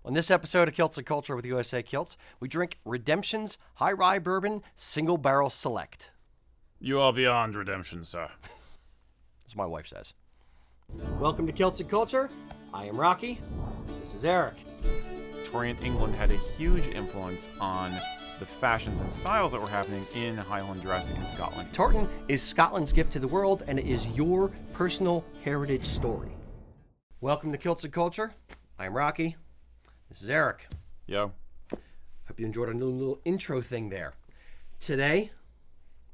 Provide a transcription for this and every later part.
On this episode of Kilts and Culture with USA Kilts, we drink Redemption's High Rye Bourbon Single Barrel Select. You are beyond redemption, sir. As my wife says. Welcome to Kilts and Culture. I am Rocky. This is Eric. Victorian England had a huge influence on the fashions and styles that were happening in Highland dress in Scotland. Tartan is Scotland's gift to the world, and it is your personal heritage story. Welcome to Kilts and Culture. I am Rocky. This is Eric. Yo. Hope you enjoyed our little intro thing there. Today,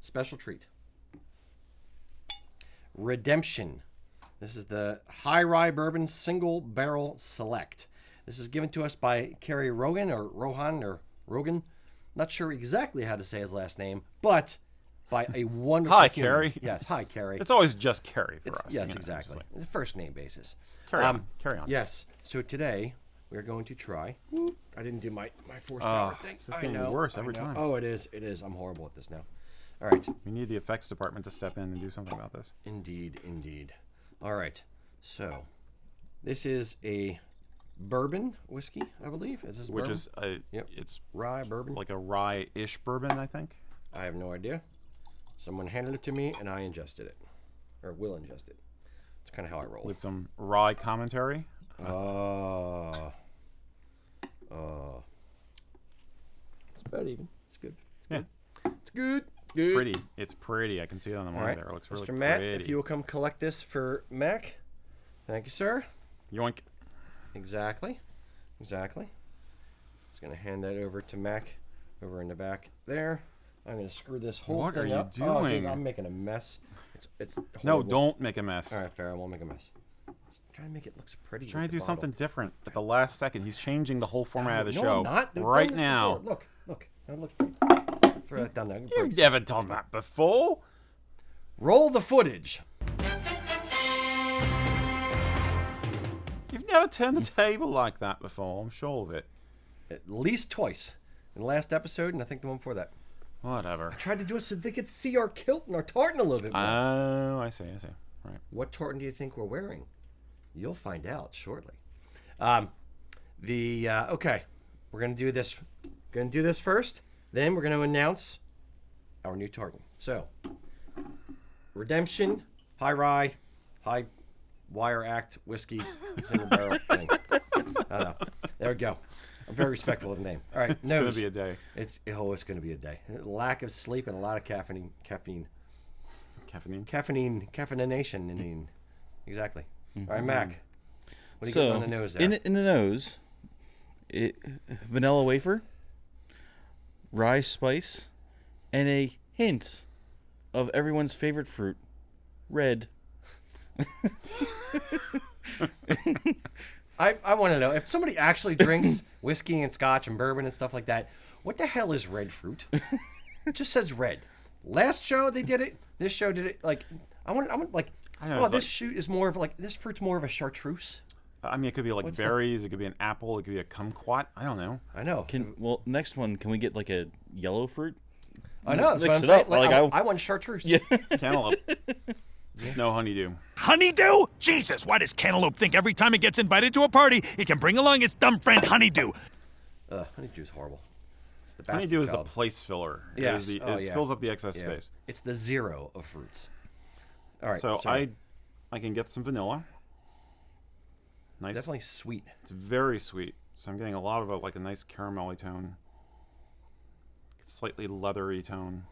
special treat. Redemption. This is the High Rye Bourbon Single Barrel Select. This is given to us by Kerry Rogan, or Rohan, or Rogan. Not sure exactly how to say his last name, but by a wonderful Hi, human. Kerry. Yes, hi, Kerry. It's always just Kerry for us. Yes, exactly. The first name basis. Carry on. Carry on. Yes. So today, we're going to try. I didn't do my force Oh, power thing. it's getting worse every time. Oh, it is. It is. I'm horrible at this now. All right. We need the effects department to step in and do something about this. Indeed, indeed. All right. So, this is a bourbon whiskey, I believe. Is this Which bourbon? is it's Rye bourbon? like a rye-ish bourbon, I think. I have no idea. Someone handed it to me, and I ingested it. Or will ingest it. It's kind of how I roll. With some rye commentary. It's about even. It's good. Yeah. It's good. Good. Pretty. It's pretty. I can see it on the monitor. It looks really Mr. Matt, pretty. if you will come collect this for Mac. Thank you, sir. Yoink. Exactly. Exactly. Just going to hand that over to Mac over in the back there. I'm going to screw this whole What thing are you up. Oh, dude, doing? I'm making a mess. It's No, horrible. don't make a mess. All right, fair. I won't make a mess. Just trying to make it look pretty. Trying with to do the bottle. something different at the last second. He's changing the whole format of the No, show I'm not. They've right done this now. before. Look. Now look. Throw that down there. You've never done that before. Roll the footage. You've never turned the table like that before. I'm sure of it. At least twice. In the last episode, and I think the one before that. Whatever. Tried to do it so they could see our kilt and our tartan a little bit more. Oh, I see. Right. What tartan do you think we're wearing? You'll find out shortly. Okay, we're gonna do this. Gonna do this first. Then we're gonna announce our new tartan. So, Redemption, High Rye, High Wire Act Whiskey, Single Barrel thing. I don't know. There we go. I'm very respectful of the name. All right, It's gonna be a day. It's going to be a day. Lack of sleep and a lot of caffeination. Exactly. Mm-hmm. All right, Mac. What do you got on the nose there? In the nose, vanilla wafer, rye spice, and a hint of everyone's favorite fruit, red. I want to know, if somebody actually drinks whiskey and scotch and bourbon and stuff like that, what the hell is red fruit? It just says red. Last show they did it. This show did it. Like, I want like, this shoot is more of like, this fruit's more of a chartreuse. I mean, it could be like berries. It could be an apple. It could be a kumquat. I don't know. I know. Next one, can we get like a yellow fruit? I know. That's Mix what I'm it saying. up. Like, Like, I want chartreuse. Yeah. Cantaloupe. Just no honeydew. Honeydew? Jesus, why does Cantaloupe think every time it gets invited to a party, it can bring along its dumb friend Honeydew? Honeydew's horrible. It's the Honeydew is the place filler. Yes. It fills up the excess space. It's the zero of fruits. All right. So I can get some vanilla. Nice. Definitely sweet. It's very sweet. So I'm getting a lot of a nice caramelly tone. Slightly leathery tone.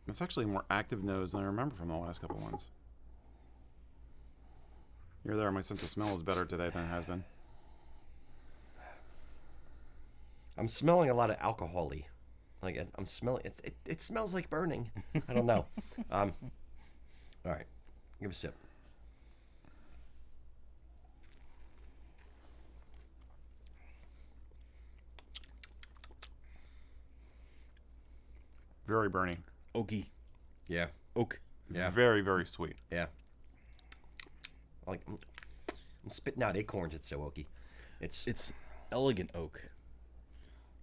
It's actually a more active nose than I remember from the last couple ones. You're there. My sense of smell is better today than it has been. I'm smelling a lot of alcohol-y. Like, I'm smelling... It smells like burning. I don't know. All right. Give a sip. Very burny. Oaky. Yeah. Oak. Yeah. Very, very sweet. Yeah. I'm spitting out acorns. It's so oaky. It's elegant oak.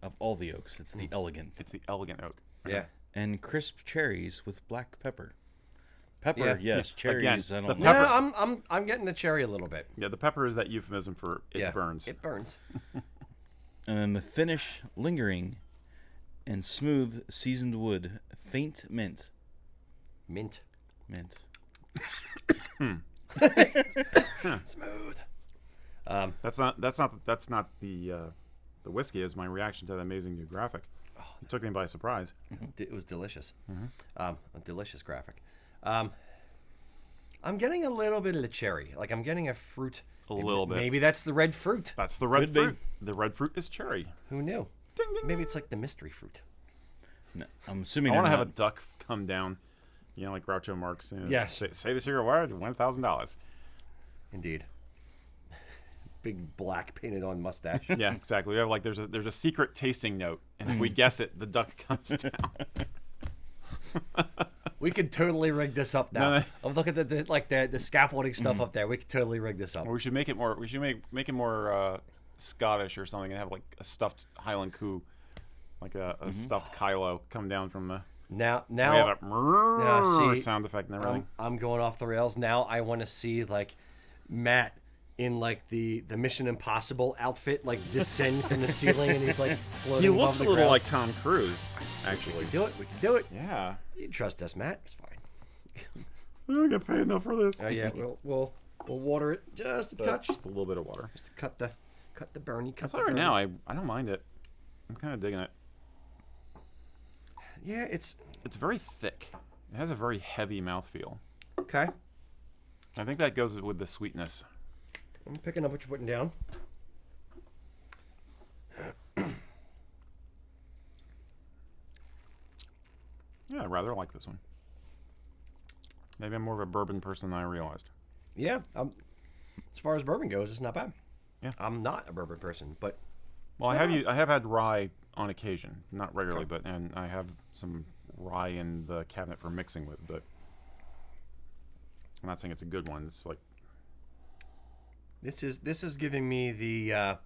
Of all the oaks, it's the elegant. It's the elegant oak. yeah. And crisp cherries with black pepper. Pepper, Yeah. yes. Yeah, again, Cherries, I the don't pepper- Yeah, I'm getting the cherry a little bit. Yeah, the pepper is that euphemism for it burns. It burns. And then the finish, lingering and smooth seasoned wood, faint mint. Mint. Mint. Smooth. That's not the whiskey. Is my reaction to the amazing new graphic. It took me by surprise. It was delicious. A delicious graphic. I'm getting a little bit of the cherry. Like I'm getting a fruit. A little bit. Maybe that's the red fruit. That's the red Could be. fruit. The red fruit is cherry. Who knew? Ding, ding, Maybe ding. it's like the mystery fruit. No, I'm assuming I want to they're have a not- duck come down, like Groucho Marx. Yes. Say the secret word, $1,000. Indeed. Big black painted on mustache. Yeah, exactly. We have like there's a secret tasting note, and if we guess it, the duck comes down. We could totally rig this up now. No. I'm looking at the scaffolding stuff up there. We could totally rig this up. Or we should make it more. We should make it more Scottish or something, and have like a stuffed Highland coo, like a stuffed Kylo come down from the. Now We have a see, sound effect and everything. I'm going off the rails. Now I want to see like Matt in like the Mission Impossible outfit, like descend from the ceiling, and he's like floating. He above looks the a little ground. like Tom Cruise, We actually. can do it. We can do it. Yeah. You can trust us, Matt. It's fine. I don't get paid enough for this. Oh yeah, we'll water it just a touch. Just a little bit of water. Just to cut the burny. That's all right now. I don't mind it. I'm kind of digging it. Yeah, it's It's very thick. It has a very heavy mouthfeel. okay. I think that goes with the sweetness. I'm picking up what you're putting down. Yeah, I rather like this one. Maybe I'm more of a bourbon person than I realized. Yeah, as far as bourbon goes, it's not bad. Yeah. I'm not a bourbon person, but Well, I have had rye on occasion, not regularly, and I have some rye in the cabinet for mixing with. But I'm not saying it's a good one. It's like this is giving me the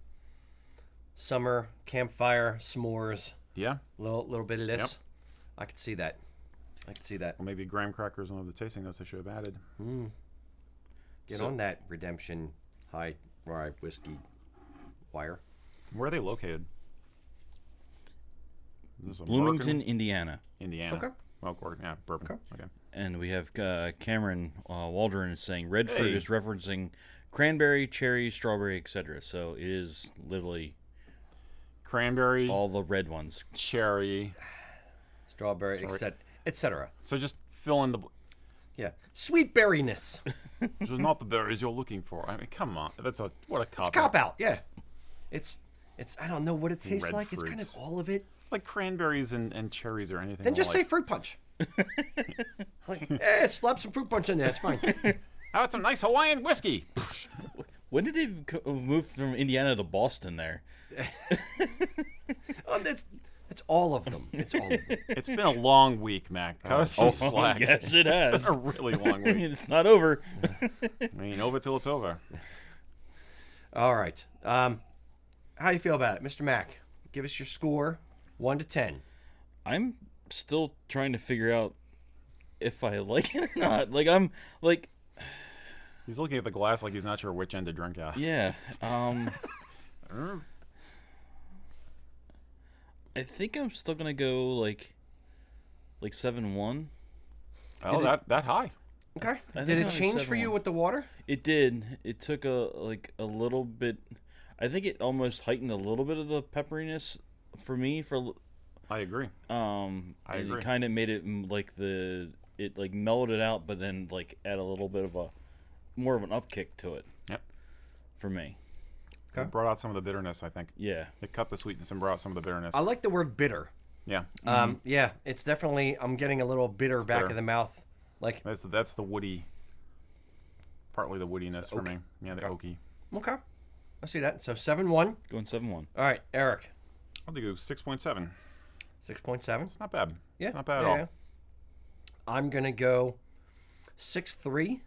summer campfire s'mores. yeah. Little bit of this. Yep. I could see that. Well, maybe graham crackers one of the tasting notes I should have added. Get on that redemption high rye whiskey wire. Where are they located? Is this a Bloomington, Merkin? Indiana. Indiana. Okay. Well, yeah, bourbon. Okay. And we have Cameron Waldron is saying red fruit Hey. is referencing cranberry, cherry, strawberry, etc. So it is literally Cranberry, all the red ones. cherry. Strawberry, etc. So just fill in the. Yeah. Sweet berryness. Those are not the berries you're looking for. I mean, come on. What a cop. It's cop out, yeah. It's I don't know what it tastes Red like. It's kind of fruits. all of it. Like cranberries and cherries or anything. Then just say like. fruit punch. Slap some fruit punch in there. It's fine. How about some nice Hawaiian whiskey? When did they move from Indiana to Boston there? It's all of them. It's all of them. It's been a long week, Mac. Cut us some slack. Yes, it has. It's been a really long week. It's not over. I mean, over till it's over. All right. How do you feel about it, Mr. Mack? Give us your score, 1 to 10. I'm still trying to figure out if I like it or not. Like I'm like, He's looking at the glass like he's not sure which end to drink out. yeah. I think I'm still gonna go like 7-1. Oh, that high. Okay. I Did think it I change said for you one. with the water? It did. It took a little bit. I think it almost heightened a little bit of the pepperiness for me. I agree. I agree. It kind of made it it like mellowed it out, but then like add a little bit of more of an upkick to it Yep. for me. Okay. It brought out some of the bitterness, I think. Yeah. It cut the sweetness and brought out some of the bitterness. I like the word bitter. Yeah. Yeah, it's definitely, I'm getting a little bitter back bitter. of the mouth. Like, That's the woody, partly the woodiness for oak. me. Yeah, the oaky. okay. I see that. So 7-1. Going 7-1. All right, Eric. I'll do 6.7. 6.7. It's not bad. Yeah. It's not bad at all. yeah. I'm going to go 6.3,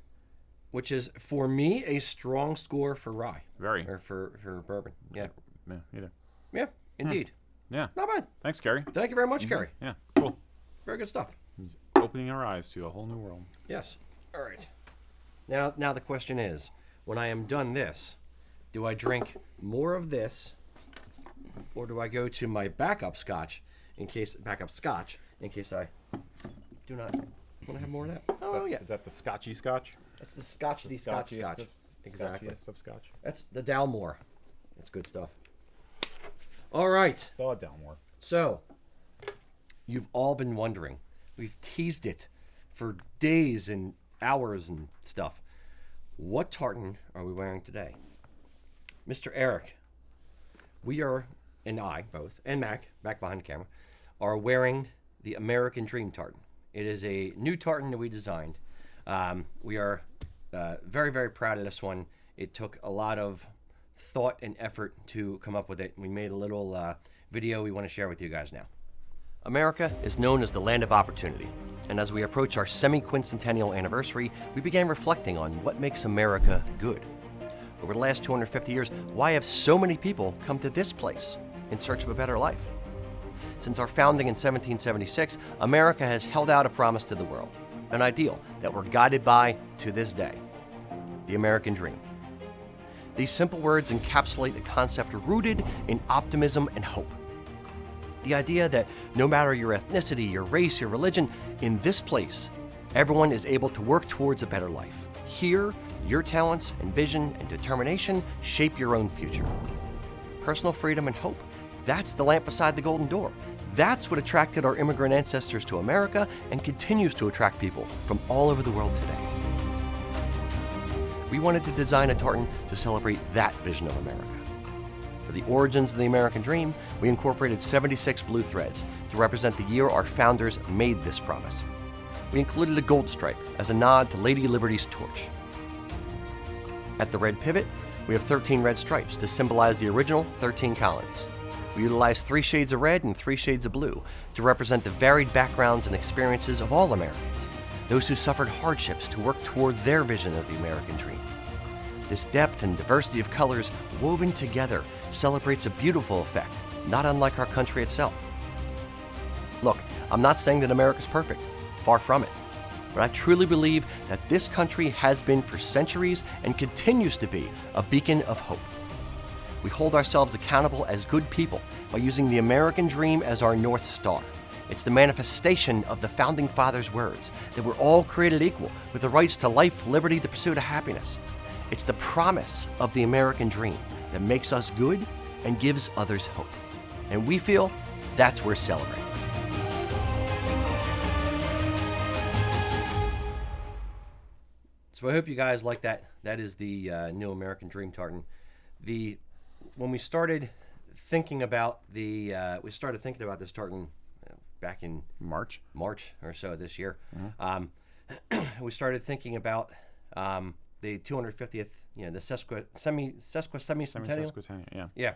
which is, for me, a strong score for rye. Very. Or for bourbon. Yeah. Yeah, either. Yeah, indeed. Yeah. Not bad. Thanks, Gary. Thank you very much, Kerry. Yeah, cool. Very good stuff. Opening our eyes to a whole new world. Yes. All right. Now the question is, when I am done this, do I drink more of this, or do I go to my backup scotch in case I do not want to have more of that? Oh yeah, Is that the Scotchy Scotch? that's the Scotch. The Scotch. Exactly. Scotchiest of Scotch. That's the Dalmore. That's good stuff. All right. Oh, Dalmore. So, you've all been wondering. We've teased it for days and hours and stuff. What tartan are we wearing today? Mr. Eric, we are, and I both, and Mac, back behind the camera, are wearing the American Dream tartan. It is a new tartan that we designed. We are very, very proud of this one. It took a lot of thought and effort to come up with it. We made a little video we want to share with you guys now. America is known as the land of opportunity, and as we approach our semi-quincentennial anniversary, we began reflecting on what makes America good. Over the last 250 years, why have so many people come to this place in search of a better life? Since our founding in 1776, America has held out a promise to the world, an ideal that we're guided by to this day, the American dream. These simple words encapsulate a concept rooted in optimism and hope. The idea that no matter your ethnicity, your race, your religion, in this place, everyone is able to work towards a better life. Here, your talents and vision and determination shape your own future. Personal freedom and hope, that's the lamp beside the golden door. That's what attracted our immigrant ancestors to America and continues to attract people from all over the world today. We wanted to design a tartan to celebrate that vision of America. For the origins of the American dream, we incorporated 76 blue threads to represent the year our founders made this promise. We included a gold stripe as a nod to Lady Liberty's torch. At the red pivot, we have 13 red stripes to symbolize the original 13 colonies. We utilized 3 shades of red and 3 shades of blue to represent the varied backgrounds and experiences of all Americans, those who suffered hardships to work toward their vision of the American dream. This depth and diversity of colors woven together celebrates a beautiful effect, not unlike our country itself. Look, I'm not saying that America's perfect, far from it, but I truly believe that this country has been for centuries and continues to be a beacon of hope. We hold ourselves accountable as good people by using the American dream as our North Star. It's the manifestation of the Founding Fathers' words that we're all created equal with the rights to life, liberty, the pursuit of happiness. It's the promise of the American dream that makes us good and gives others hope. And we feel that's worth celebrating. So I hope you guys like that. That is the new American Dream tartan. When we started thinking about this tartan back in March or so this year. Mm-hmm. We started thinking about the 250th, the semi-centennial. Yeah.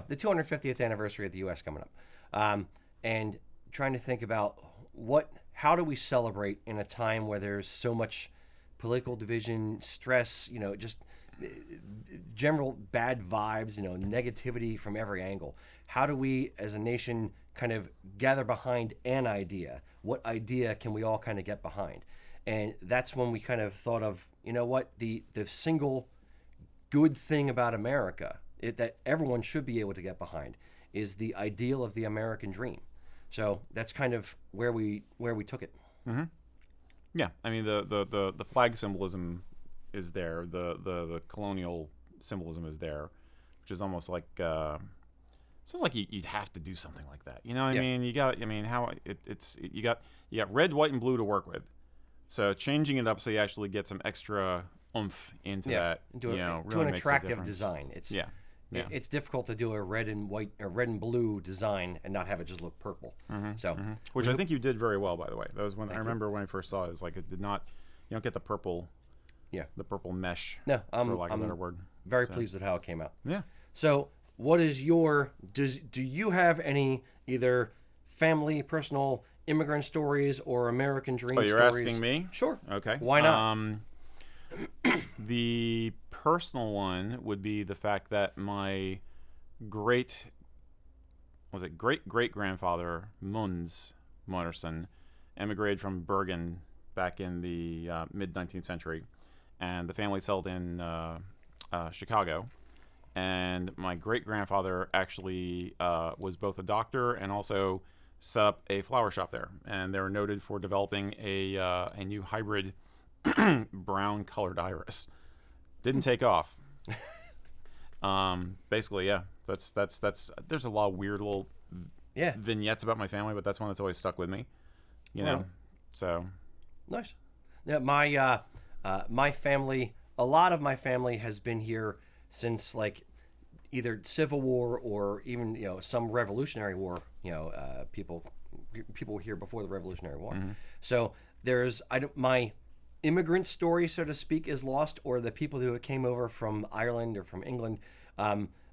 The 250th anniversary of the U.S. coming up, and trying to think about how do we celebrate in a time where there's so much political division, stress, just general bad vibes, negativity from every angle. How do we, as a nation, kind of gather behind an idea? What idea can we all kind of get behind? And that's when we kind of thought of, the single good thing about America that everyone should be able to get behind is the ideal of the American dream. So that's kind of where we took it. Mm-hmm. Yeah, I mean the flag symbolism is there, the colonial symbolism is there, which is almost like sounds like you'd have to do something like that. You know what I mean? You got you got red, white, and blue to work with. So changing it up so you actually get some extra oomph into that, really an makes attractive a design. Yeah. It's difficult to do a red and white or red and blue design and not have it just look purple. Mm-hmm, so, which I think you did very well, by the way. That was when I remember when I first saw it. It was like it did not. You don't get the purple. Yeah. The purple mesh. No, for lack of a better word. Very pleased with how it came out. Yeah. So, what is do you have any either family, personal immigrant stories or American dream stories? Oh, you're asking me? Sure. Okay. Why not? The personal one would be the fact that my great grandfather Mons Moderson emigrated from Bergen back in the mid 19th century, and the family settled in Chicago. And my great grandfather actually was both a doctor and also set up a flower shop there. And they were noted for developing a new hybrid brown colored iris. Didn't take off. Basically, yeah. That's. There's a lot of weird little vignettes about my family, but that's one that's always stuck with me. You know, so nice. Yeah, my family. A lot of my family has been here since like either Civil War or even some Revolutionary War. People were here before the Revolutionary War. Mm-hmm. So my immigrant story, so to speak, is lost, or the people who came over from Ireland or from England.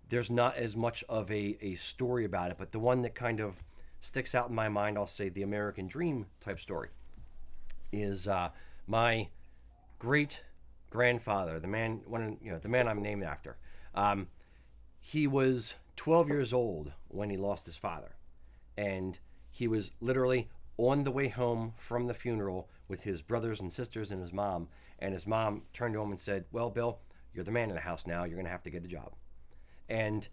There's not as much of a story about it, but the one that kind of sticks out in my mind, I'll say the American Dream type story, is my great grandfather, the man I'm named after. He was 12 years old when he lost his father, and he was literally on the way home from the funeral with his brothers and sisters and his mom. And his mom turned to him and said, "Well, Bill, you're the man in the house now. You're going to have to get a job." And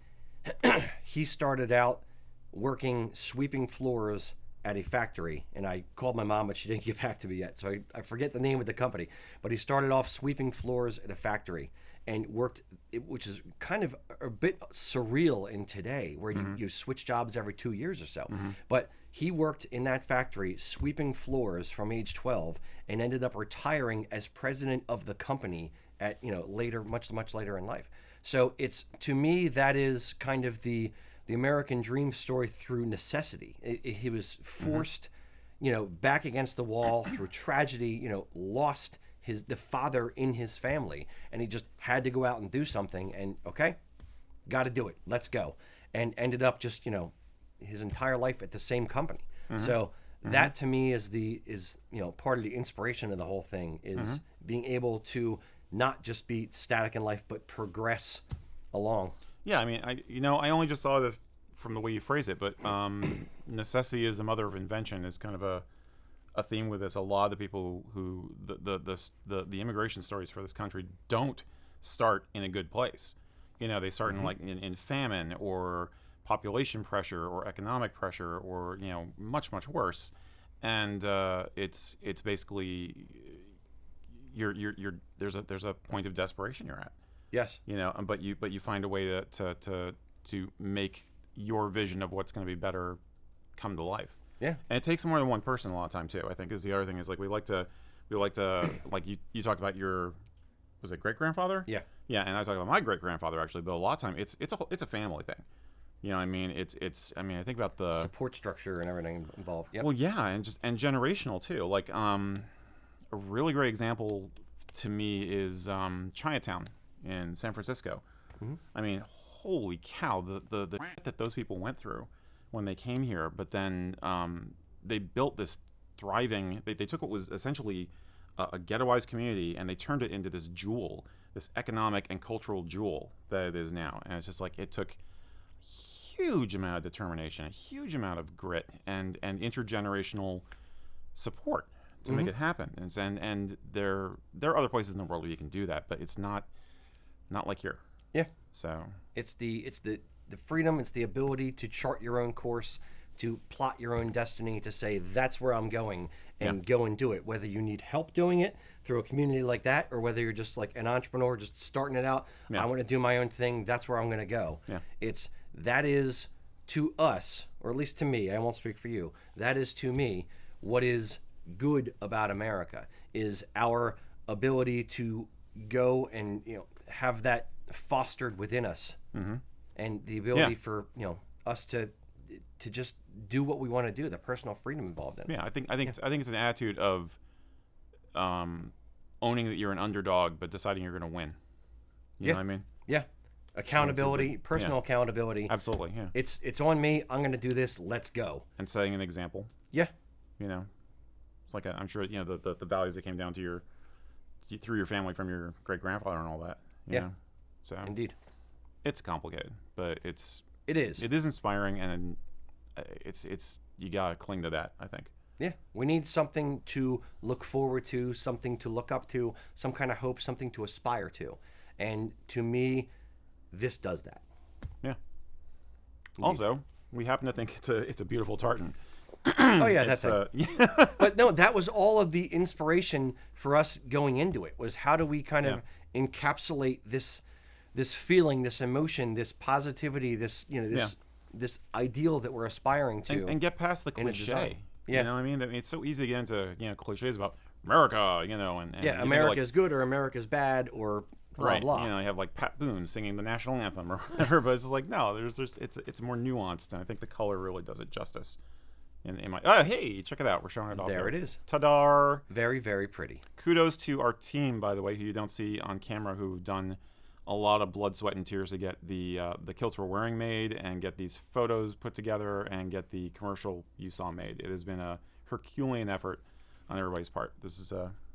he started out working sweeping floors at a factory. And I called my mom, but she didn't get back to me yet. So I forget the name of the company. But he started off sweeping floors at a factory and worked, which is kind of a bit surreal in today, where you switch jobs every 2 years or so. But he worked in that factory sweeping floors from age 12 and ended up retiring as president of the company at later, much later in life. So it's, to me, that is kind of the American dream story through necessity. He was forced, back against the wall through tragedy. Lost the father in his family, and he just had to go out and do something. And got to do it. Let's go. And ended up just his entire life at the same company. So that to me is part of the inspiration of the whole thing, is being able to not just be static in life, but progress along. Yeah, I mean, I only just thought of this from the way you phrase it, but necessity is the mother of invention is kind of a theme with this. A lot of the people who the immigration stories for this country don't start in a good place. They start in famine or population pressure or economic pressure or much worse, and it's basically there's a point of desperation you're at. Yes. But you find a way to make your vision of what's going to be better come to life. Yeah. And it takes more than one person a lot of time too. I think is the other thing is like we like to like you talked about your, was it great grandfather? Yeah. Yeah, and I talk about my great grandfather actually, but a lot of time it's a family thing. I mean, I think about the support structure and everything involved. Yep. Well, yeah, and generational too. Like a really great example to me is Chinatown in San Francisco. I mean, holy cow, the shit that those people went through when they came here, but then they built this thriving, they took what was essentially a ghettoized community and they turned it into this jewel, this economic and cultural jewel that it is now. And it's just like, it took a huge amount of determination, a huge amount of grit and intergenerational support to make it happen. And there are other places in the world where you can do that, but it's not like here. Yeah. So it's the freedom, it's the ability to chart your own course, to plot your own destiny, to say that's where I'm going and go and do it. Whether you need help doing it through a community like that, or whether you're just like an entrepreneur just starting it out, I want to do my own thing, that's where I'm going to go. Yeah. That is to us, or at least to me, I won't speak for you, that is to me what is good about America, is our ability to go and have that fostered within us, and the ability for us to just do what we want to do, the personal freedom involved in it. Yeah, I think it's an attitude of owning that you're an underdog, but deciding you're going to win. You know what I mean? Yeah. Accountability, personal accountability. Absolutely. Yeah. It's on me. I'm going to do this. Let's go. And setting an example. Yeah. It's like I'm sure the values that came down to through your family from your great grandfather and all that. You know? So indeed, it's complicated, but it is inspiring, and it's you gotta cling to that, I think. Yeah, we need something to look forward to, something to look up to, some kind of hope, something to aspire to. And to me, this does that. Yeah. Also, we happen to think it's a beautiful tartan. Oh yeah, that's it. Yeah. But no, that was all of the inspiration for us going into it. Was how do we kind of encapsulate this feeling, this emotion, this positivity, this this ideal that we're aspiring to, and get past the in a design. cliche. Yeah. You know what I mean? I mean, it's so easy to get into cliches about America, and you think America's good or America's bad or blah right. blah. You know, you have like Pat Boone singing the national anthem or whatever, but it's like no, it's more nuanced, and I think the color really does it justice. In my hey, check it out, we're showing it off. There it is. Ta-da! Very, very pretty. Kudos to our team, by the way, who you don't see on camera, who've done a lot of blood, sweat, and tears to get the kilts we're wearing made, and get these photos put together, and get the commercial you saw made. It has been a Herculean effort on everybody's part. This is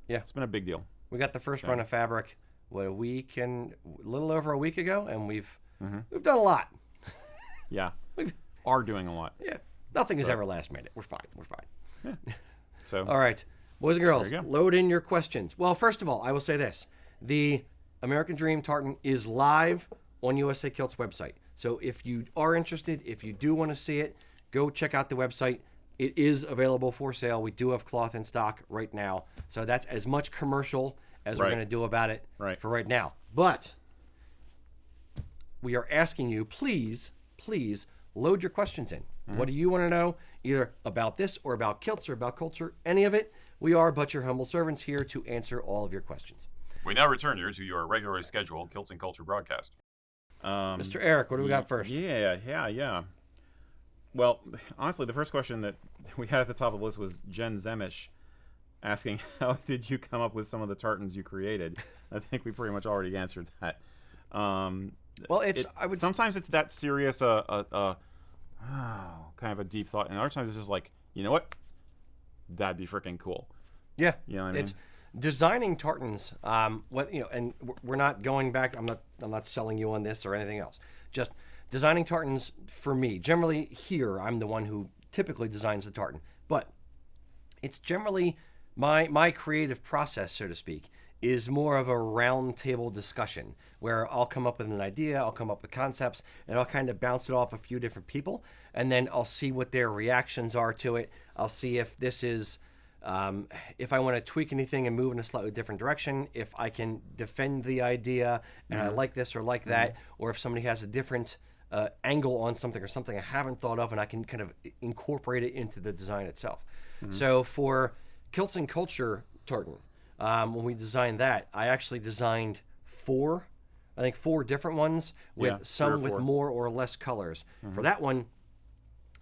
it's been a big deal. We got the first run of fabric a little over a week ago, and we've done a lot. Yeah, are doing a lot. Yeah, nothing has ever last minute. We're fine. Yeah. So all right, boys and girls, There you go. load in your questions. Well, first of all, I will say this: the American Dream Tartan is live on USA Kilt's website. So if you are interested, if you do want to see it, go check out the website. It is available for sale. We do have cloth in stock right now. So that's as much commercial as we're Right. going to do about it Right. for right now. But we are asking you, please load your questions in. What do you want to know, either about this or about kilts or about culture, any of it? We are but your humble servants here to answer all of your questions. we now return you to your regularly scheduled Kilts and Culture broadcast. Mr. Eric, what do we got first? Yeah. Well, honestly, the first question that we had at the top of the list was Jen Zemish asking, how did you come up with some of the tartans you created? I think we pretty much already answered that. Well, sometimes it's that serious, kind of a deep thought, and other times it's just like, you know what? That'd be freaking cool. Yeah, You know what I it's designing tartans. And we're not going back. I'm not selling you on this or anything else. Just designing tartans for me. Generally, here I'm the one who typically designs the tartan, but it's generally my creative process, so to speak, is more of a round table discussion where I'll come up with an idea, I'll come up with concepts, and I'll kind of bounce it off a few different people, and then I'll see what their reactions are to it. I'll see if this is, if I want to tweak anything and move in a slightly different direction, if I can defend the idea and I like this or like that, or if somebody has a different angle on something or something I haven't thought of, and I can kind of incorporate it into the design itself. So for Kilts and Culture tartan, when we designed that, I actually designed four different ones with 3 or some with 4. more or less colors. For that one,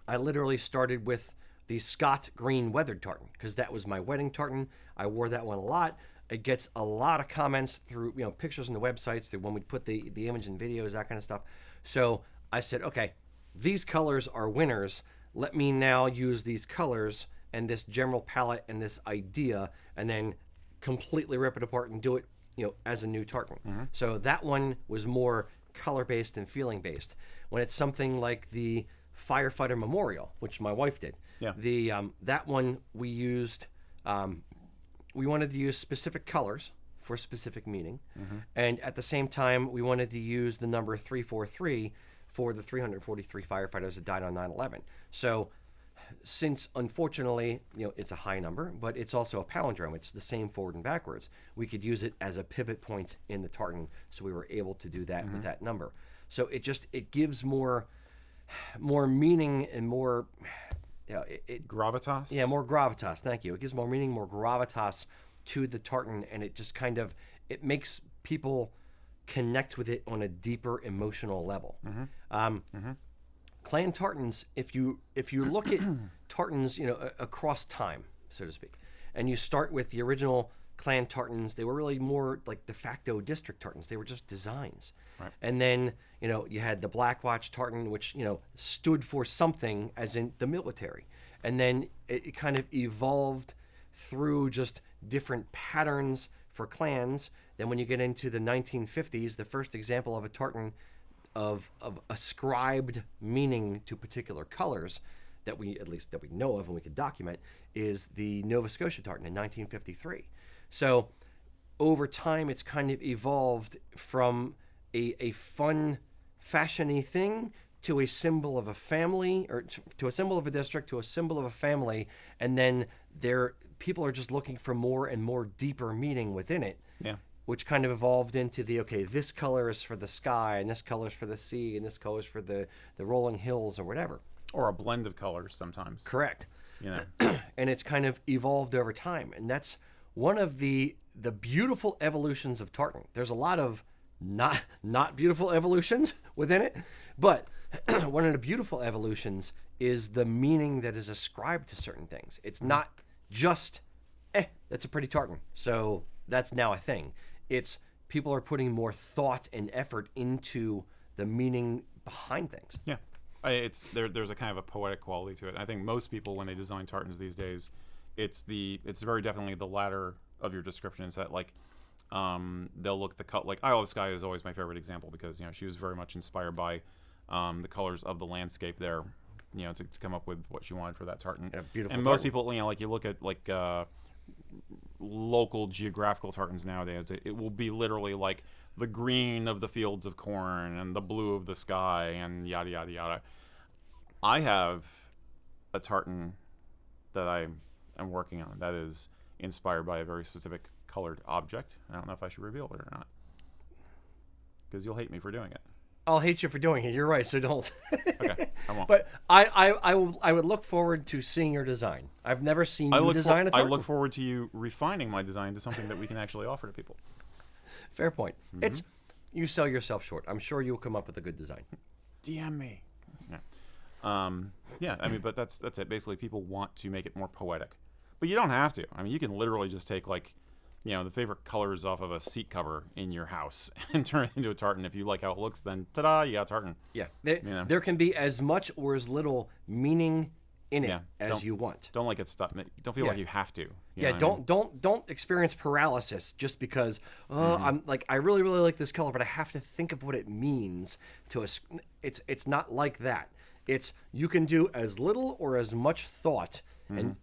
I literally started with the Scott green weathered tartan because that was my wedding tartan. I wore that one a lot. It gets a lot of comments through pictures on the websites, through when we put the image and videos, that kind of stuff. So I said, okay, these colors are winners. Let me now use these colors and this general palette and this idea, and then completely rip it apart and do it, as a new tartan. So that one was more color-based and feeling-based. When it's something like the Firefighter Memorial, which my wife did, that one we used, we wanted to use specific colors for specific meaning, and at the same time, we wanted to use the number 343 for the 343 firefighters that died on 9/11. So since unfortunately, it's a high number, but it's also a palindrome. It's the same forward and backwards. We could use it as a pivot point in the tartan, so we were able to do that with that number. So it gives more meaning and more, gravitas. Yeah, more gravitas. Thank you. It gives more meaning, more gravitas to the tartan, and it just kind of makes people connect with it on a deeper emotional level. Clan tartans, if you look at tartans, across time, so to speak, and you start with the original clan tartans, they were really more like de facto district tartans. They were just designs. Right. And then, you had the Black Watch tartan, which, stood for something, as in the military. And then it kind of evolved through just different patterns for clans. Then when you get into the 1950s, the first example of a tartan of ascribed meaning to particular colors that we know of and we can document is the Nova Scotia tartan in 1953. So over time, it's kind of evolved from a fun, fashiony thing to a symbol of a family, or to a symbol of a district, to a symbol of a family, and then people are just looking for more and more deeper meaning within it. Yeah. Which kind of evolved into this color is for the sky, and this color is for the sea, and this color is for the rolling hills or whatever. Or a blend of colors sometimes. Correct. You know. And it's kind of evolved over time, and that's one of the beautiful evolutions of tartan. There's a lot of not beautiful evolutions within it, but one of the beautiful evolutions is the meaning that is ascribed to certain things. It's not just that's a pretty tartan, so that's now a thing. It's people are putting more thought and effort into the meaning behind things. Yeah. There's a kind of a poetic quality to it. I think most people, when they design tartans these days, it's very definitely the latter of your description. Is that like they'll look the cut, like Isle of Skye is always my favorite example, because she was very much inspired by the colors of the landscape there, to come up with what she wanted for that tartan. And a beautiful and most tartan. people, like you look at local geographical tartans nowadays, it will be literally like the green of the fields of corn and the blue of the sky and yada yada yada. I have a tartan that I am working on that is inspired by a very specific colored object. I don't know if I should reveal it or not, because you'll hate me for doing it. I'll hate you for doing it. You're right, so don't. Okay, I won't. But I would look forward to seeing your design. I've never seen you design a I tartan. look forward to you refining my design to something that we can actually offer to people. Fair point. It's you sell yourself short. I'm sure you'll come up with a good design. DM me. Yeah. But that's it. Basically, people want to make it more poetic, but you don't have to. You can literally just take the favorite colors off of a seat cover in your house and turn it into a tartan. If you like how it looks, then ta-da, you got a tartan. Yeah. There can be as much or as little meaning in it as you want. Don't like it stuck. Don't feel like you have to. Don't experience paralysis just because I'm like, I really like this color, but I have to think of what it means to us. It's not like that. It's you can do as little or as much thought and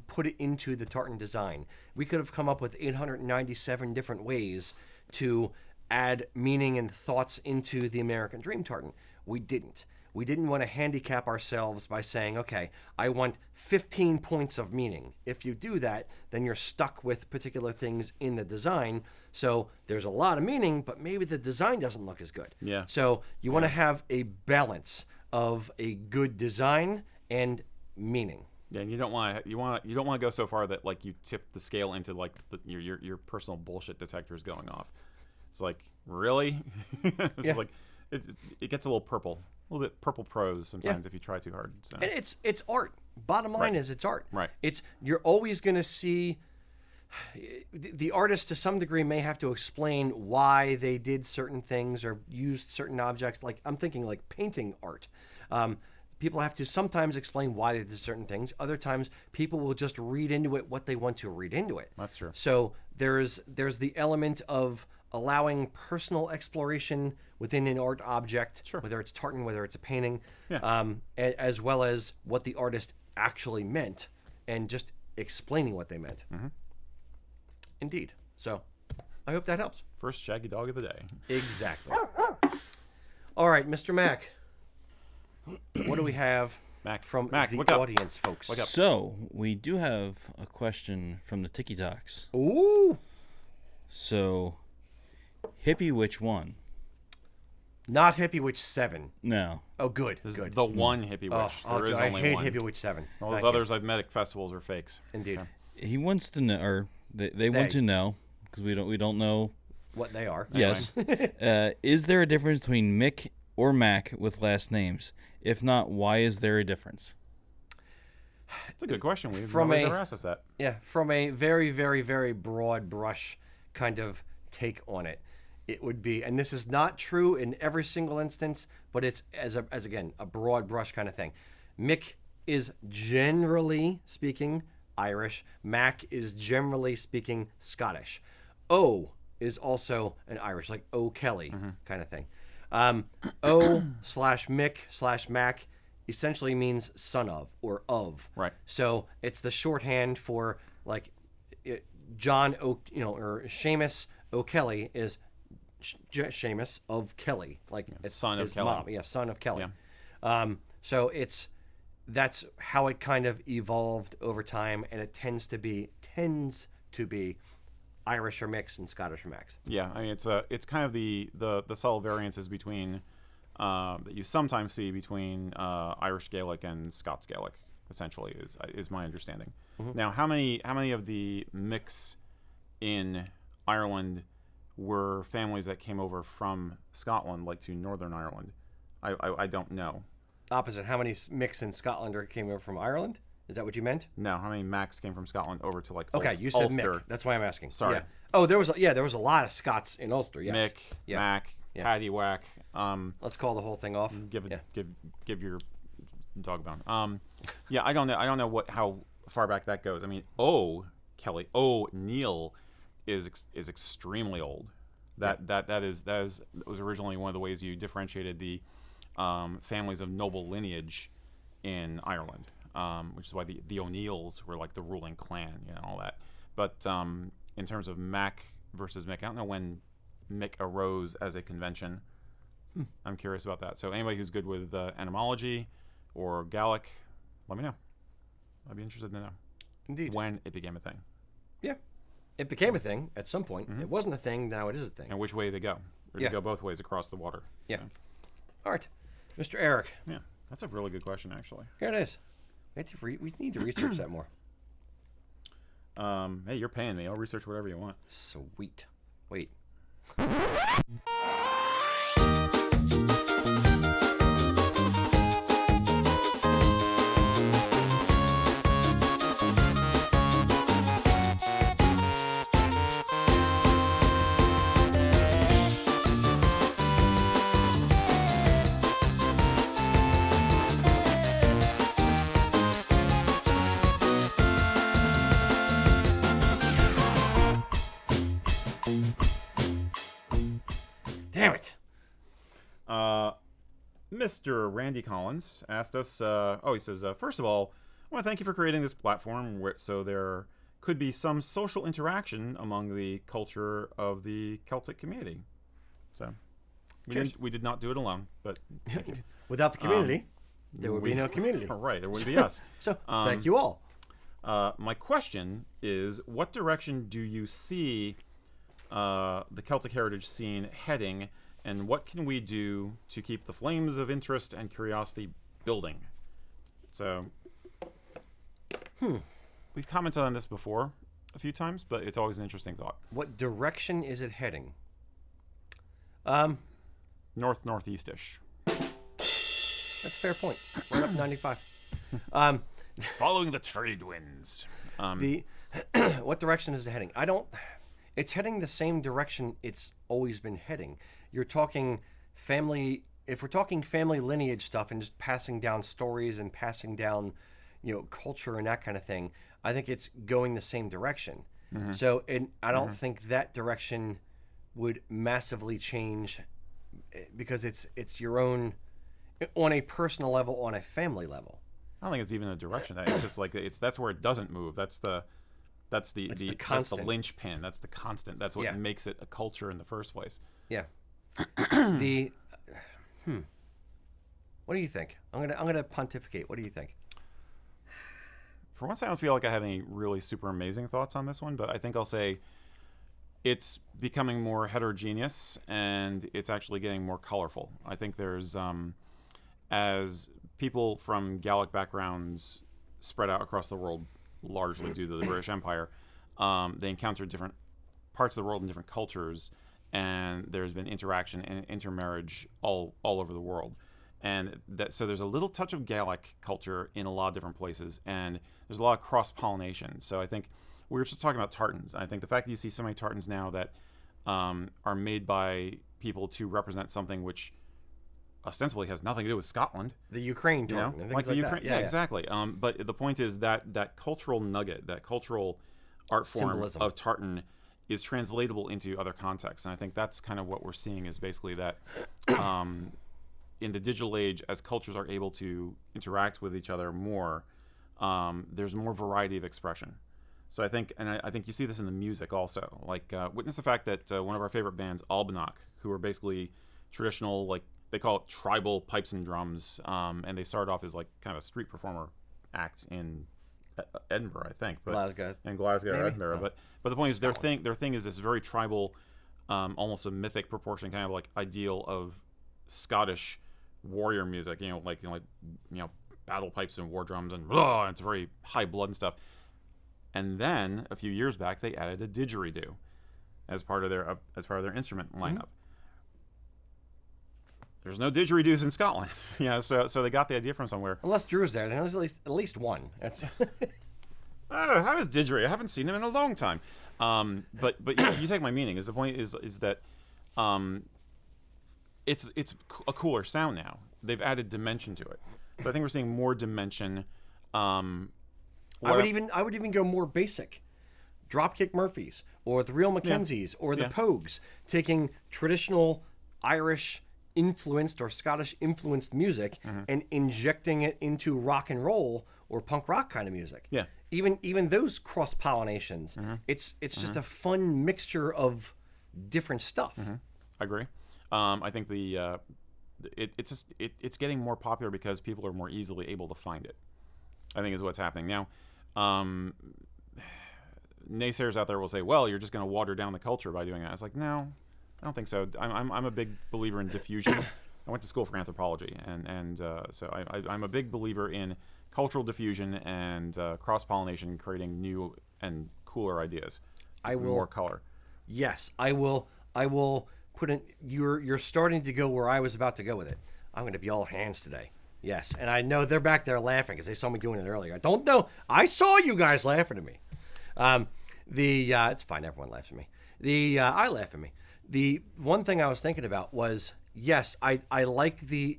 put it into the tartan design. We could have come up with 897 different ways to add meaning and thoughts into the American Dream tartan. We didn't. We didn't want to handicap ourselves by saying, okay, I want 15 points of meaning. If you do that, then you're stuck with particular things in the design. So there's a lot of meaning, but maybe the design doesn't look as good. Yeah. So you want to have a balance of a good design and meaning. Yeah, and you don't want to go so far that you tip the scale into your personal bullshit detectors going off. It's like, really? It's like it gets a little bit purple prose sometimes if you try too hard. So. And it's art. Bottom line is it's art. Right. You're always going to see the artist to some degree may have to explain why they did certain things or used certain objects. Like I'm thinking like painting art. People have to sometimes explain why they did certain things. Other times, people will just read into it what they want to read into it. That's true. So there's the element of allowing personal exploration within an art object, whether it's tartan, whether it's a painting, as well as what the artist actually meant, and just explaining what they meant. Mm-hmm. Indeed. So I hope that helps. First shaggy dog of the day. Exactly. All right, Mr. Mac. What do we have from the audience, folks? So, we do have a question from the Tiki Talks. Ooh! So, Hippie Witch 1. Not Hippie Witch 7. No. Oh, good. This good. is the one Hippie Witch. There is only one. I hate Hippie Witch 7. All those others I've met at festivals are fakes. Indeed. Okay. He wants to know, or they want to know, because we don't know what they are. Yes. Is there a difference between Mick or Mac with last names? If not, why is there a difference? It's a good question. Nobody's ever asked us that. Yeah, from a very, very, very broad brush kind of take on it, it would be, and this is not true in every single instance, but it's as again a broad brush kind of thing. Mick is generally speaking Irish. Mac is generally speaking Scottish. O is also an Irish, like O Kelly kind of thing. O/Mick/Mac essentially means son of or of. Right. So it's the shorthand for like John or Seamus O'Kelly is Seamus of Kelly, like it's son of his Kelly. mom. Yeah, son of Kelly. Yeah. So that's how it kind of evolved over time, and it tends to be Irish or mix and Scottish or mix. Yeah, I mean it's kind of the subtle variances between that you sometimes see between Irish Gaelic and Scots Gaelic. Essentially, is my understanding. Now, how many of the mix in Ireland were families that came over from Scotland, like to Northern Ireland? I don't know. Opposite. How many mix in Scotland or came over from Ireland? Is that what you meant? No, how many Macs came from Scotland over to like Okay, you said Ulster? Mick. That's why I'm asking. Sorry. Yeah. Oh, there was a lot of Scots in Ulster. Yes. Mick, Yeah. Mac, Yeah. Paddywhack. Let's call the whole thing off. Give your dog bone. Yeah, I don't know how far back that goes. I mean, Neil is extremely old. That was originally one of the ways you differentiated the families of noble lineage in Ireland, which is why the O'Neills were like the ruling clan, all that. But in terms of Mac versus Mick, I don't know when Mick arose as a convention. I'm curious about that. So anybody who's good with etymology or Gaelic, let me know. I'd be interested to know. Indeed. When it became a thing. Yeah. It became a thing at some point. It wasn't a thing, now it is a thing. And which way they go. Or Yeah. they go both ways across the water. Yeah. So, All right. Mr. Eric, yeah. That's a really good question, actually. here it is. We need to research that more. Hey, you're paying me. I'll research whatever you want. Sweet. Wait. Damn it. Mr. Randy Collins asked us, he says, first of all, I want to thank you for creating this platform so there could be some social interaction among the culture of the Celtic community. So we did not do it alone, but thank you. Without the community, there would be no community. Right, there wouldn't be us. So, thank you all. My question is, what direction do you see the Celtic heritage scene heading, and what can we do to keep the flames of interest and curiosity building? So, we've commented on this before a few times, but it's always an interesting thought. What direction is it heading? Northeast-ish. That's a fair point. Right up 95. Following the trade winds. What direction is it heading? It's heading the same direction it's always been heading. You're talking family. If we're talking family lineage stuff and just passing down stories and passing down, culture and that kind of thing, I think it's going the same direction. So, I don't think that direction would massively change because it's your own on a personal level, on a family level. I don't think it's even a direction. It's just like that's where it doesn't move. That's the linchpin. That's the constant. That's what makes it a culture in the first place. Yeah. What do you think? I'm gonna pontificate. What do you think? For once, I don't feel like I have any really super amazing thoughts on this one, but I think I'll say it's becoming more heterogeneous and it's actually getting more colorful. I think there's as people from Gaelic backgrounds spread out across the world, largely due to the British Empire, they encountered different parts of the world and different cultures, and there's been interaction and intermarriage all over the world. And so there's a little touch of Gaelic culture in a lot of different places, and there's a lot of cross-pollination. So I think we were just talking about tartans. I think the fact that you see so many tartans now that are made by people to represent something which ostensibly has nothing to do with Scotland. The Ukraine tartan, and things like the Ukraine, that. yeah, exactly. But the point is that cultural nugget, that cultural art form Symbolism of tartan is translatable into other contexts. And I think that's kind of what we're seeing is basically that in the digital age, as cultures are able to interact with each other more, there's more variety of expression. So I think, and I think you see this in the music also. Like, witness the fact that one of our favorite bands, Albanach, who are basically traditional, like they call it tribal pipes and drums, and they started off as like kind of a street performer act in Edinburgh, I think, but Glasgow. in Glasgow or Maybe? Edinburgh. Oh. But the point is, their thing is this very tribal, almost a mythic proportion, kind of like ideal of Scottish warrior music. Like battle pipes and war drums and it's very high blood and stuff. And then a few years back, they added a didgeridoo as part of their instrument lineup. There's no didgeridoos in Scotland, so they got the idea from somewhere. Unless Drew's there, then there's at least one. That's How is didgeridoo? I haven't seen him in a long time. But you take my meaning. Is the point is that it's a cooler sound now. They've added dimension to it, so I think we're seeing more dimension. I would even go more basic. Dropkick Murphys or the Real Mackenzies or the Pogues, taking traditional Irish influenced or Scottish influenced music and injecting it into rock and roll or punk rock kind of music. Yeah. Even those cross pollinations, it's just a fun mixture of different stuff. I agree. I think it's getting more popular because people are more easily able to find it, I think is what's happening now. Naysayers out there will say, well, you're just going to water down the culture by doing that. It's like, no, I don't think so. I'm a big believer in diffusion. I went to school for anthropology, and so I'm a big believer in cultural diffusion and cross-pollination, creating new and cooler ideas. More color. Yes, I will put in. You're starting to go where I was about to go with it. I'm going to be all hands today. Yes, and I know they're back there laughing because they saw me doing it earlier. I don't know. I saw you guys laughing at me. It's fine. Everyone laughs at me. I laugh at me. The one thing I was thinking about was, yes, I like the.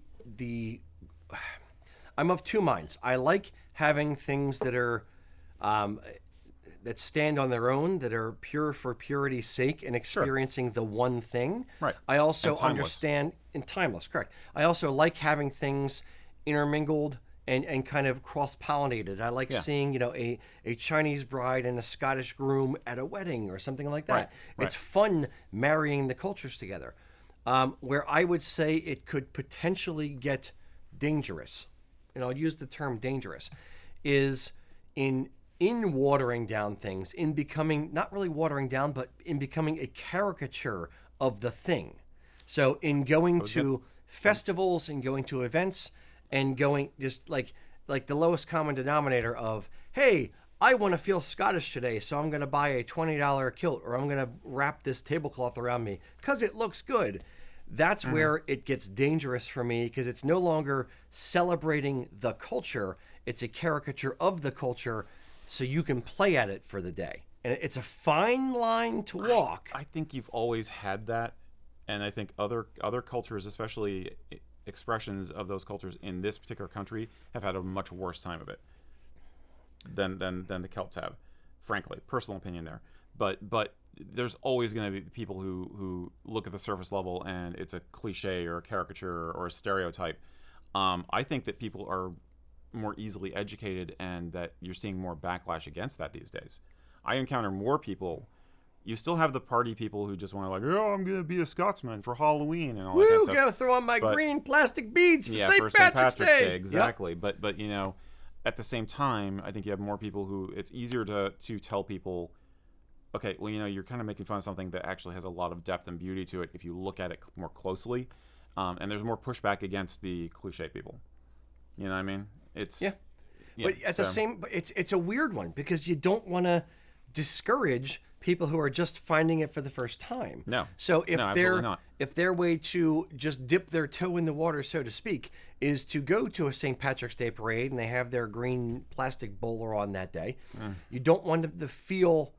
I'm of two minds. I like having things that are that stand on their own, that are pure for purity's sake and experiencing the one thing. Right. I also And timeless. understand and timeless, correct. I also like having things intermingled and kind of cross-pollinated. I like seeing, a Chinese bride and a Scottish groom at a wedding or something like that. Right. It's fun marrying the cultures together. Where I would say it could potentially get dangerous, and I'll use the term dangerous, is in watering down things, in becoming, not really watering down, but in becoming a caricature of the thing. So in going to festivals and going to events and going just like the lowest common denominator of, hey, I want to feel Scottish today, so I'm going to buy a $20 kilt, or I'm going to wrap this tablecloth around me because it looks good. That's where it gets dangerous for me, because it's no longer celebrating the culture. It's a caricature of the culture, so you can play at it for the day. And it's a fine line to walk. I think you've always had that, and I think other cultures, especially expressions of those cultures in this particular country, have had a much worse time of it than the Celts have. Frankly, personal opinion there. But there's always going to be people who look at the surface level and it's a cliche or a caricature or a stereotype. I think that people are more easily educated, and that you're seeing more backlash against that these days. I encounter more people. You still have the party people who just want to, like, oh, I'm going to be a Scotsman for Halloween and all that kind of stuff. Gonna throw on my green plastic beads for St. Patrick's Day. Exactly. Yep. But at the same time, I think you have more people who it's easier to tell people, okay, well, you're kind of making fun of something that actually has a lot of depth and beauty to it if you look at it more closely. And there's more pushback against the cliche people. You know what I mean? But it's a weird one, because you don't want to discourage people who are just finding it for the first time. No. So absolutely not. if their way to just dip their toe in the water, so to speak, is to go to a St. Patrick's Day parade and they have their green plastic bowler on that day, you don't want them to feel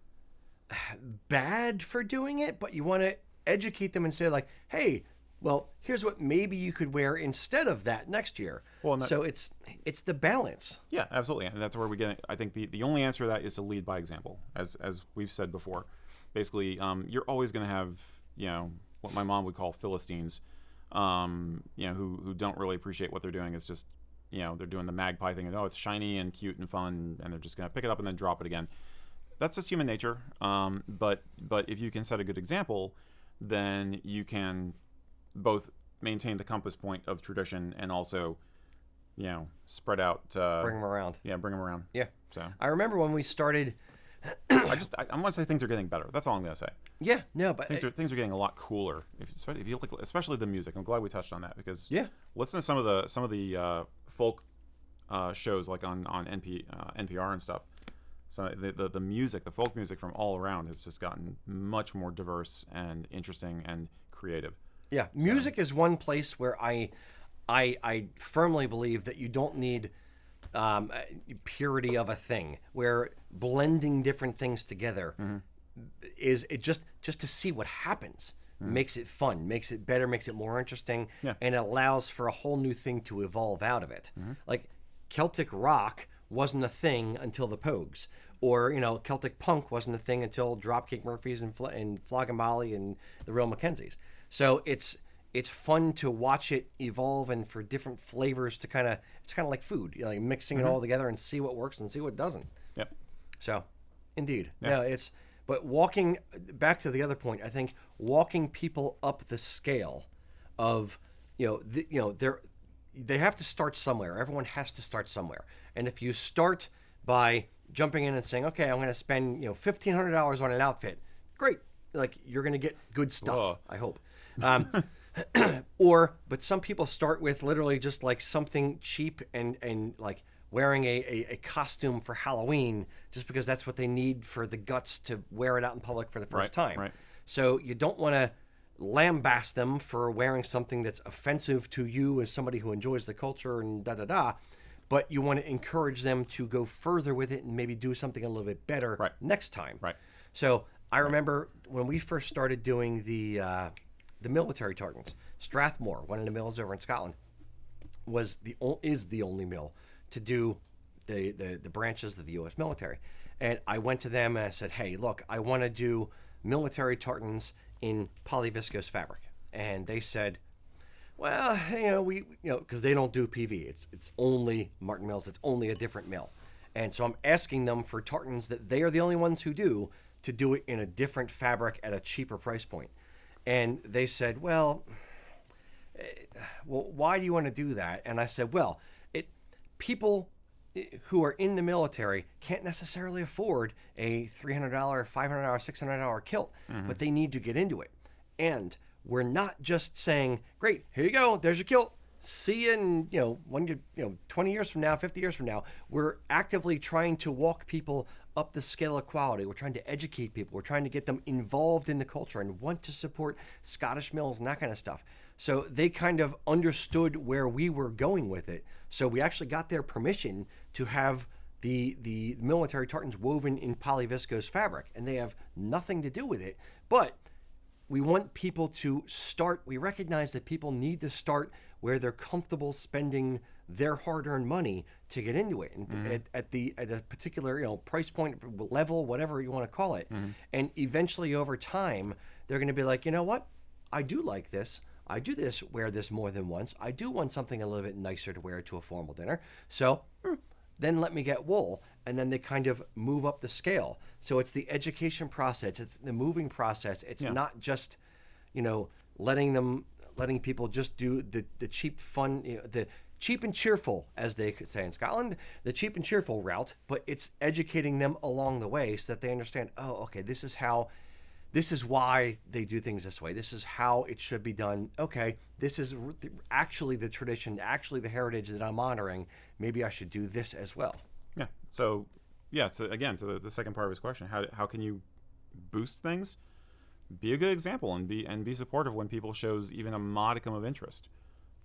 bad for doing it, but you want to educate them and say, like, hey, well, here's what maybe you could wear instead of that next year. So it's the balance. Yeah, absolutely. And that's where we get it. I think the only answer to that is to lead by example, as we've said before. Basically, you're always going to have, what my mom would call Philistines, who don't really appreciate what they're doing. It's just, they're doing the magpie thing, and it's shiny and cute and fun, and they're just gonna pick it up and then drop it again. That's just human nature. But if you can set a good example, then you can both maintain the compass point of tradition and also, spread out. Bring them around. Yeah, bring them around. Yeah. So I remember when we started. I want to say things are getting better. That's all I'm gonna say. Yeah. No, but Things are getting a lot cooler. If you look, especially the music. I'm glad we touched on that because listen to some of the folk shows like on NPR and stuff. So the music, the folk music from all around has just gotten much more diverse and interesting and creative. Yeah, music is one place where I firmly believe that you don't need purity of a thing, where blending different things together is it just to see what happens makes it fun, makes it better, makes it more interesting, and it allows for a whole new thing to evolve out of it. Like Celtic rock wasn't a thing until the Pogues, or Celtic punk wasn't a thing until Dropkick Murphys and Flogging Molly and the Real Mackenzies. So it's fun to watch it evolve and for different flavors to it's kind of like food, like mixing it all together and see what works and see what doesn't. Yep. So, indeed, but walking back to the other point, I think walking people up the scale of they have to start somewhere. Everyone has to start somewhere. And if you start by jumping in and saying, okay, I'm going to spend $1,500 on an outfit, great. Like, you're going to get good stuff. Whoa. I hope. But some people start with literally just like something cheap and like wearing a costume for Halloween just because that's what they need for the guts to wear it out in public for the first time. Right. So you don't want to lambast them for wearing something that's offensive to you as somebody who enjoys the culture and but you want to encourage them to go further with it and maybe do something a little bit better next time. Right. So I remember when we first started doing the military tartans, Strathmore, one of the mills over in Scotland, is the only mill to do the branches of the U.S. military. And I went to them and I said, hey, look, I want to do military tartans in polyviscose fabric. And they said, well, because they don't do PV. It's only Martin Mills. It's only a different mill. And so I'm asking them for tartans that they are the only ones who do to do it in a different fabric at a cheaper price point. And they said, well, why do you want to do that? And I said, well, people who are in the military can't necessarily afford a $300, $500, $600 kilt, but they need to get into it. And we're not just saying, great, here you go, there's your kilt. See you in, 20 years from now, 50 years from now. We're actively trying to walk people up the scale of quality. We're trying to educate people. We're trying to get them involved in the culture and want to support Scottish mills and that kind of stuff. So they kind of understood where we were going with it. So we actually got their permission to have the military tartans woven in polyviscose fabric, and they have nothing to do with it. But we want people to start. We recognize that people need to start where they're comfortable spending their hard-earned money to get into it, and at a particular price point, level, whatever you want to call it. And eventually, over time, they're going to be like, you know what? I do like this. I do wear this more than once. I do want something a little bit nicer to wear to a formal dinner. So then let me get wool. And then they kind of move up the scale. So it's the education process. It's the moving process. It's not just, letting people just do the cheap fun, the cheap and cheerful, as they could say in Scotland, the cheap and cheerful route. But it's educating them along the way so that they understand, oh, okay, this is why they do things this way. This is how it should be done. Okay, this is actually the tradition, actually the heritage that I'm honoring. Maybe I should do this as well. Yeah. So, again, to the second part of his question, how can you boost things? Be a good example and be supportive when people shows even a modicum of interest.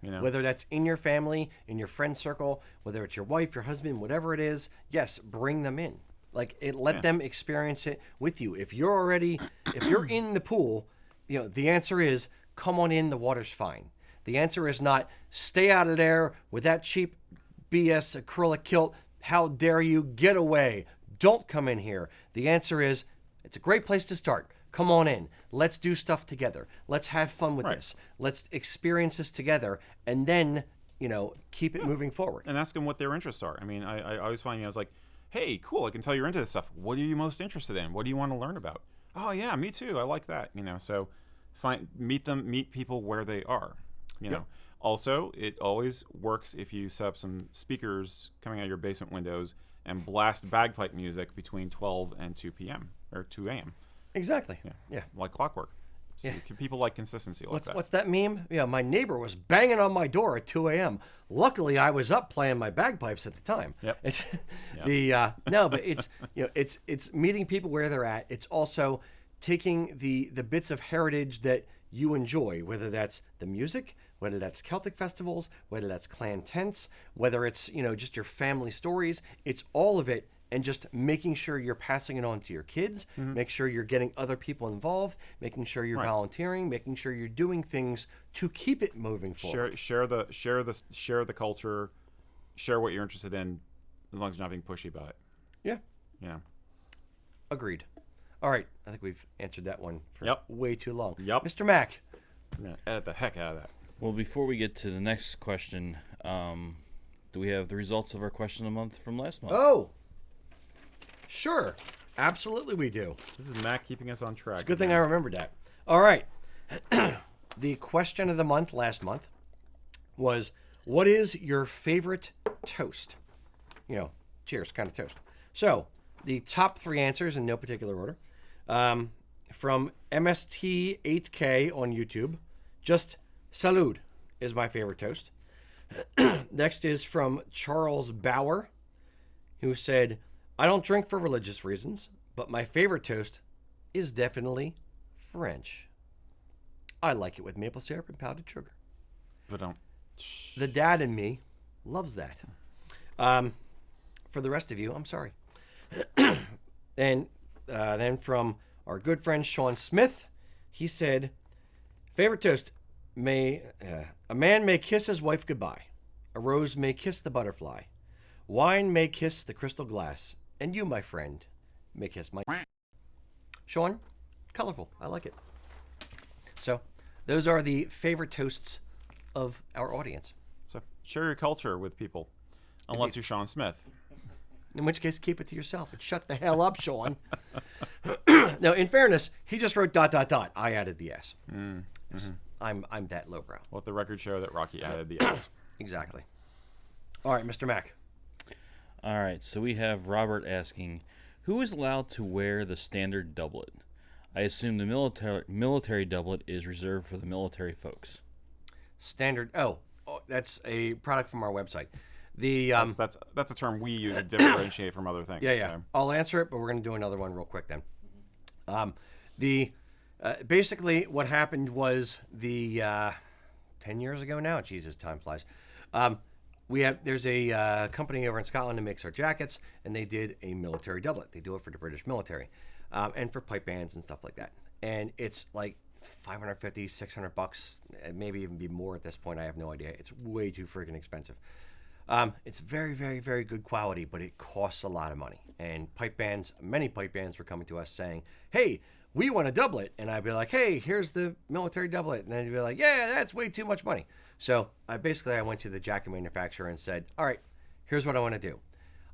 Whether that's in your family, in your friend circle, whether it's your wife, your husband, whatever it is, yes, bring them in. Let them experience it with you. If you're in the pool, the answer is come on in. The water's fine. The answer is not stay out of there with that cheap BS acrylic kilt. How dare you? Get away. Don't come in here. The answer is it's a great place to start. Come on in. Let's do stuff together. Let's have fun with Right. this. Let's experience this together, and then keep it moving forward. And ask them what their interests are. I mean, I always find I was like, hey, cool, I can tell you're into this stuff. What are you most interested in? What do you want to learn about? Oh yeah, me too. I like that. So meet people where they are. Also, it always works if you set up some speakers coming out of your basement windows and blast bagpipe music between 12 and 2 p.m. or 2 a.m. Exactly. Yeah. Like clockwork. So people like consistency like that. What's that meme? Yeah, my neighbor was banging on my door at 2 a.m. Luckily, I was up playing my bagpipes at the time. Yep. It's no, but it's it's meeting people where they're at. It's also taking the bits of heritage that you enjoy, whether that's the music, whether that's Celtic festivals, whether that's clan tents, whether it's just your family stories. It's all of it. And just making sure you're passing it on to your kids, make sure you're getting other people involved, making sure you're volunteering, making sure you're doing things to keep it moving forward. Share the culture, share what you're interested in, as long as you're not being pushy about it. Yeah. Agreed. All right, I think we've answered that one for way too long. Yep. Mr. Mack. I'm gonna edit the heck out of that. Well, before we get to the next question, do we have the results of our question of the month from last month? Oh. Sure. Absolutely we do. This is Matt keeping us on track. It's a good thing I remembered that. All right. The question of the month last month was, what is your favorite toast? Cheers kind of toast. So, the top 3 answers in no particular order. From MST8K on YouTube, just salud is my favorite toast. Next is from Charles Bauer, who said, I don't drink for religious reasons, but my favorite toast is definitely French. I like it with maple syrup and powdered sugar. But The dad in me loves that. For the rest of you, I'm sorry. And then from our good friend Sean Smith, he said, favorite toast, a man may kiss his wife goodbye. A rose may kiss the butterfly. Wine may kiss the crystal glass. And you, my friend, may kiss my... Sean, colorful. I like it. So, those are the favorite toasts of our audience. So, share your culture with people. Unless you're Sean Smith. In which case, keep it to yourself and shut the hell up, Sean. Now, in fairness, he just wrote ... I added the S. I'm that lowbrow. Let the record show that Rocky added the S. Exactly. All right, Mr. Mack. All right, so we have Robert asking, who is allowed to wear the standard doublet? I assume the military doublet is reserved for the military folks. Standard. Oh, that's a product from our website. That's a term we use to differentiate from other things. Yeah. So. I'll answer it, but we're going to do another one real quick then. Basically what happened was 10 years ago now. Jesus, time flies. There's a company over in Scotland that makes our jackets, and they did a military doublet. They do it for the British military, and for pipe bands and stuff like that. And it's like $550, $600, maybe even be more at this point. I have no idea. It's way too freaking expensive. It's very, very, very good quality, but it costs a lot of money. And many pipe bands were coming to us saying, hey, we want a doublet. And I'd be like, hey, here's the military doublet. And they'd be like, yeah, that's way too much money. So I went to the jacket manufacturer and said, all right, here's what I want to do.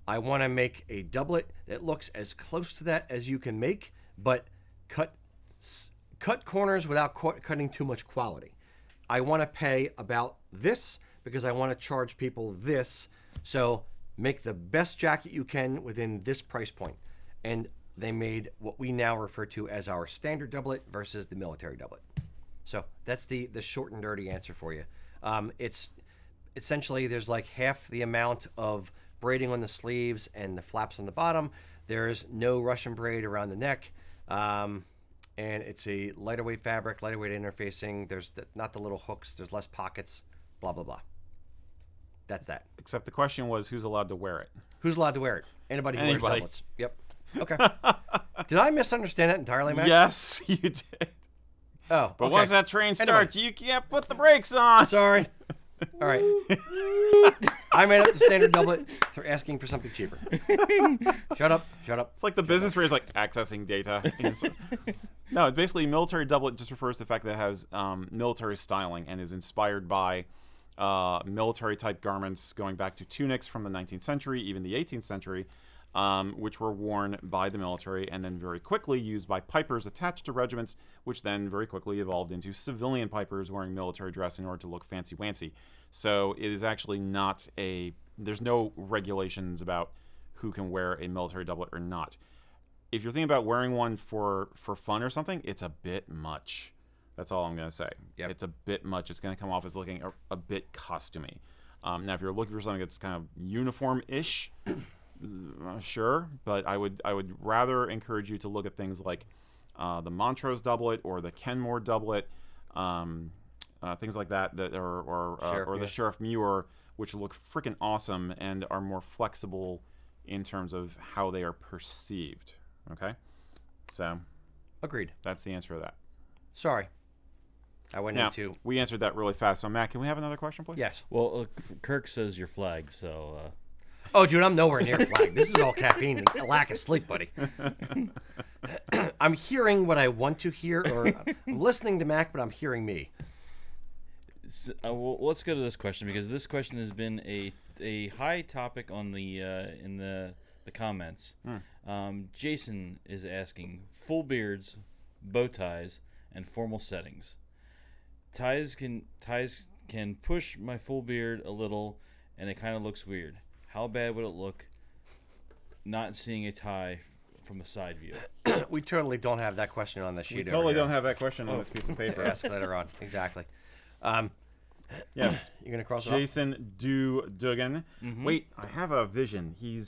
I want to make a doublet that looks as close to that as you can make, but cut corners without cutting too much quality. I want to pay about this because I want to charge people this. So make the best jacket you can within this price point. And they made what we now refer to as our standard doublet versus the military doublet. So that's the short and dirty answer for you. It's essentially there's like half the amount of braiding on the sleeves and the flaps on the bottom. There's no Russian braid around the neck. And it's a lighter weight fabric, lighter weight interfacing. There's not the little hooks. There's less pockets, blah, blah, blah. That's that. Except the question was, who's allowed to wear it? Who's allowed to wear it? Anybody who wears doublets. Yep. Okay. Did I misunderstand that entirely, Matt? Yes, you did. Oh, but okay. once that train starts, you can't put the brakes on. Sorry. All right. I made up the standard doublet. They're asking for something cheaper. Shut up. It's like the business where it's like accessing data. No, basically military doublet just refers to the fact that it has military styling and is inspired by military type garments going back to tunics from the 19th century, even the 18th century, which were worn by the military and then very quickly used by pipers attached to regiments, which then very quickly evolved into civilian pipers wearing military dress in order to look fancy-wancy. So it is actually not there's no regulations about who can wear a military doublet or not. If you're thinking about wearing one for fun or something, it's a bit much. That's all I'm going to say. Yep. It's a bit much. It's going to come off as looking a bit costumey. Now, if you're looking for something that's kind of uniform-ish, sure, but I would rather encourage you to look at things like the Montrose doublet or the Kenmore doublet, things like that, or the Sheriff Muir, which look freaking awesome and are more flexible in terms of how they are perceived. Okay, so Agreed. that's the answer to that. Sorry. I went Now, into... we answered that really fast. So, Matt, can we have another question, please? Yes. Well, Kirk says you're flagged, so... Oh, dude, I'm nowhere near flagged. This is all caffeine and a lack of sleep, buddy. I'm hearing what I want to hear, or I'm listening to Mac, but I'm hearing me. Well, let's go to this question, because this question has been a high topic on the in the comments. Jason is asking full beards, bow ties, and formal settings. Ties can push my full beard a little, and it kind of looks weird. How bad would it look not seeing a tie from a side view? We totally don't have that question on the sheet. We totally don't have that question on this piece of to paper. ask later on. Exactly. Yes. You're gonna cross it off? Jason Dugan. Wait, I have a vision. He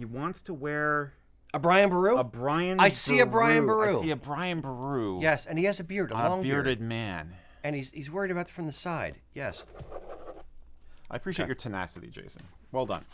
wants to wear A Brian Baru? a Brian. I see a Brian Baru. I see a Brian Baru. Yes, and he has a beard, a long bearded beard. man. And he's worried about from the side. Yes. I appreciate your tenacity, Jason. Well done.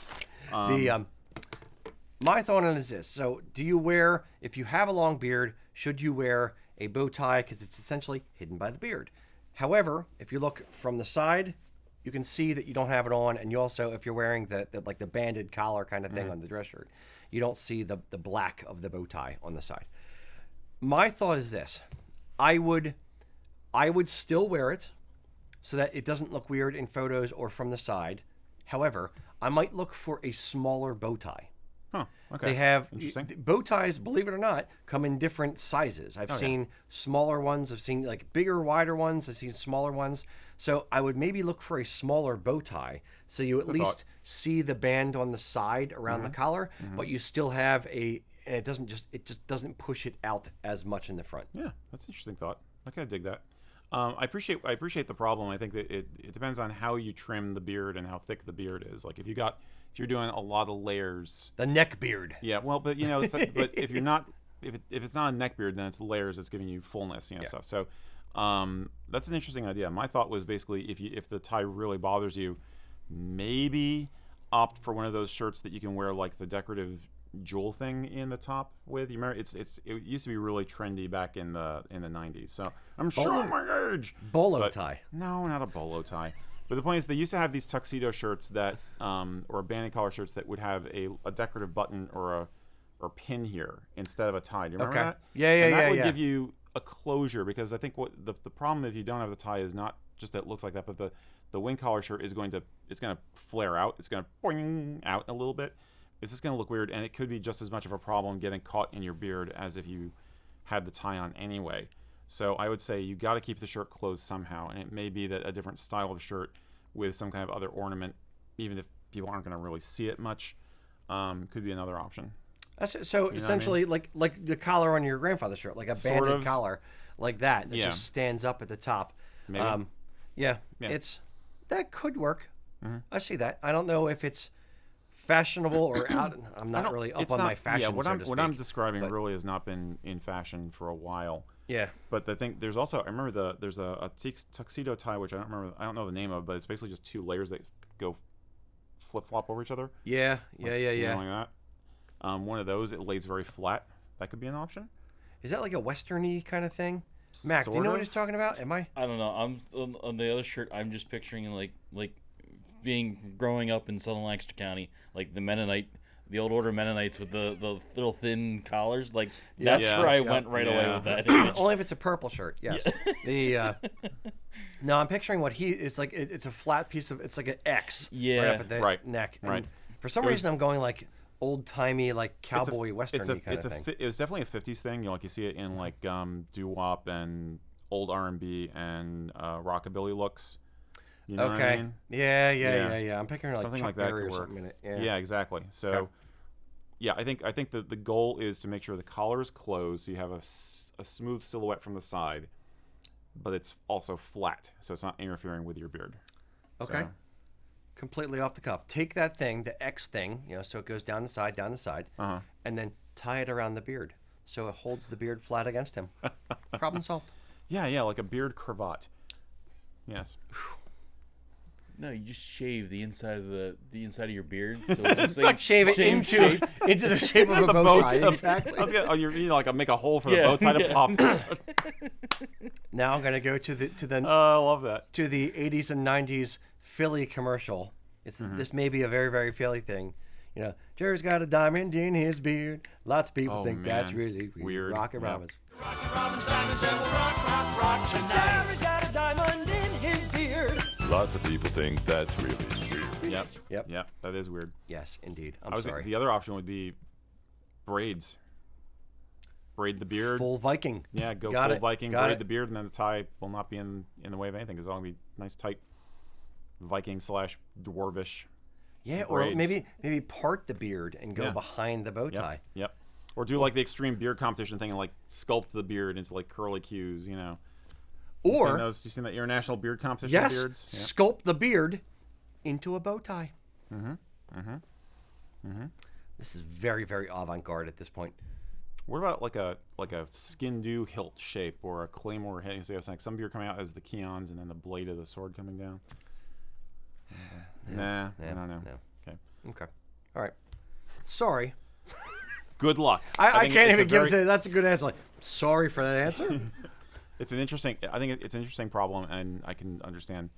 My thought on it is this. So, do you wear, if you have a long beard, should you wear a bow tie because it's essentially hidden by the beard? However, if you look from the side, you can see that you don't have it on, and you also, if you're wearing the like the banded collar kind of thing on the dress shirt, you don't see the black of the bow tie on the side. My thought is this: I would still wear it so that it doesn't look weird in photos or from the side. However, I might look for a smaller bow tie. Huh. Okay. They have Interesting. bow ties, believe it or not, come in different sizes. I've seen smaller ones. I've seen like bigger, wider ones. I've seen smaller ones. So I would maybe look for a smaller bow tie, so you at least see the band on the side around the collar, but you still have and it just doesn't push it out as much in the front. Yeah, that's an interesting thought. I kind of dig that. I appreciate the problem. I think that it depends on how you trim the beard and how thick the beard is. Like if you're doing a lot of layers. The neck beard. Yeah, well, but it's like, but if you're not, if it's not a neck beard, then it's layers that's giving you fullness, stuff. So, that's an interesting idea. My thought was basically if the tie really bothers you, maybe opt for one of those shirts that you can wear like the decorative jewel thing in the top with. You remember it used to be really trendy back in the 90s. So I'm showing my age. Bolo tie. No, not a bolo tie. But the point is, they used to have these tuxedo shirts that, or banded collar shirts that would have a decorative button or pin here instead of a tie. Do you remember that? Yeah, and that would give you a closure, because I think what the problem if you don't have the tie is not just that it looks like that, but the wing collar shirt is going to flare out. It's going to boing out a little bit. It's just going to look weird, and it could be just as much of a problem getting caught in your beard as if you had the tie on anyway. So I would say you got to keep the shirt closed somehow, and it may be that a different style of shirt with some kind of other ornament, even if people aren't going to really see it much, could be another option. So essentially, like the collar on your grandfather's shirt, like a banded collar, like that just stands up at the top. Maybe. That could work. I see that. I don't know if it's fashionable or out. I'm not really up on my fashion. Yeah, what I'm describing really has not been in fashion for a while. Yeah. But I think there's also, I remember there's a tuxedo tie, which I don't know the name of, but it's basically just two layers that go flip flop over each other. Yeah. Like that. One of those, it lays very flat. That could be an option. Is that like a western-y kind of thing? Mac, do you know what he's talking about? Am I? I don't know. I'm on the other shirt. I'm just picturing like growing up in Southern Lancaster County, like the old order Mennonites with the little thin collars, like that's Yeah. where I Yeah. went right away Yeah. with that image. Only if it's a purple shirt. Yes. No, I'm picturing what it's like. It's a flat piece of. It's like an X. Yeah. Right up at the Right. neck. And Right. for some reason, I'm going like old timey, like cowboy western kind of thing. It was definitely a '50s thing. You see it in like doo-wop and old R&B and rockabilly looks. You know what I mean? Yeah. I'm picturing like Something Chuck like that Berry could or work. something in it. Yeah, exactly. So, Okay. yeah, I think that the goal is to make sure the collar is closed, so you have a smooth silhouette from the side, but it's also flat, so it's not interfering with your beard. Okay. So, Completely off the cuff. Take that thing, the X thing, so it goes down the side, and then tie it around the beard, so it holds the beard flat against him. Problem solved. yeah, like a beard cravat. Yes. No, you just shave the inside of your beard. So it's It's like shave it into the shape of a bow tie. Exactly. I was gonna, like make a hole for the bow tie to pop. Now I'm gonna go to the I love that. to the 80s and 90s Philly commercial. This may be a very, very Philly thing. Jerry's got a diamond in his beard. Lots of people think that's man. really Weird. Rocket Yeah. Robbins. Robin's diamonds and will rock tonight. Jerry's got a diamond in his beard. Lots of people think that's really weird. Yep. That is weird. Yes, indeed. I'm sorry. The other option would be braids. Braid the beard. Full Viking. Yeah, go Got full it. Viking, Got braid it. the beard, and then the tie will not be in the way of anything because it'll be nice, tight Viking / dwarvish. Yeah, or braids. maybe part the beard and go Yeah. behind the bow tie. Yep. Or do like the extreme beard competition thing and like sculpt the beard into like curly cues, Or you seen that international beard competition yes, beards? Yeah. sculpt the beard into a bow tie. This is very, very avant-garde at this point. What about like a skin dew hilt shape or a claymore head? So you have like some beard coming out as the keons and then the blade of the sword coming down. Nah, I don't know. No. Okay. Okay. All right. Sorry. Good luck. I think can't it's even a very- give it. That's a good answer. Like, sorry for that answer. It's an interesting. I think it's an interesting problem, and I can understand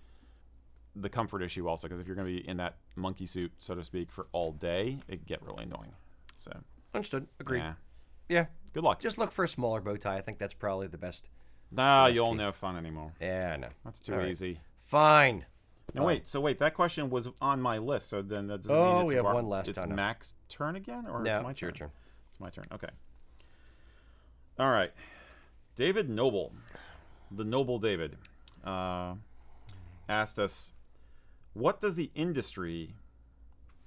the comfort issue also because if you're going to be in that monkey suit, so to speak, for all day, it can get really annoying. So Understood. Agreed. yeah. Yeah. Good luck. Just look for a smaller bow tie. I think that's probably the best. Nah, That's you'll key. no fun anymore. Yeah, I know. That's too All right. easy. Fine. No, wait. So wait, that question was on my list. So then that doesn't Oh, mean it's we have one last It's time. Mac's turn again, or No, it's my it's turn? your turn. It's my turn. Okay. All right. David Noble, the Noble David, asked us, "What does the industry,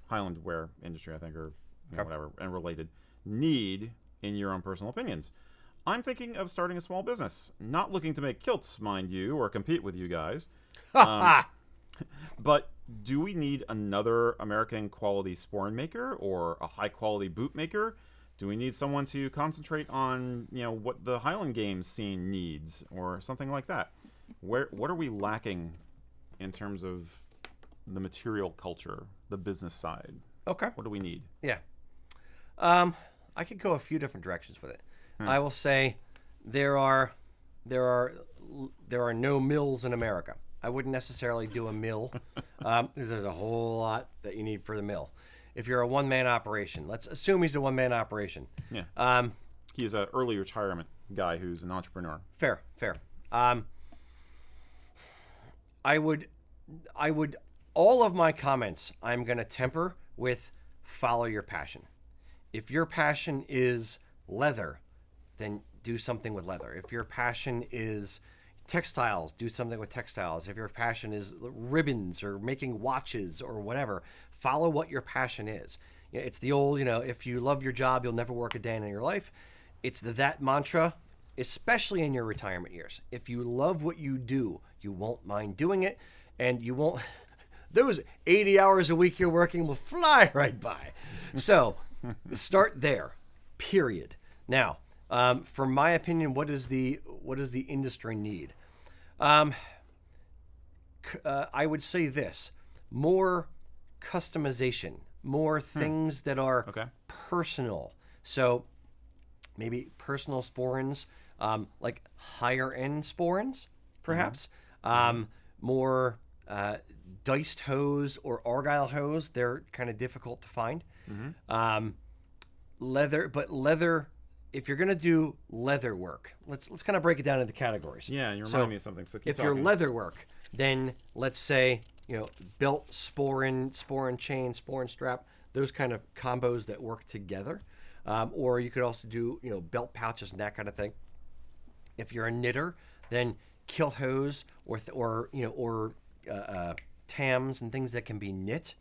Highland wear industry, I think, or whatever, and related, need in your own personal opinions? I'm thinking of starting a small business, not looking to make kilts, mind you, or compete with you guys." But do we need another American quality sporran maker or a high quality boot maker? Do we need someone to concentrate on, what the Highland Games scene needs or something like that? What are we lacking in terms of the material culture, the business side? Okay. What do we need? Yeah. I could go a few different directions with it. I will say there are no mills in America. I wouldn't necessarily do a mill because there's a whole lot that you need for the mill. If you're a one-man operation, let's assume he's a one-man operation. Yeah. He's an early retirement guy who's an entrepreneur. Fair. I would all of my comments I'm going to temper with follow your passion. If your passion is leather, then do something with leather. If your passion is textiles, do something with textiles. If your passion is ribbons or making watches or whatever, follow what your passion is. It's the old, if you love your job, you'll never work a day in your life. It's that mantra, especially in your retirement years. If you love what you do, you won't mind doing it, and you won't. Those 80 hours a week you're working will fly right by. So start there, period. Now, for my opinion, what does the industry need? I would say this: more customization, more things that are personal. So maybe personal sporrans, like higher end sporrans, perhaps. More diced hose or argyle hose, they're kind of difficult to find. Leather. If you're gonna do leather work, let's kind of break it down into categories. Yeah, you remind me of something. So keep if talking. you're leather work, then let's say belt, sporran chain, sporran strap, those kind of combos that work together. Or you could also do belt pouches and that kind of thing. If you're a knitter, then kilt hose or tams and things that can be knit,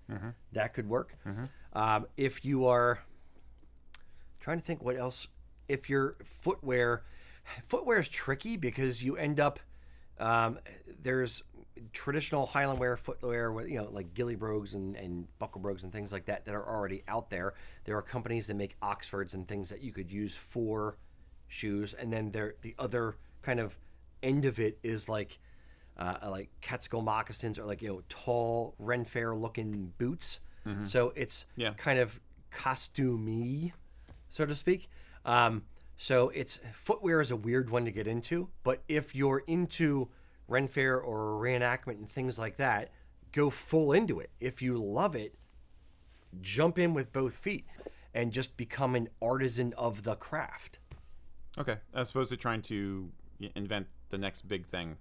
that could work. If you are trying to think what else, if your footwear is tricky because you end up there's traditional Highland wear footwear with like ghillie brogues and buckle brogues and things like that are already out there. There are companies that make Oxfords and things that you could use for shoes, and then the other kind of end of it is like Catskill moccasins or tall Ren Fair looking boots. So it's kind of costumey, so to speak. So footwear is a weird one to get into, but if you're into Ren Fair or reenactment and things like that, go full into it. If you love it, jump in with both feet and just become an artisan of the craft. Okay, as opposed to trying to invent the next big thing,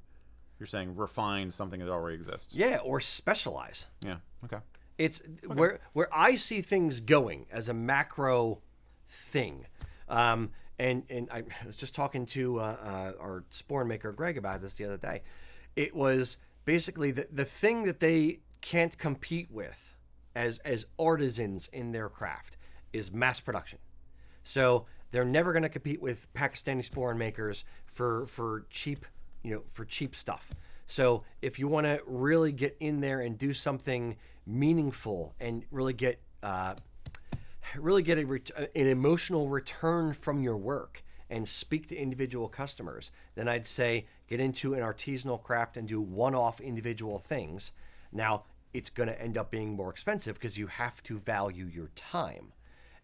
you're saying refine something that already exists. Yeah, or specialize. Yeah. Okay. It's where I see things going as a macro thing. And I was just talking to our sporran maker Greg about this the other day. It was basically the thing that they can't compete with as artisans in their craft is mass production. So they're never going to compete with Pakistani sporran makers for cheap stuff. So if you want to really get in there and do something meaningful and really get an emotional return from your work and speak to individual customers, then I'd say get into an artisanal craft and do one-off individual things. Now, it's going to end up being more expensive because you have to value your time.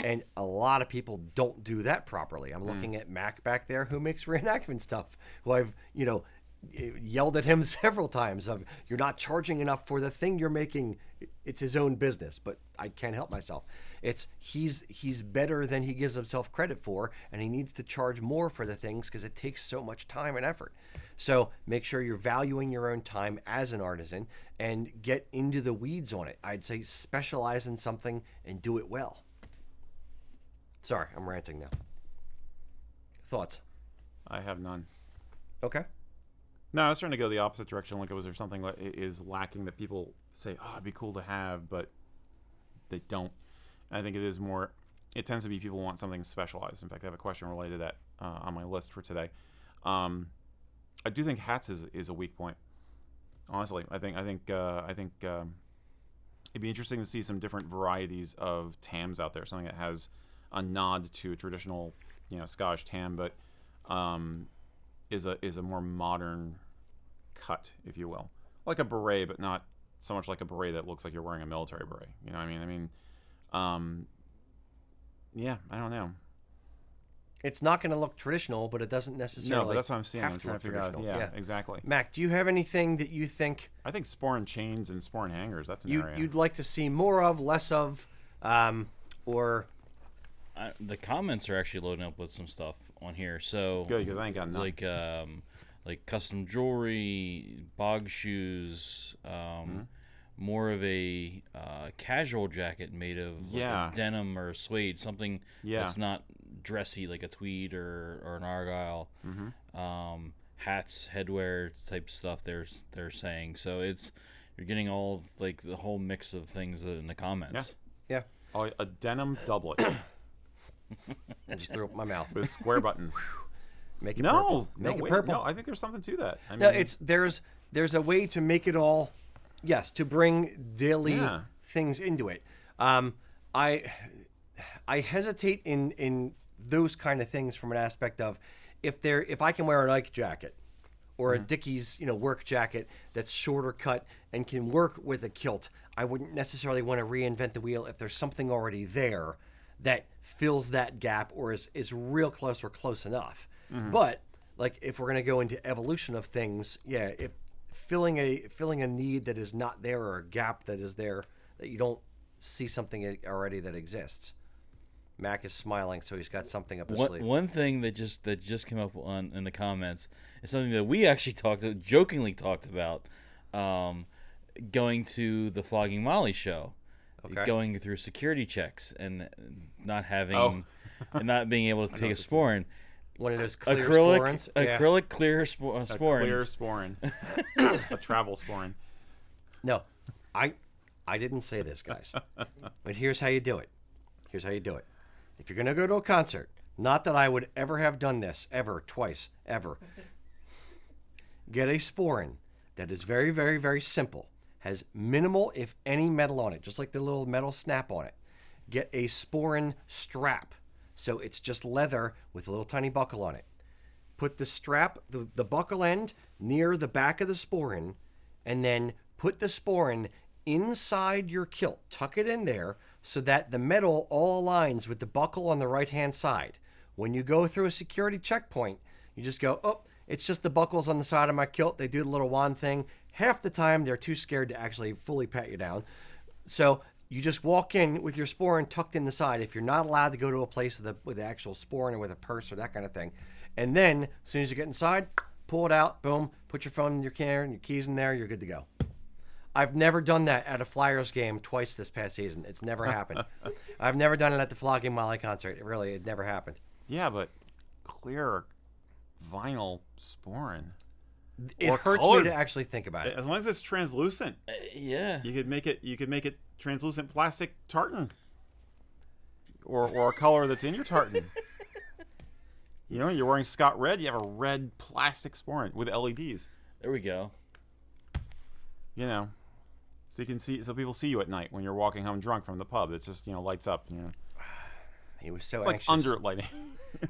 And a lot of people don't do that properly. I'm looking at Mac back there who makes reenactment stuff, who I've, yelled at him several times of, you're not charging enough for the thing you're making. It's his own business, but I can't help myself. He's better than he gives himself credit for, and he needs to charge more for the things because it takes so much time and effort. So make sure you're valuing your own time as an artisan and get into the weeds on it. I'd say specialize in something and do it well. Sorry, I'm ranting now. Thoughts? I have none. Okay. No, I was trying to go the opposite direction. Like, was there something that is lacking that people say, oh, it'd be cool to have, but they don't? And I think it is more, it tends to be people want something specialized. In fact, I have a question related to that on my list for today. I do think hats is a weak point. Honestly, I think it'd be interesting to see some different varieties of tams out there. Something that has a nod to a traditional, Scotch tam, but is a more modern cut, if you will, like a beret, but not so much like a beret that looks like you're wearing a military beret. You know what I mean? Yeah, I don't know. It's not going to look traditional, but it doesn't necessarily. No, but that's what I'm saying. I'm have to trying look to figure out. traditional. Yeah, exactly. Mac, do you have anything that you think I think sporran chains and sporran hangers. That's an area you'd like to see more of, less of, or? The comments are actually loading up with some stuff on here. So good, because I ain't got none. Like custom jewelry, bog shoes, more of a casual jacket made of like a denim or suede, something that's not dressy like a tweed or an argyle. Hats, headwear type stuff. They're saying so. You're getting all like the whole mix of things in the comments. Yeah. Oh, a denim doublet I just threw up my mouth. with square buttons. Make it purple. No, Make it wait, purple. no. I think there's something to that. I mean, No, there's a way to make it all, yes, to bring daily things into it. I hesitate in those kind of things from an aspect of if I can wear a Nike jacket or a Dickies work jacket that's shorter cut and can work with a kilt, I wouldn't necessarily want to reinvent the wheel if there's something already there that fills that gap or is real close or close enough. But like if we're going to go into evolution of things, filling a need that is not there, or a gap that is there that you don't see something already that exists. Mac is smiling, so he's got something up his sleeve. One thing that just came up in the comments is something that we actually jokingly talked about, going to the Flogging Molly show, going through security checks and not having and not being able to take a sporran. One of those clear sporrans. Acrylic clear sporran. A clear sporran. A travel sporran. No, I didn't say this, guys. But here's how you do it. If you're going to go to a concert, not that I would ever have done this, ever, twice, ever, get a sporran that is very, very, very simple, has minimal, if any, metal on it, just like the little metal snap on it. Get a sporran strap. So it's just leather with a little tiny buckle on it. Put the strap, the buckle end, near the back of the sporran, and then put the sporran inside your kilt. Tuck it in there so that the metal all aligns with the buckle on the right-hand side. When you go through a security checkpoint, you just go, oh, it's just the buckles on the side of my kilt. They do the little wand thing. Half the time, they're too scared to actually fully pat you down. So you just walk in with your sporran tucked in the side if you're not allowed to go to a place with the actual sporran or with a purse or that kind of thing. And then, as soon as you get inside, pull it out, boom, put your phone in your camera and your keys in there, you're good to go. I've never done that at a Flyers game twice this past season. It's never happened. I've never done it at the Flogging Molly concert. It never happened. Yeah, but clear vinyl sporran. It hurts me to actually think about it. As long as it's translucent. Yeah. You could make it translucent plastic tartan. Or a color that's in your tartan. You know, you're wearing Scott red, you have a red plastic sporran with LEDs. There we go. You know. So people see you at night when you're walking home drunk from the pub. It's just, lights up, He was so It's anxious. like under lighting.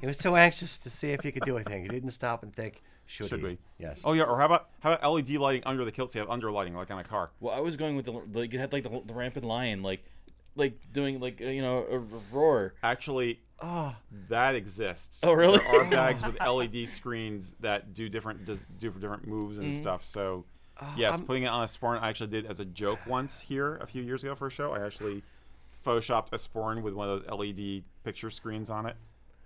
He was so anxious to see if he could do a thing. He didn't stop and think, should we? Yes. Oh yeah, or how about LED lighting under the kilts? You have under lighting like on a car. Well, I was going with you had like the rampant lion, like doing a roar. Actually, that exists. Oh really? There are bags with LED screens that do different moves and stuff. So yes, putting it on a sporran, I actually did as a joke once here a few years ago for a show. I actually photoshopped a sporran with one of those LED picture screens on it.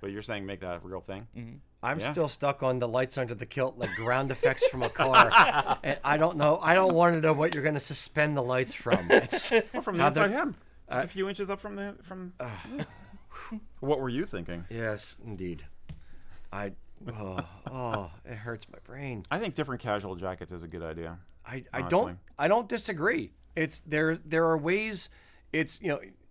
But you're saying make that a real thing? Mm-hmm. I'm still stuck on the lights under the kilt, like ground effects from a car. And I don't know. I don't want to know what you're going to suspend the lights from. It's from the inside hem. Just a few inches up from. What were you thinking? Yes, indeed. It hurts my brain. I think different casual jackets is a good idea. I don't disagree. There are ways.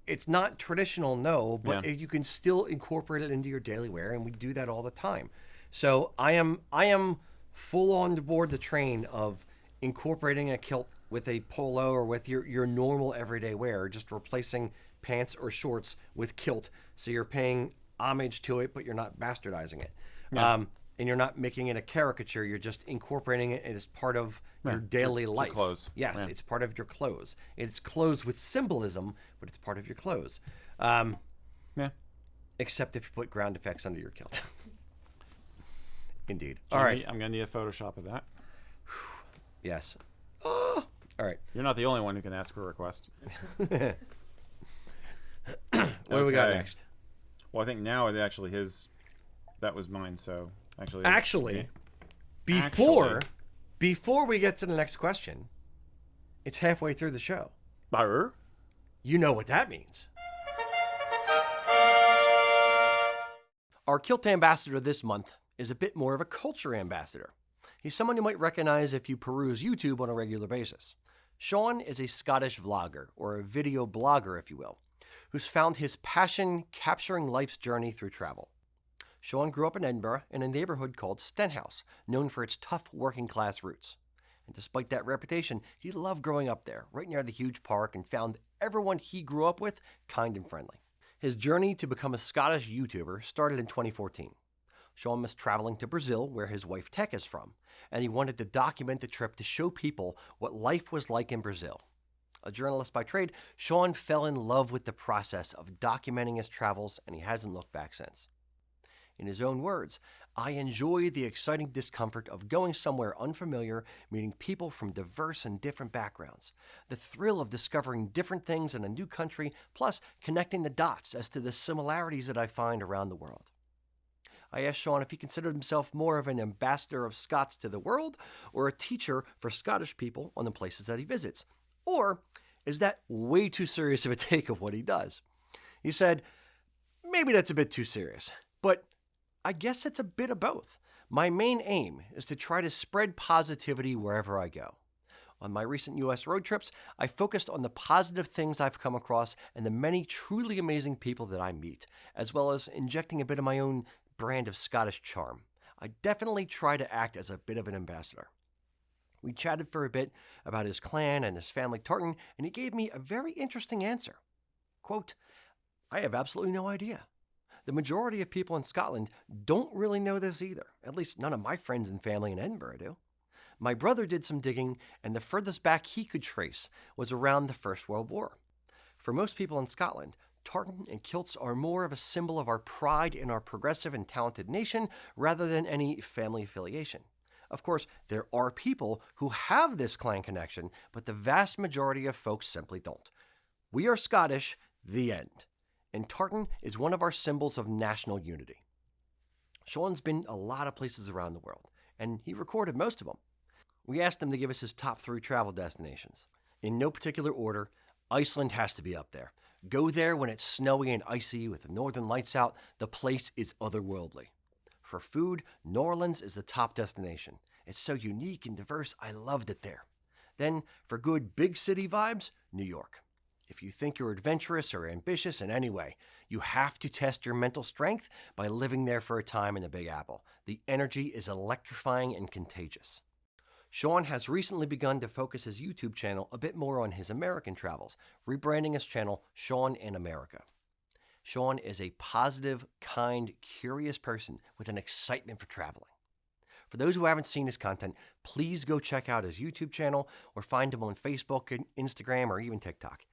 It's not traditional, no, but you can still incorporate it into your daily wear, and we do that all the time. So I am full on board the train of incorporating a kilt with a polo or with your normal everyday wear, just replacing pants or shorts with kilt, so you're paying homage to it, but you're not bastardizing it. Yeah. And you're not making it a caricature. You're just incorporating it as part of your daily life. Your clothes. Yes, it's part of your clothes. It's clothes with symbolism, but it's part of your clothes. Except if you put ground effects under your kilt. Indeed. All right. I'm going to need a Photoshop of that. Yes. All right. You're not the only one who can ask for a request. What do we got next? Well, I think now it actually that was mine, so... Actually, before we get to the next question, it's halfway through the show. You know what that means. Our Kilt ambassador this month is a bit more of a culture ambassador. He's someone you might recognize if you peruse YouTube on a regular basis. Shaun is a Scottish vlogger, or a video blogger, if you will, who's found his passion capturing life's journey through travel. Shaun grew up in Edinburgh in a neighborhood called Stenhouse, known for its tough working-class roots. And despite that reputation, he loved growing up there, right near the huge park, and found everyone he grew up with kind and friendly. His journey to become a Scottish YouTuber started in 2014. Shaun was traveling to Brazil, where his wife Tech is from, and he wanted to document the trip to show people what life was like in Brazil. A journalist by trade, Shaun fell in love with the process of documenting his travels, and he hasn't looked back since. In his own words, I enjoy the exciting discomfort of going somewhere unfamiliar, meeting people from diverse and different backgrounds. The thrill of discovering different things in a new country, plus connecting the dots as to the similarities that I find around the world. I asked Shaun if he considered himself more of an ambassador of Scots to the world or a teacher for Scottish people on the places that he visits. Or is that way too serious of a take of what he does? He said, maybe that's a bit too serious, but I guess it's a bit of both. My main aim is to try to spread positivity wherever I go. On my recent U.S. road trips, I focused on the positive things I've come across and the many truly amazing people that I meet, as well as injecting a bit of my own brand of Scottish charm. I definitely try to act as a bit of an ambassador. We chatted for a bit about his clan and his family Tartan, and he gave me a very interesting answer. Quote, I have absolutely no idea. The majority of people in Scotland don't really know this either. At least none of my friends and family in Edinburgh do. My brother did some digging, and the furthest back he could trace was around the First World War. For most people in Scotland, tartan and kilts are more of a symbol of our pride in our progressive and talented nation rather than any family affiliation. Of course, there are people who have this clan connection, but the vast majority of folks simply don't. We are Scottish, the end. And tartan is one of our symbols of national unity. Shaun's been a lot of places around the world, and he recorded most of them. We asked him to give us his top 3 travel destinations. In no particular order, Iceland has to be up there. Go there when it's snowy and icy with the northern lights out. The place is otherworldly. For food, New Orleans is the top destination. It's so unique and diverse, I loved it there. Then, for good big city vibes, New York. If you think you're adventurous or ambitious in any way, you have to test your mental strength by living there for a time in the Big Apple. The energy is electrifying and contagious. Shaun has recently begun to focus his YouTube channel a bit more on his American travels, rebranding his channel Shaun in America. Shaun is a positive, kind, curious person with an excitement for traveling. For those who haven't seen his content, please go check out his YouTube channel or find him on Facebook, Instagram, or even TikTok.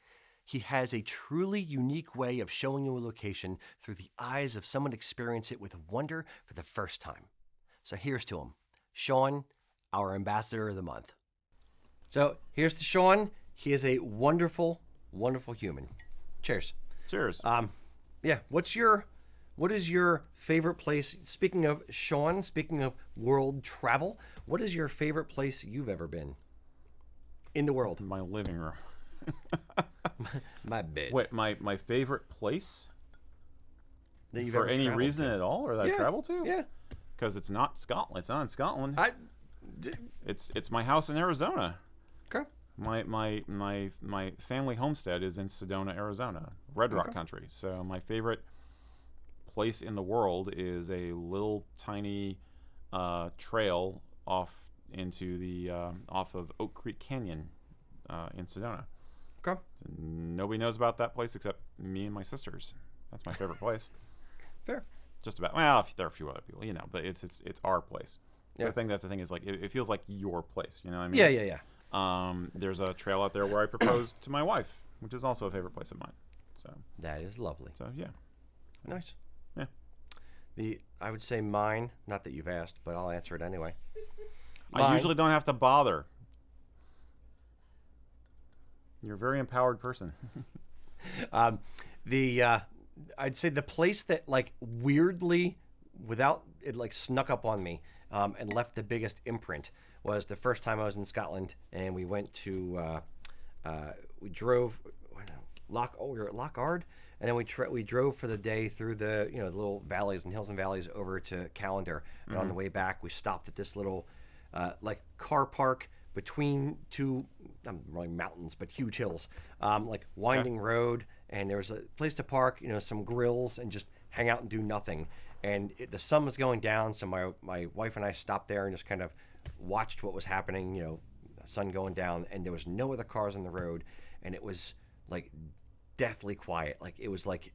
He has a truly unique way of showing you a location through the eyes of someone experiencing it with wonder for the first time. So here's to him. Shaun, our ambassador of the month. So here's to Shaun. He is a wonderful, wonderful human. Cheers. Cheers. Yeah. What is your favorite place? Speaking of Shaun, speaking of world travel, what is your favorite place you've ever been in the world? My living room. My bed. Wait, my favorite place? That you've For ever any traveled reason to? at all, or that I travel to? Yeah. Because it's not Scotland. It's not in Scotland. It's my house in Arizona. Okay. My family homestead is in Sedona, Arizona, Red Rock country. So my favorite place in the world is a little tiny trail off into the off of Oak Creek Canyon in Sedona. Okay. Nobody knows about that place except me and my sisters. That's my favorite place. Fair. Just about. Well, there are a few other people, but it's our place. Yeah. I think that's the thing is like it feels like your place. You know what I mean? Yeah. There's a trail out there where I proposed to my wife, which is also a favorite place of mine. So That is lovely. So yeah. Nice. Yeah. I would say mine. Not that you've asked, but I'll answer it anyway. I usually don't have to bother. You're a very empowered person. I'd say the place that like weirdly, without it like snuck up on me and left the biggest imprint was the first time I was in Scotland, and we went to we drove we were at Lochard, and then we drove for the day through the the little valleys and hills and valleys over to Callander. And on the way back, we stopped at this little like car park between two really mountains but huge hills, like winding road, and there was a place to park, some grills, and just hang out and do nothing. And the sun was going down, so my wife and I stopped there and just kind of watched what was happening, the sun going down, and there was no other cars on the road, and it was like deathly quiet. Like it was like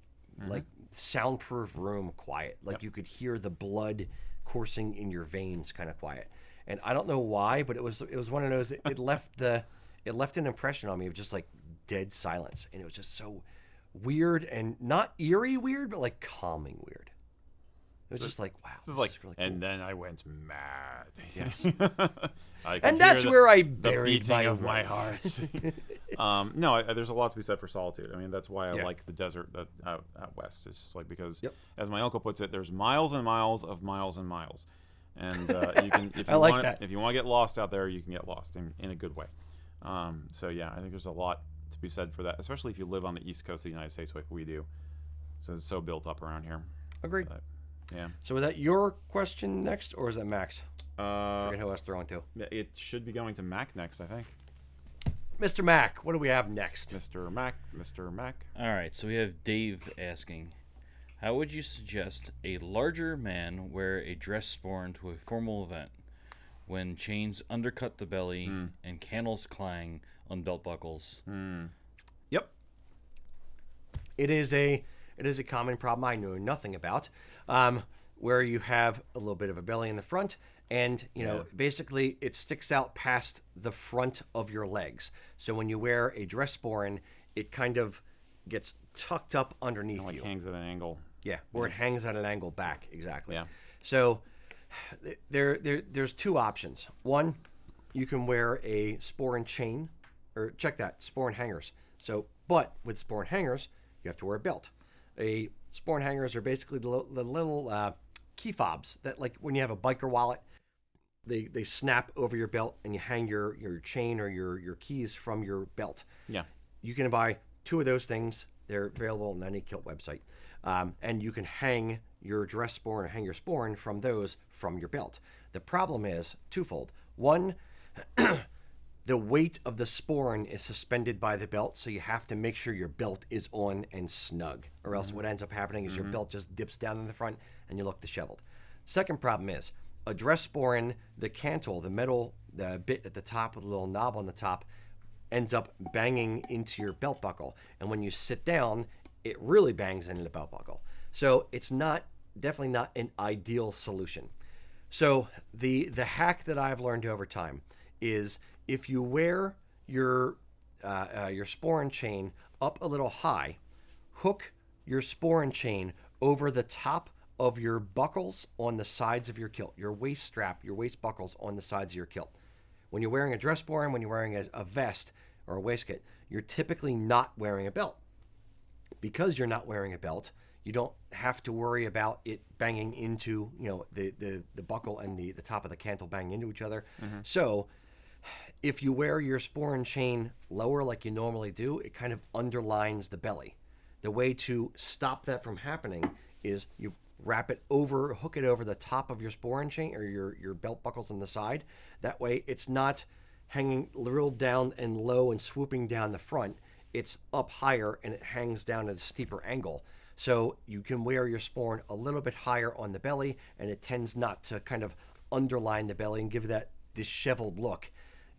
soundproof room quiet. Like you could hear the blood coursing in your veins kind of quiet. And I don't know why, but it was one of those. It left an impression on me of just like dead silence, and it was just so weird and not eerie weird, but like calming weird. It's just like, wow. This is like, really cool. and then I went mad. Yes. I could And that's hear where I the buried beating my of my wife. heart. No, there's a lot to be said for solitude. I mean, that's why I Yeah. like the desert out west. It's just like because, Yep. as my uncle puts it, there's miles and miles of miles and miles, and you can if you I like want that. if you want to get lost out there, you can get lost in a good way. So yeah, I think there's a lot to be said for that, especially if you live on the east coast of the United States like we do. So it's so built up around here. Agreed. But, yeah. So was that your question next, or is that Max? Uh, Forget who I was throwing to. it should be going to Mac next, I think. Mr. Mac, what do we have next? Mr. Mac. All right, so we have Dave asking, how would you suggest a larger man wear a dress sporran to a formal event when chains undercut the belly and candles clang on belt buckles? Yep. It is a common problem I know nothing about, where you have a little bit of a belly in the front, and basically it sticks out past the front of your legs. So when you wear a dress sporran, it kind of gets tucked up underneath Like you. hangs at an angle. Yeah, or it hangs at an angle back, exactly. Yeah. So there's two options. One, you can wear a sporran chain, or check that, sporran hangers. So, but with sporran hangers, you have to wear a belt. A sporran hangers are basically the little key fobs that, like when you have a biker wallet, they snap over your belt and you hang your chain or your keys from your belt. Yeah. You can buy two of those things. They're available on any Kilt website. And you can hang your dress sporran or hang your sporran from those from your belt. The problem is twofold. One, the weight of the sporran is suspended by the belt, so you have to make sure your belt is on and snug, or else what ends up happening is your belt just dips down in the front and you look disheveled. Second problem is a dress sporran, the cantle, the metal, the bit at the top with a little knob on the top, ends up banging into your belt buckle, and when you sit down, it really bangs into the belt buckle. So it's definitely not an ideal solution. So the hack that I've learned over time is if you wear your sporran chain up a little high, hook your sporran chain over the top of your buckles on the sides of your kilt, your waist strap, your waist buckles on the sides of your kilt. When you're wearing a dress sporran, when you're wearing a vest or a waistcoat, you're typically not wearing a belt. Because you're not wearing a belt, you don't have to worry about it banging into, the buckle and the top of the cantle banging into each other. So if you wear your sporran chain lower like you normally do, it kind of underlines the belly. The way to stop that from happening is you hook it over the top of your sporran chain or your belt buckles on the side. That way it's not hanging real down and low and swooping down the front. It's up higher and it hangs down at a steeper angle. So you can wear your sporran a little bit higher on the belly, and it tends not to kind of underline the belly and give that disheveled look.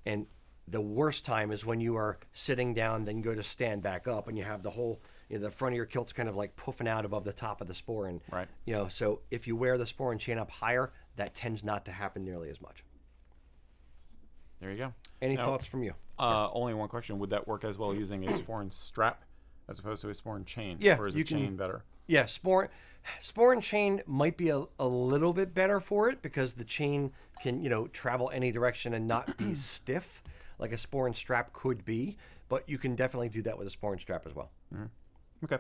And the worst time is when you are sitting down, then go to stand back up, and you have the whole, the front of your kilt's kind of like puffing out above the top of the sporran. Right. So if you wear the sporran chain up higher, that tends not to happen nearly as much. There you go. Any thoughts from you? Only one question. Would that work as well using a sporran strap as opposed to a sporran chain? Yeah, Or is you a can- chain better? Yeah, sporran chain might be a little bit better for it because the chain can, travel any direction and not be stiff like a sporran strap could be, but you can definitely do that with a sporran strap as well. Okay.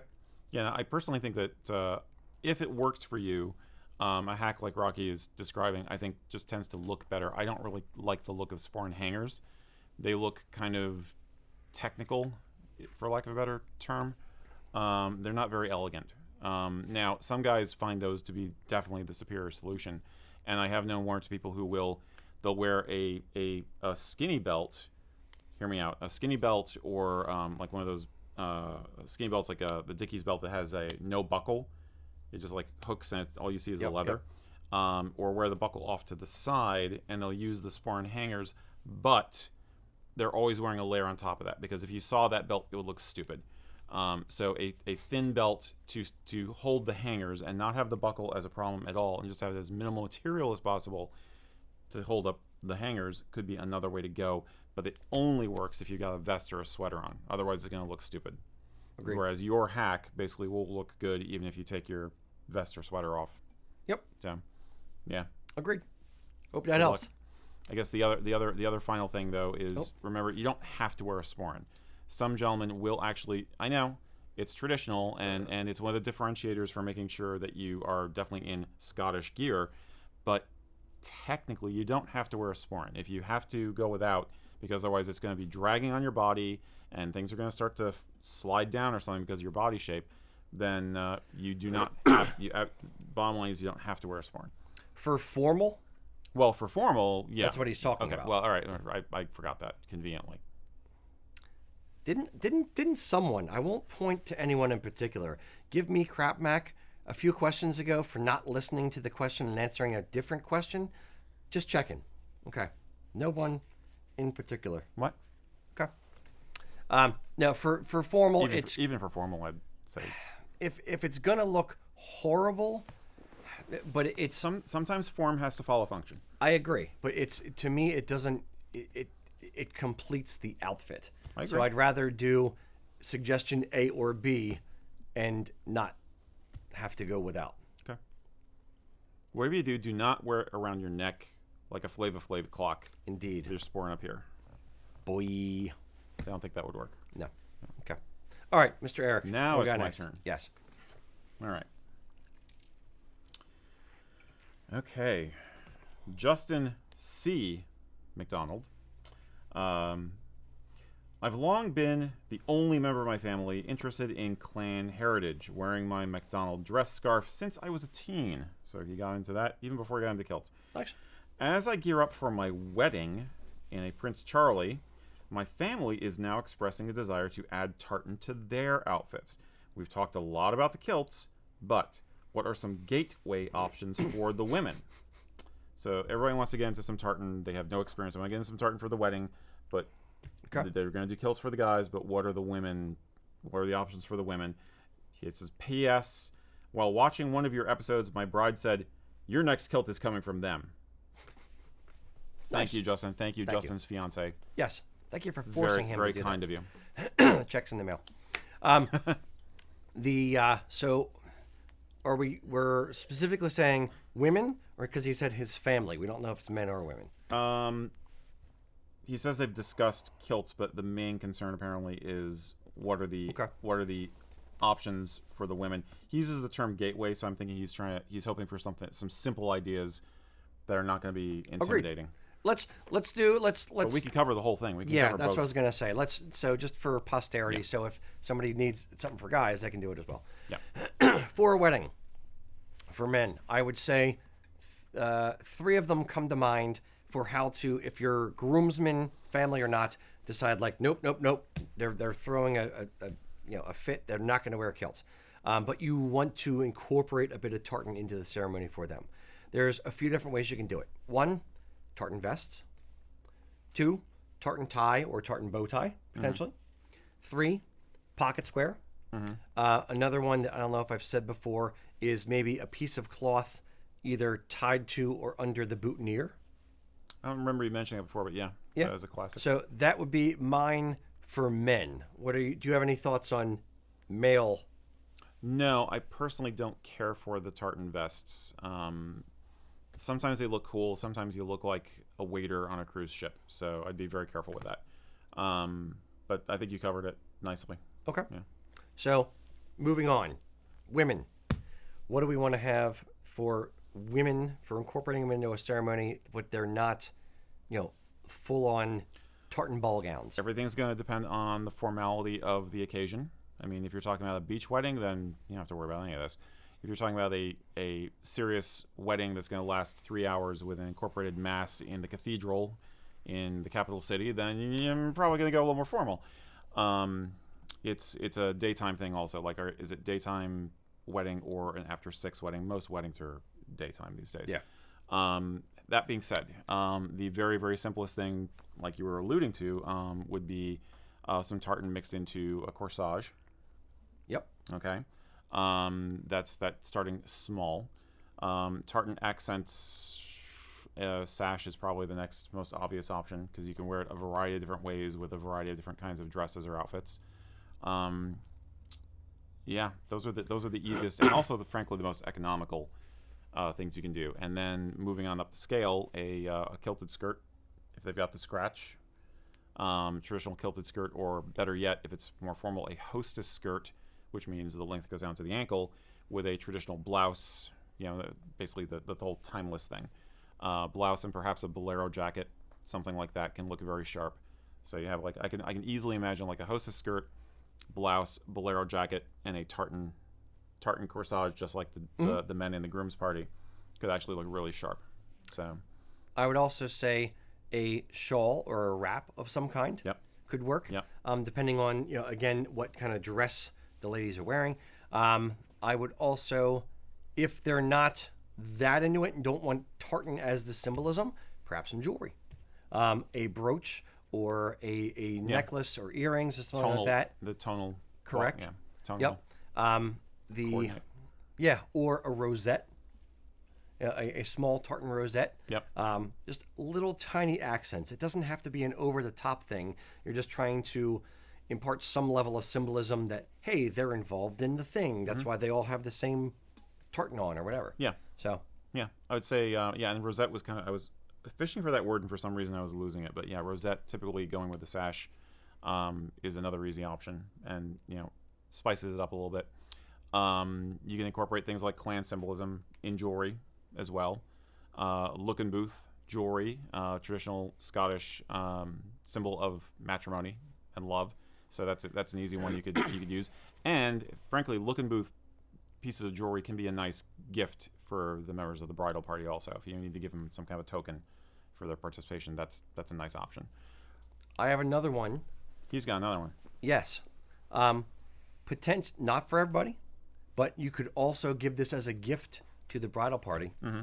Yeah, I personally think that if it works for you, a hack like Rocky is describing, I think just tends to look better. I don't really like the look of sporran hangers. They look kind of technical, for lack of a better term. They're not very elegant. Now, some guys find those to be definitely the superior solution, and I have known one or two people who they'll wear a skinny belt. Hear me out. A skinny belt, or like one of those skinny belts, like the Dickies belt that has a no buckle. It just like hooks and all you see is the leather. Or wear the buckle off to the side, and they'll use the sporran hangers, but they're always wearing a layer on top of that, because if you saw that belt, it would look stupid. So a thin belt to hold the hangers and not have the buckle as a problem at all, and just have as minimal material as possible to hold up the hangers could be another way to go. But it only works if you got a vest or a sweater on. Otherwise, it's going to look stupid. Agreed. Whereas your hack basically will look good even if you take your vest or sweater off. Yep. So, yeah. Agreed. Hope that Good helps. luck. I guess the other final thing though is remember you don't have to wear a sporran. Some gentlemen will actually. I know it's traditional and it's one of the differentiators for making sure that you are definitely in Scottish gear, but technically you don't have to wear a sporran. If you have to go without, because otherwise it's going to be dragging on your body and things are going to start to slide down or something because of your body shape, then you do not have. Bottom line is you don't have to wear a sporran. For formal, Well, for formal, yeah. that's what he's talking Okay, about. well, all right. I forgot that conveniently. Didn't someone, I won't point to anyone in particular, give me crap, Mac, a few questions ago for not listening to the question and answering a different question? Just checking. Okay. No one in particular. What? Okay. No, for formal, Even for formal, I'd say. if it's gonna look horrible, but it's Sometimes form has to follow function. I agree, but it's to me it doesn't it completes the outfit. I So agree. I'd rather do suggestion A or B and not have to go without. Okay. Whatever you do, do not wear it around your neck like a Flava Flav clock. Indeed. There's sporran up here. Boy. I don't think that would work. No. Okay. All right, Mr. Eric. Now what we it's got my next? turn. Yes. All right. Okay. Justin C. McDonald. I've long been the only member of my family interested in clan heritage, wearing my MacDonald dress scarf since I was a teen. So he got into that even before he got into kilts. Nice. As I gear up for my wedding in a Prince Charlie, my family is now expressing a desire to add tartan to their outfits. We've talked a lot about the kilts, but what are some gateway options for the women? So everybody wants to get into some tartan. They have no experience. I want to get into some tartan for the wedding, but Okay. they're going to do kilts for the guys, but what are the women? What are the options for the women? It says, P.S. While watching one of your episodes, my bride said, your next kilt is coming from them. Thank Nice. you, Justin. Thank you, Thank you. Justin's fiance. Yes. Thank you for Very, forcing him very to do kind of you. that. Checks in the mail. So we're specifically saying women, or because he said his family? We don't know if it's men or women. He says they've discussed kilts, but the main concern apparently is what are the options for the women. He uses the term gateway, so I'm thinking he's hoping for some simple ideas that are not going to be intimidating. Let's. But we can cover the whole thing. We can Yeah, cover that's both. what I was gonna say. So just for posterity, so if somebody needs something for guys, they can do it as well. Yeah. For a wedding, for men, I would say 3 of them come to mind for how to, if you're groomsmen, family or not, decide like nope. They're throwing a fit. They're not going to wear kilts, but you want to incorporate a bit of tartan into the ceremony for them. There's a few different ways you can do it. 1, tartan vests. 2, tartan tie or tartan bow tie, potentially. 3, pocket square. Another one that I don't know if I've said before is maybe a piece of cloth either tied to or under the boutonniere. I don't remember you mentioning it before, but yeah, that is a classic. So that would be mine for men. Do you have any thoughts on male? No, I personally don't care for the tartan vests. Sometimes they look cool. Sometimes you look like a waiter on a cruise ship. So I'd be very careful with that. But I think you covered it nicely. Okay. Yeah. So moving on. Women. What do we want to have for women, for incorporating them into a ceremony, but they're not, full-on tartan ball gowns? Everything's going to depend on the formality of the occasion. I mean, if you're talking about a beach wedding, then you don't have to worry about any of this. If you're talking about a serious wedding that's going to last 3 hours with an incorporated mass in the cathedral in the capital city, then you're probably going to go a little more formal. It's a daytime thing also. Like, is it daytime wedding or an after 6 wedding? Most weddings are daytime these days. Yeah. That being said, the very, very simplest thing, like you were alluding to, would be some tartan mixed into a corsage. Yep. Okay. That's starting small. Tartan accents sash is probably the next most obvious option because you can wear it a variety of different ways with a variety of different kinds of dresses or outfits. Yeah, those are the easiest and also frankly the most economical things you can do. And then moving on up the scale, a kilted skirt, if they've got the scratch, traditional kilted skirt, or better yet, if it's more formal, a hostess skirt, which means the length goes down to the ankle, with a traditional blouse, basically the whole timeless thing. Blouse and perhaps a bolero jacket, something like that can look very sharp. So you have like, I can easily imagine like a hostess skirt, blouse, bolero jacket, and a tartan corsage, just like the men in the groom's party, could actually look really sharp. So I would also say a shawl or a wrap of some kind could work. Yep. Depending on again what kind of dress the ladies are wearing. I would also, if they're not that into it and don't want tartan as the symbolism, perhaps some jewelry, a brooch or a necklace or earrings or something like that. The tonal. Correct. Yeah. Tonal. Yep. Coordinate. Or a rosette, a small tartan rosette. Yep. Just little tiny accents. It doesn't have to be an over-the-top thing. You're just trying to impart some level of symbolism that, hey, they're involved in the thing. That's why they all have the same tartan on or whatever. Yeah. So. Yeah, I would say, and rosette was I was fishing for that word, and for some reason I was losing it. But yeah, rosette, typically going with the sash, is another easy option, and spices it up a little bit. You can incorporate things like clan symbolism in jewelry as well. Look and booth jewelry, traditional Scottish symbol of matrimony and love. So that's an easy one you could use. And frankly, look and booth pieces of jewelry can be a nice gift for the members of the bridal party also. If you need to give them some kind of token for their participation, that's a nice option. I have another one. He's got another one. Yes. Not for everybody, but you could also give this as a gift to the bridal party. Mm-hmm.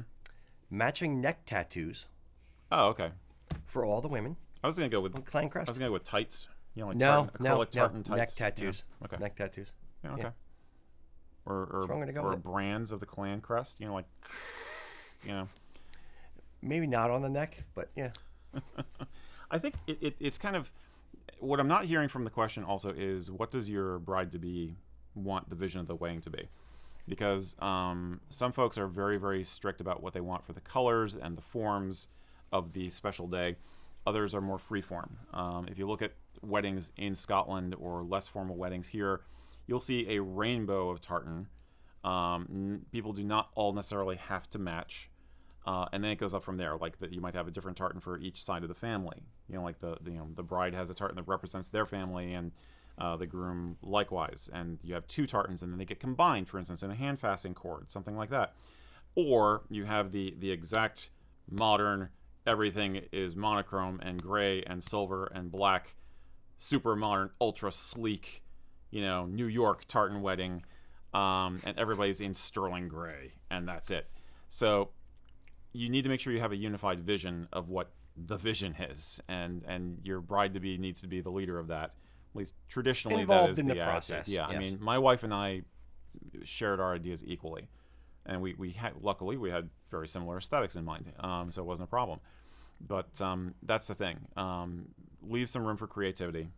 Matching neck tattoos. Oh, okay. For all the women. I was gonna go with clan crest. I was gonna go with tights. Like acrylic tartan tights. Neck tattoos. Yeah. Okay. Neck tattoos. Yeah. Okay. Yeah. Or brands of the clan crest. Maybe not on the neck, but yeah. I think it's kind of what I'm not hearing from the question also is, what does your bride-to-be want the vision of the wedding to be? Because some folks are very, very strict about what they want for the colors and the forms of the special day. Others are more freeform. If you look at weddings in Scotland or less formal weddings here, you'll see a rainbow of tartan. People do not all necessarily have to match. And then it goes up from there. Like you might have a different tartan for each side of the family. Like the bride has a tartan that represents their family, and the groom likewise. And you have two tartans, and then they get combined, for instance, in a hand fastening cord, something like that. Or you have the exact modern, everything is monochrome and gray and silver and black, super modern, ultra sleek, New York tartan wedding, and everybody's in sterling gray, and that's it. So you need to make sure you have a unified vision of what the vision is, and your bride-to-be needs to be the leader of that. At least traditionally, involved that is in the attitude. process. Yeah, yes. I mean, my wife and I shared our ideas equally, and luckily we had very similar aesthetics in mind, so it wasn't a problem. But that's the thing. Leave some room for creativity,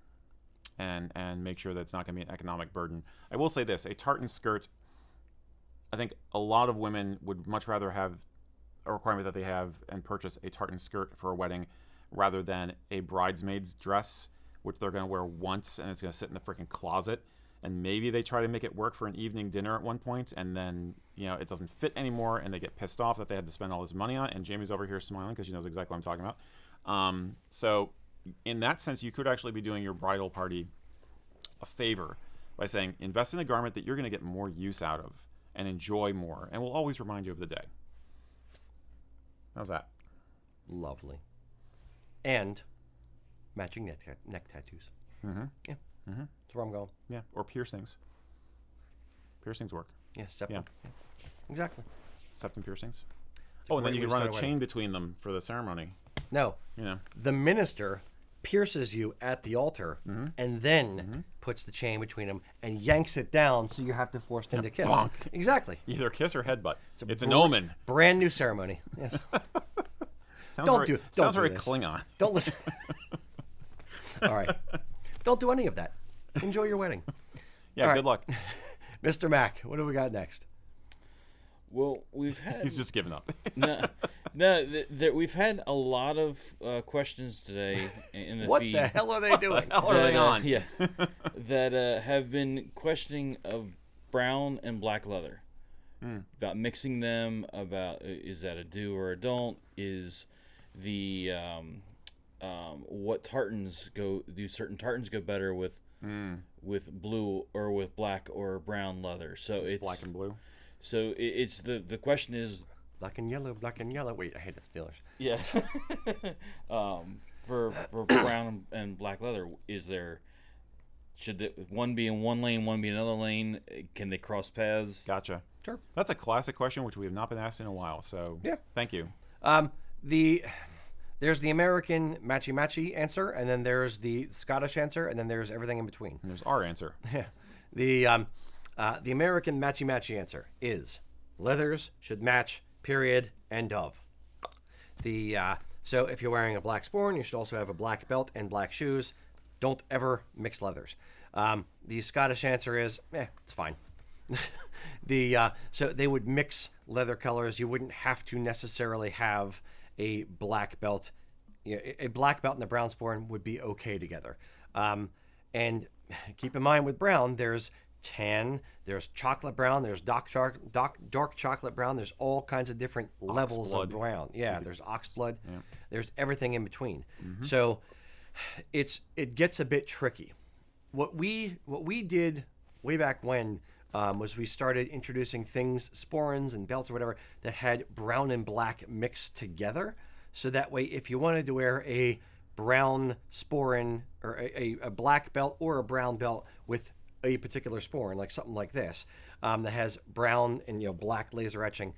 and make sure that it's not going to be an economic burden. I will say this: a tartan skirt, I think a lot of women would much rather have a requirement that they have and purchase a tartan skirt for a wedding rather than a bridesmaid's dress, which they're going to wear once and it's going to sit in the freaking closet. And maybe they try to make it work for an evening dinner at one point, and then it doesn't fit anymore, and they get pissed off that they had to spend all this money on it. And Jamie's over here smiling because she knows exactly what I'm talking about. So in that sense, you could actually be doing your bridal party a favor by saying, invest in a garment that you're going to get more use out of and enjoy more, and will always remind you of the day. How's that? Lovely. And matching neck tattoos. Mm-hmm. Yeah. Mm-hmm. That's where I'm going. Yeah, or piercings. Piercings work. Yeah, septum. Yeah. Yeah. Exactly. Septum piercings. It's a Oh, and then great you way can to run a start chain between them for the ceremony. No. Yeah. The minister pierces you at the altar and then puts the chain between them and yanks it down, so you have to force them to kiss. bonk. Exactly. Either kiss or headbutt. It's an br- omen. Brand new ceremony. Yes. Sounds Don't very, do sounds very this. Klingon. Don't listen. All right. Don't do any of that. Enjoy your wedding. Yeah, All good right. luck. Mr. Mack, what do we got next? Well, we've had He's just giving up. we've had a lot of questions today in the What feed. the hell are they doing? Hell are they on? Yeah, that have been questioning of brown and black leather, about mixing them. About is that a do or a don't? Is the what tartans go? Do certain tartans go better with blue or with black or brown leather? So it's Black and blue. So it's the question is. Black and yellow, black and yellow. Wait, I hate the Steelers. Yes. For brown and black leather, should one be in one lane, one be in another lane? Can they cross paths? Gotcha. Sure. That's a classic question which we have not been asked in a while. So Yeah. thank you. There's the American matchy answer, and then there's the Scottish answer, and then there's everything in between. And there's our answer. The American matchy answer is leathers should match. Period. End of. So if you're wearing a black sporran, you should also have a black belt and black shoes. Don't ever mix leathers. The Scottish answer is, it's fine. So they would mix leather colors. You wouldn't have to necessarily have a black belt. A black belt and a brown sporran would be okay together. And keep in mind with brown, there's tan, there's chocolate brown, there's dark chocolate brown, there's all kinds of different levels of brown. Yeah, there's ox blood, there's everything in between. So it gets a bit tricky. What we did way back when was we started introducing things, sporrans and belts or whatever, that had brown and black mixed together. So that way, if you wanted to wear a brown sporran or a black belt or a brown belt with a particular sporran, like something like this, that has brown and black laser etching,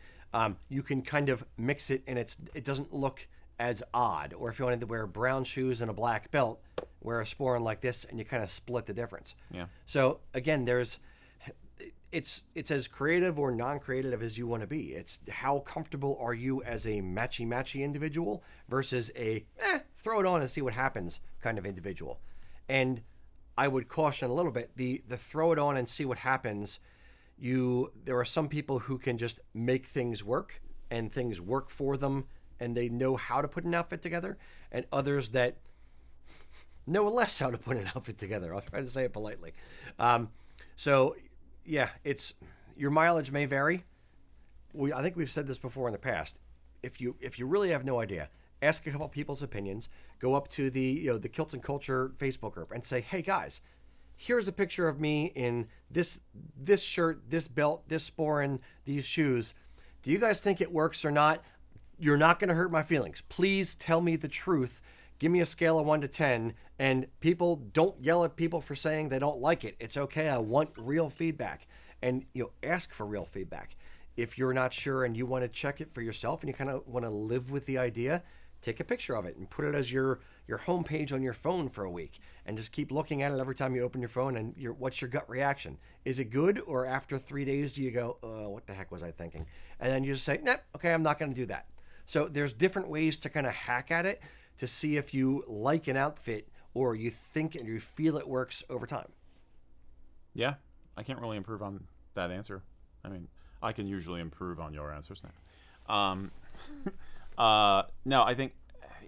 you can kind of mix it, and it doesn't look as odd. Or if you wanted to wear brown shoes and a black belt, wear a sporran like this, and you kind of split the difference. Yeah. So again, it's as creative or non-creative as you want to be. It's how comfortable are you as a matchy individual versus a throw it on and see what happens kind of individual. And I would caution a little bit the throw it on and see what happens. There are some people who can just make things work and things work for them, and they know how to put an outfit together, and others that know less how to put an outfit together. I'll try to say it politely. So yeah, your mileage may vary. I think we've said this before in the past. If you really have no idea, ask a couple people's opinions. Go up to the Kilts and Culture Facebook group and say, "Hey guys, here's a picture of me in this shirt, this belt, this sporran, these shoes. Do you guys think it works or not? You're not going to hurt my feelings. Please tell me the truth. Give me a scale of 1 to 10. And people, don't yell at people for saying they don't like it. It's okay. I want real feedback." And ask for real feedback. If you're not sure and you want to check it for yourself and you kind of want to live with the idea, take a picture of it and put it as your homepage on your phone for a week, and just keep looking at it every time you open your phone. And what's your gut reaction? Is it good, or after 3 days do you go, what the heck was I thinking? And then you just say, nope, okay, I'm not going to do that. So there's different ways to kind of hack at it to see if you like an outfit or you think and you feel it works over time. Yeah, I can't really improve on that answer. I mean, I can usually improve on your answers now. No, I think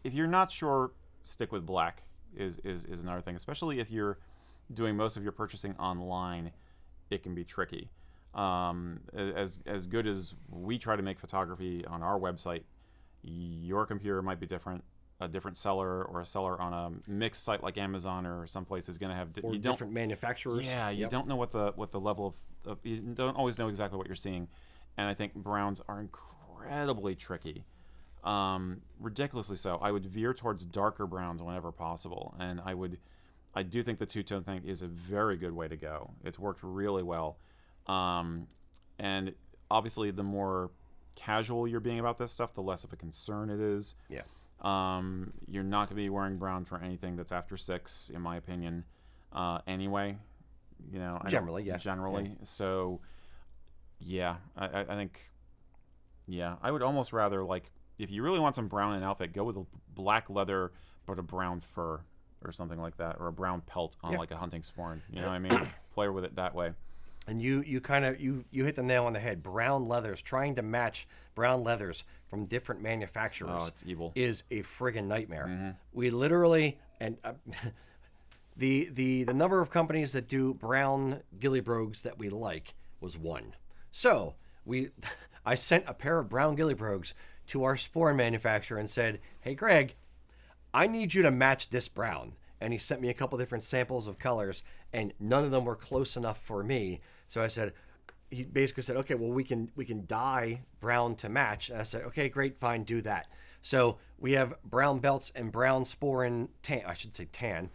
if you're not sure, stick with black is another thing, especially if you're doing most of your purchasing online. It can be tricky. As good as we try to make photography on our website, your computer might be different. A different seller or a seller on a mixed site like Amazon or someplace is going to have different manufacturers. Yeah, you don't know what the level of you don't always know exactly what you're seeing, and I think browns are incredibly tricky, ridiculously so. I would veer towards darker browns whenever possible, and I do think the two-tone thing is a very good way to go. It's worked really well, and obviously the more casual you're being about this stuff, the less of a concern it is. Yeah. You're not going to be wearing brown for anything that's after 6, in my opinion. Anyway, generally, yeah. Generally, yeah. So yeah, I think, yeah, I would almost rather, like, if you really want some brown in an outfit, go with a black leather but a brown fur or something like that, or a brown pelt on like a hunting sporran. You know what I mean? Play with it that way. And you kind of you hit the nail on the head. Brown leathers, trying to match brown leathers from different manufacturers, Oh, it's evil. is a friggin' nightmare. We literally and the number of companies that do brown ghillie brogues that we like was one. So I sent a pair of brown ghillie brogues to our sporran manufacturer and said, "Hey, Greg, I need you to match this brown." And he sent me a couple different samples of colors, and none of them were close enough for me. So I said, he basically said, "Okay, well we can dye brown to match." And I said, "Okay, great, fine, do that." So we have brown belts and brown sporran tan, I should say tan,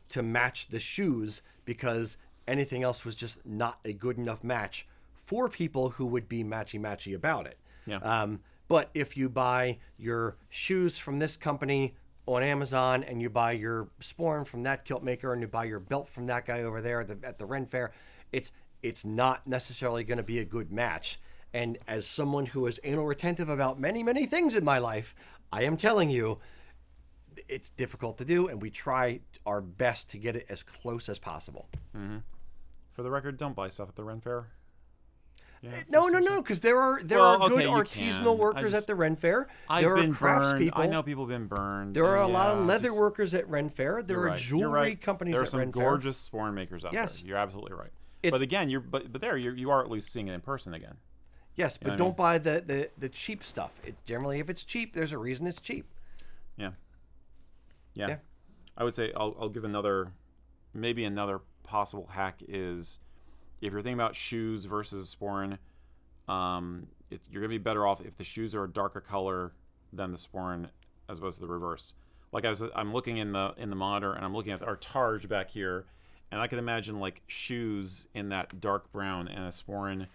to match the shoes, because anything else was just not a good enough match for people who would be matchy about it. Yeah. But if you buy your shoes from this company on Amazon, and you buy your sporran from that kilt maker, and you buy your belt from that guy over there at the Ren Fair, it's not necessarily going to be a good match. And as someone who is anal retentive about many things in my life, I am telling you, it's difficult to do, and we try our best to get it as close as possible. For the record, don't buy stuff at the Ren Fair. Yeah, No, because there are Well, good okay, you artisanal can. workers at the Ren Fair. I've There been are craftspeople. burned. I know people have been burned. There are a lot Yeah, of leather just- workers at Ren Fair. There You're are right. jewelry You're right. companies there are at some Ren Fair. gorgeous sporran makers out Yes. there. You're absolutely right. It's- But again, you are at least seeing it in person again. Yes, but what I don't buy the cheap stuff. It's generally, if it's cheap, there's a reason it's cheap. Yeah. Yeah. I would say I'll give another possible hack is, if you're thinking about shoes versus sporran, you're gonna be better off if the shoes are a darker color than the sporran, as opposed to the reverse. Like I'm looking in the monitor, and I'm looking at our targe back here, and I can imagine like shoes in that dark brown and a sporran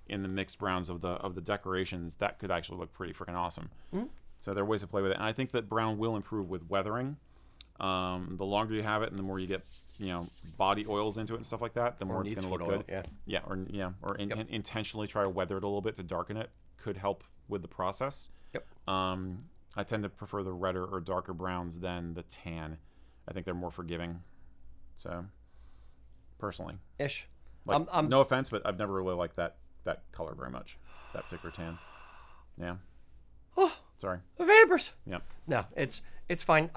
in the mixed browns of the decorations. That could actually look pretty freaking awesome. So there are ways to play with it, and I think that brown will improve with weathering. The longer you have it, and the more you get, body oils into it and stuff like that, the more it's going to look good. Or intentionally try to weather it a little bit to darken it could help with the process. Yep. I tend to prefer the redder or darker browns than the tan. I think they're more forgiving. So, personally, Ish. like, no offense, but I've never really liked that color very much. That particular tan. Yeah. Oh, Sorry. the vapors. Yeah. No, it's fine.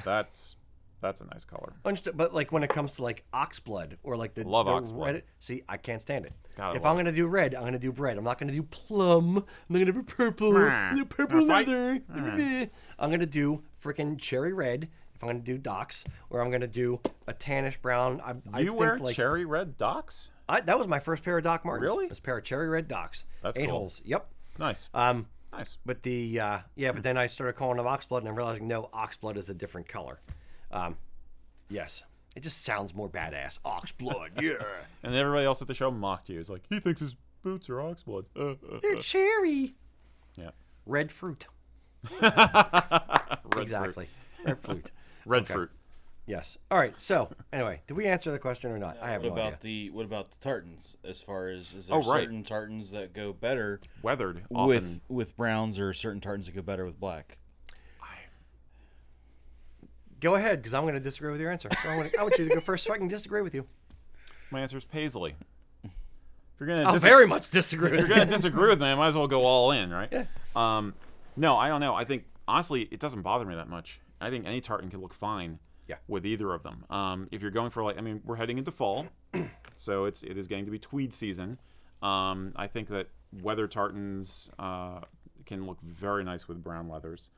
That's a nice color. Understood, but like when it comes to like oxblood or like the Love the oxblood. red, see, I can't stand it. Gotta If love I'm gonna do red, I'm gonna do red. I'm not gonna do plum. I'm not gonna do purple. I'm gonna do purple Fight. leather. I'm gonna do freaking cherry red. If I'm gonna do docks, or I'm gonna do a tannish brown. I You think wear like cherry red docks? that was my first pair of Doc Martens. Really? This pair of cherry red docks. That's 8 cool. holes. Yep. Nice. Nice. But but then I started calling them oxblood, and I'm realizing no, oxblood is a different color. Yes, it just sounds more badass. Oxblood, yeah. And everybody else at the show mocked you. It's like, he thinks his boots are oxblood. They're cherry. Yeah. Red fruit. Red Exactly. Fruit. Red fruit. Red Okay. fruit. Yes. All right. So anyway, did we answer the question or not? I have no idea. What about the tartans? As far as, is there Oh, right. certain tartans that go better Weathered often. with browns, or certain tartans that go better with black? Go ahead, because I'm going to disagree with your answer. So I want you to go first, so I can disagree with you. My answer is Paisley. If you're gonna I'll very much disagree if with you're you. gonna disagree with me, I might as well go all in, right? Yeah. No, I don't know. I think honestly, it doesn't bother me that much. I think any tartan can look fine. Yeah. With either of them. If you're going for we're heading into fall, so it is getting to be tweed season. I think that weather tartans can look very nice with brown leathers,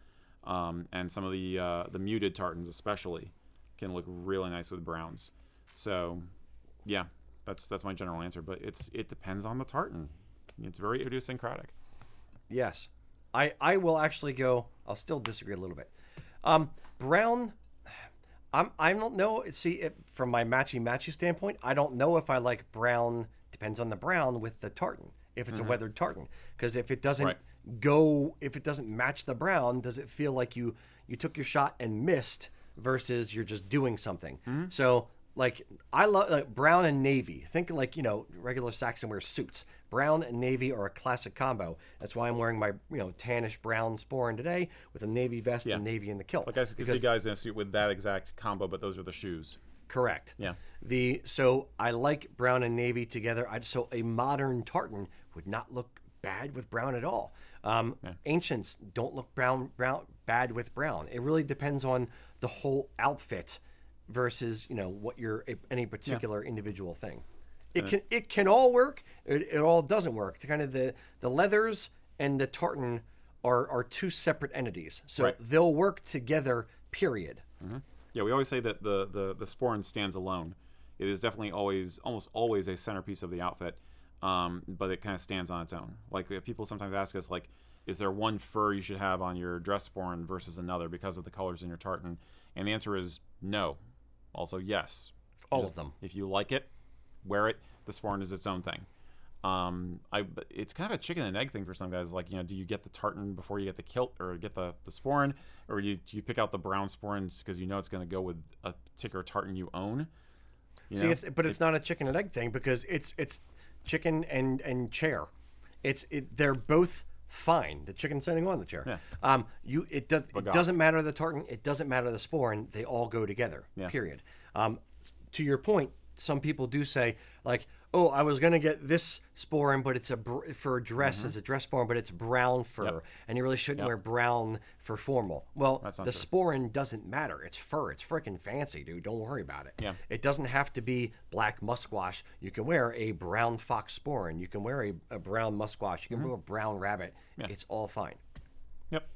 and some of the muted tartans especially can look really nice with browns. So, yeah, that's my general answer. But it depends on the tartan. It's very idiosyncratic. Yes. I will actually go. I'll still disagree a little bit. Brown. I don't know. See, from my matchy standpoint, I don't know if I like brown. Depends on the brown with the tartan. If it's a weathered tartan, because if it doesn't if it doesn't match the brown, does it feel like you took your shot and missed versus you're just doing something? So like I love brown and navy. Think like regular Saxon wears suits. Brown and navy are a classic combo. That's why I'm wearing my tannish brown sporran today with a navy vest and navy in the kilt. Like I could see guys in a suit with that exact combo, but those are the shoes. Correct. Yeah. So I like brown and navy together. So a modern tartan would not look bad with brown at all. Ancients don't look bad with brown. It really depends on the whole outfit versus what any particular individual thing. It can all work. It all doesn't work. Kind of the leathers and the tartan are two separate entities, so they'll work together. Period. Yeah, we always say that the sporran stands alone. It is definitely almost always a centerpiece of the outfit, but it kind of stands on its own. Like people sometimes ask us, like, is there one fur you should have on your dress sporran versus another because of the colors in your tartan? And the answer is no. Also, yes. All of them. If you like it, wear it. The sporran is its own thing. But it's kind of a chicken and egg thing for some guys. Like, do you get the tartan before you get the kilt, or get the sporran, or do you pick out the brown sporran because it's going to go with a particular tartan you own? It's not a chicken and egg thing, because it's chicken and chair. They're both fine. The chicken sitting on the chair. Yeah. It doesn't matter the tartan. It doesn't matter the sporran. They all go together. Yeah. Period. To your point, some people do say, like, oh, I was going to get this sporran, but it's for a dress, as a dress sporran, but it's brown fur, and you really shouldn't wear brown for formal. Well, the sporran doesn't matter. It's fur. It's freaking fancy, dude. Don't worry about it. Yeah. It doesn't have to be black musquash. You can wear a brown fox sporran. You can wear a brown musquash. You can wear a brown rabbit. Yeah. It's all fine. Yep.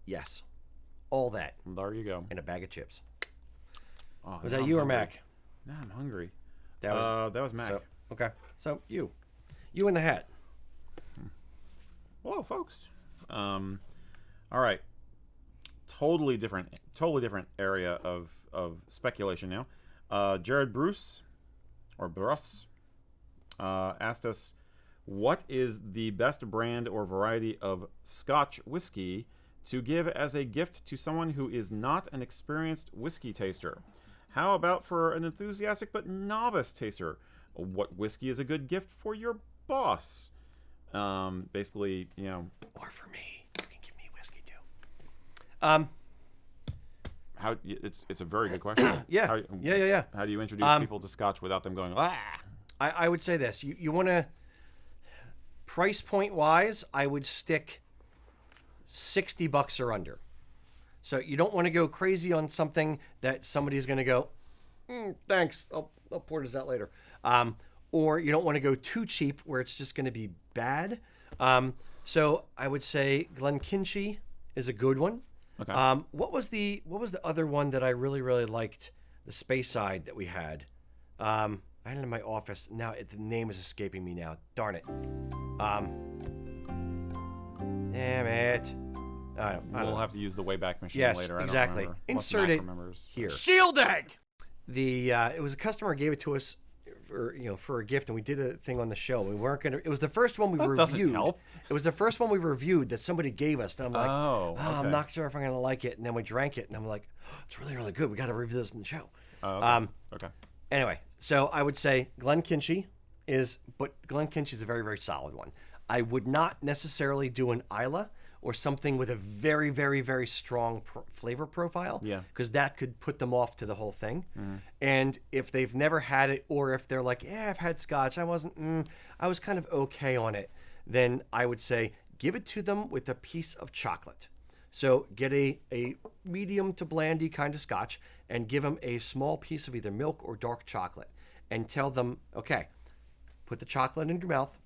Yes. All that. There you go. And a bag of chips. Oh, Was that you or Mac? No, I'm hungry. That was Mac. Okay. So you in the hat. Hello, folks. All right. Totally different area of speculation now. Jared Bruce asked us, what is the best brand or variety of Scotch whiskey to give as a gift to someone who is not an experienced whiskey taster? How about for an enthusiastic but novice taster? What whiskey is a good gift for your boss? Basically, Or for me. You can give me whiskey too. It's a very good question. Yeah. Yeah. How do you introduce people to Scotch without them going, ah? I would say this. You want to, price point wise, I would stick $60 or under. So you don't want to go crazy on something that somebody's going to go, thanks, I'll pour this out later. Or you don't want to go too cheap where it's just going to be bad. So I would say Glenkinchie is a good one. Okay. What was the other one that I really, really liked? The Speyside that we had. I had it in my office. Now the name is escaping me now. Darn it. Damn it. We'll have to use the Wayback Machine later. Exactly. I don't remember. Insert it here. Shield egg! It was a customer gave it to us for a gift, and we did a thing on the show. We weren't gonna. It was the first one we reviewed. Doesn't help. It was the first one we reviewed that somebody gave us, and I'm like, okay. I'm not sure if I'm gonna like it. And then we drank it, and I'm like, it's really, really good. We got to review this in the show. Okay. Anyway, so I would say Glenkinchie is a very, very solid one. I would not necessarily do an Isla or something with a very, very, very strong flavor profile. Yeah. Because that could put them off to the whole thing. Mm-hmm. And if they've never had it, or if they're like, I've had Scotch, I was kind of okay on it, then I would say give it to them with a piece of chocolate. So get a medium to blandy kind of Scotch and give them a small piece of either milk or dark chocolate and tell them, okay, put the chocolate in your mouth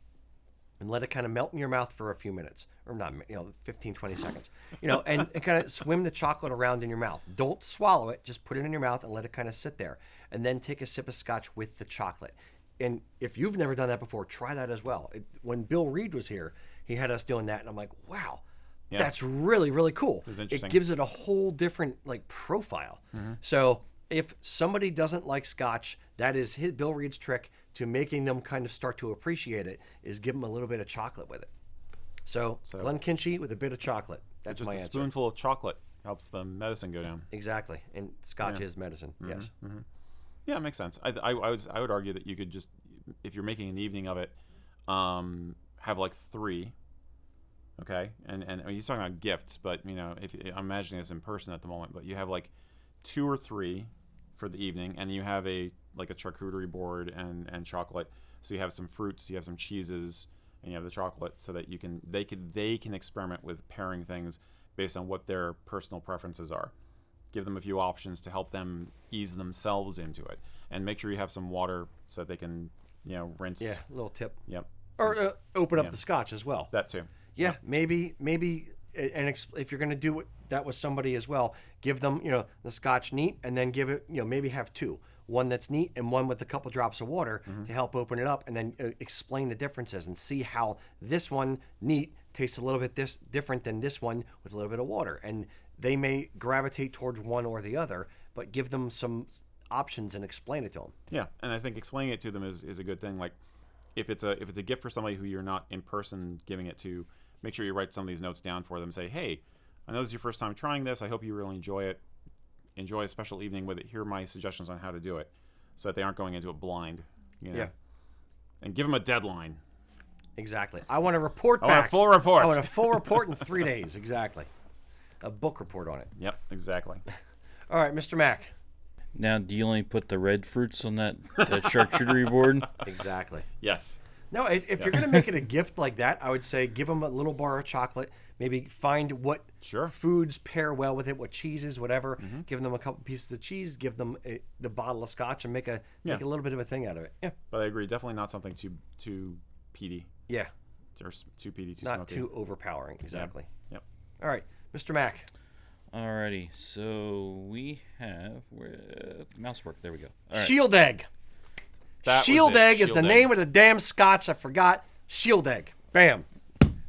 and let it kind of melt in your mouth for a few minutes, or not, 15, 20 seconds, and kind of swim the chocolate around in your mouth. Don't swallow it, just put it in your mouth and let it kind of sit there, and then take a sip of Scotch with the chocolate. And if you've never done that before, try that as well. When Bill Reed was here, he had us doing that, and I'm like, wow, that's really, really cool. It gives it a whole different profile. Mm-hmm. So if somebody doesn't like Scotch, that is Bill Reed's trick to making them kind of start to appreciate it, is give them a little bit of chocolate with it. So Glenkinchie with a bit of chocolate. That's just my a answer. spoonful of chocolate helps the medicine go down. Exactly, and Scotch is medicine. Mm-hmm. Yes. Mm-hmm. Yeah, it makes sense. I would argue that you could just, if you're making an evening of it, have like 3. Okay, and I mean, he's talking about gifts, but if I'm imagining this in person at the moment, but you have like 2 or 3 for the evening, and you have a charcuterie board and chocolate. So you have some fruits, you have some cheeses, and you have the chocolate, so that they can experiment with pairing things based on what their personal preferences are. Give them a few options to help them ease themselves into it, and make sure you have some water so that they can rinse. Yeah, a little tip. Yep. Or open up the Scotch as well. That too. Yeah, maybe, and if you're going to do that with somebody as well, give them, the Scotch neat, and then give it, maybe have two. One that's neat and one with a couple drops of water to help open it up, and then explain the differences and see how this one neat tastes a little bit different than this one with a little bit of water. And they may gravitate towards one or the other, but give them some options and explain it to them. Yeah, and I think explaining it to them is a good thing. Like, if it's a gift for somebody who you're not in person giving it to, make sure you write some of these notes down for them. Say, hey, I know this is your first time trying this. I hope you really enjoy it. Enjoy a special evening with it. Here are my suggestions on how to do it, so that they aren't going into it blind. Yeah. And give them a deadline. Exactly. I want a report back. I want a full report. I want a full report in 3 days. Exactly. A book report on it. Yep, exactly. All right, Mr. Mack. Now, do you only put the red fruits on that charcuterie board? Exactly. Yes. No, if you're going to make it a gift like that, I would say give them a little bar of chocolate. Maybe find what foods pair well with it, what cheeses, whatever. Give them a couple pieces of cheese. Give them the bottle of Scotch, and make a little bit of a thing out of it. Yeah. But I agree, definitely not something too peaty. Yeah. Or too peaty, too not smoky. too overpowering. Exactly. Yep. All right, Mr. Mack. Alrighty, so we have mousework. There we go. All right. Shield egg. Shield egg is the name of the damn Scotch. I forgot. Shield egg. Bam.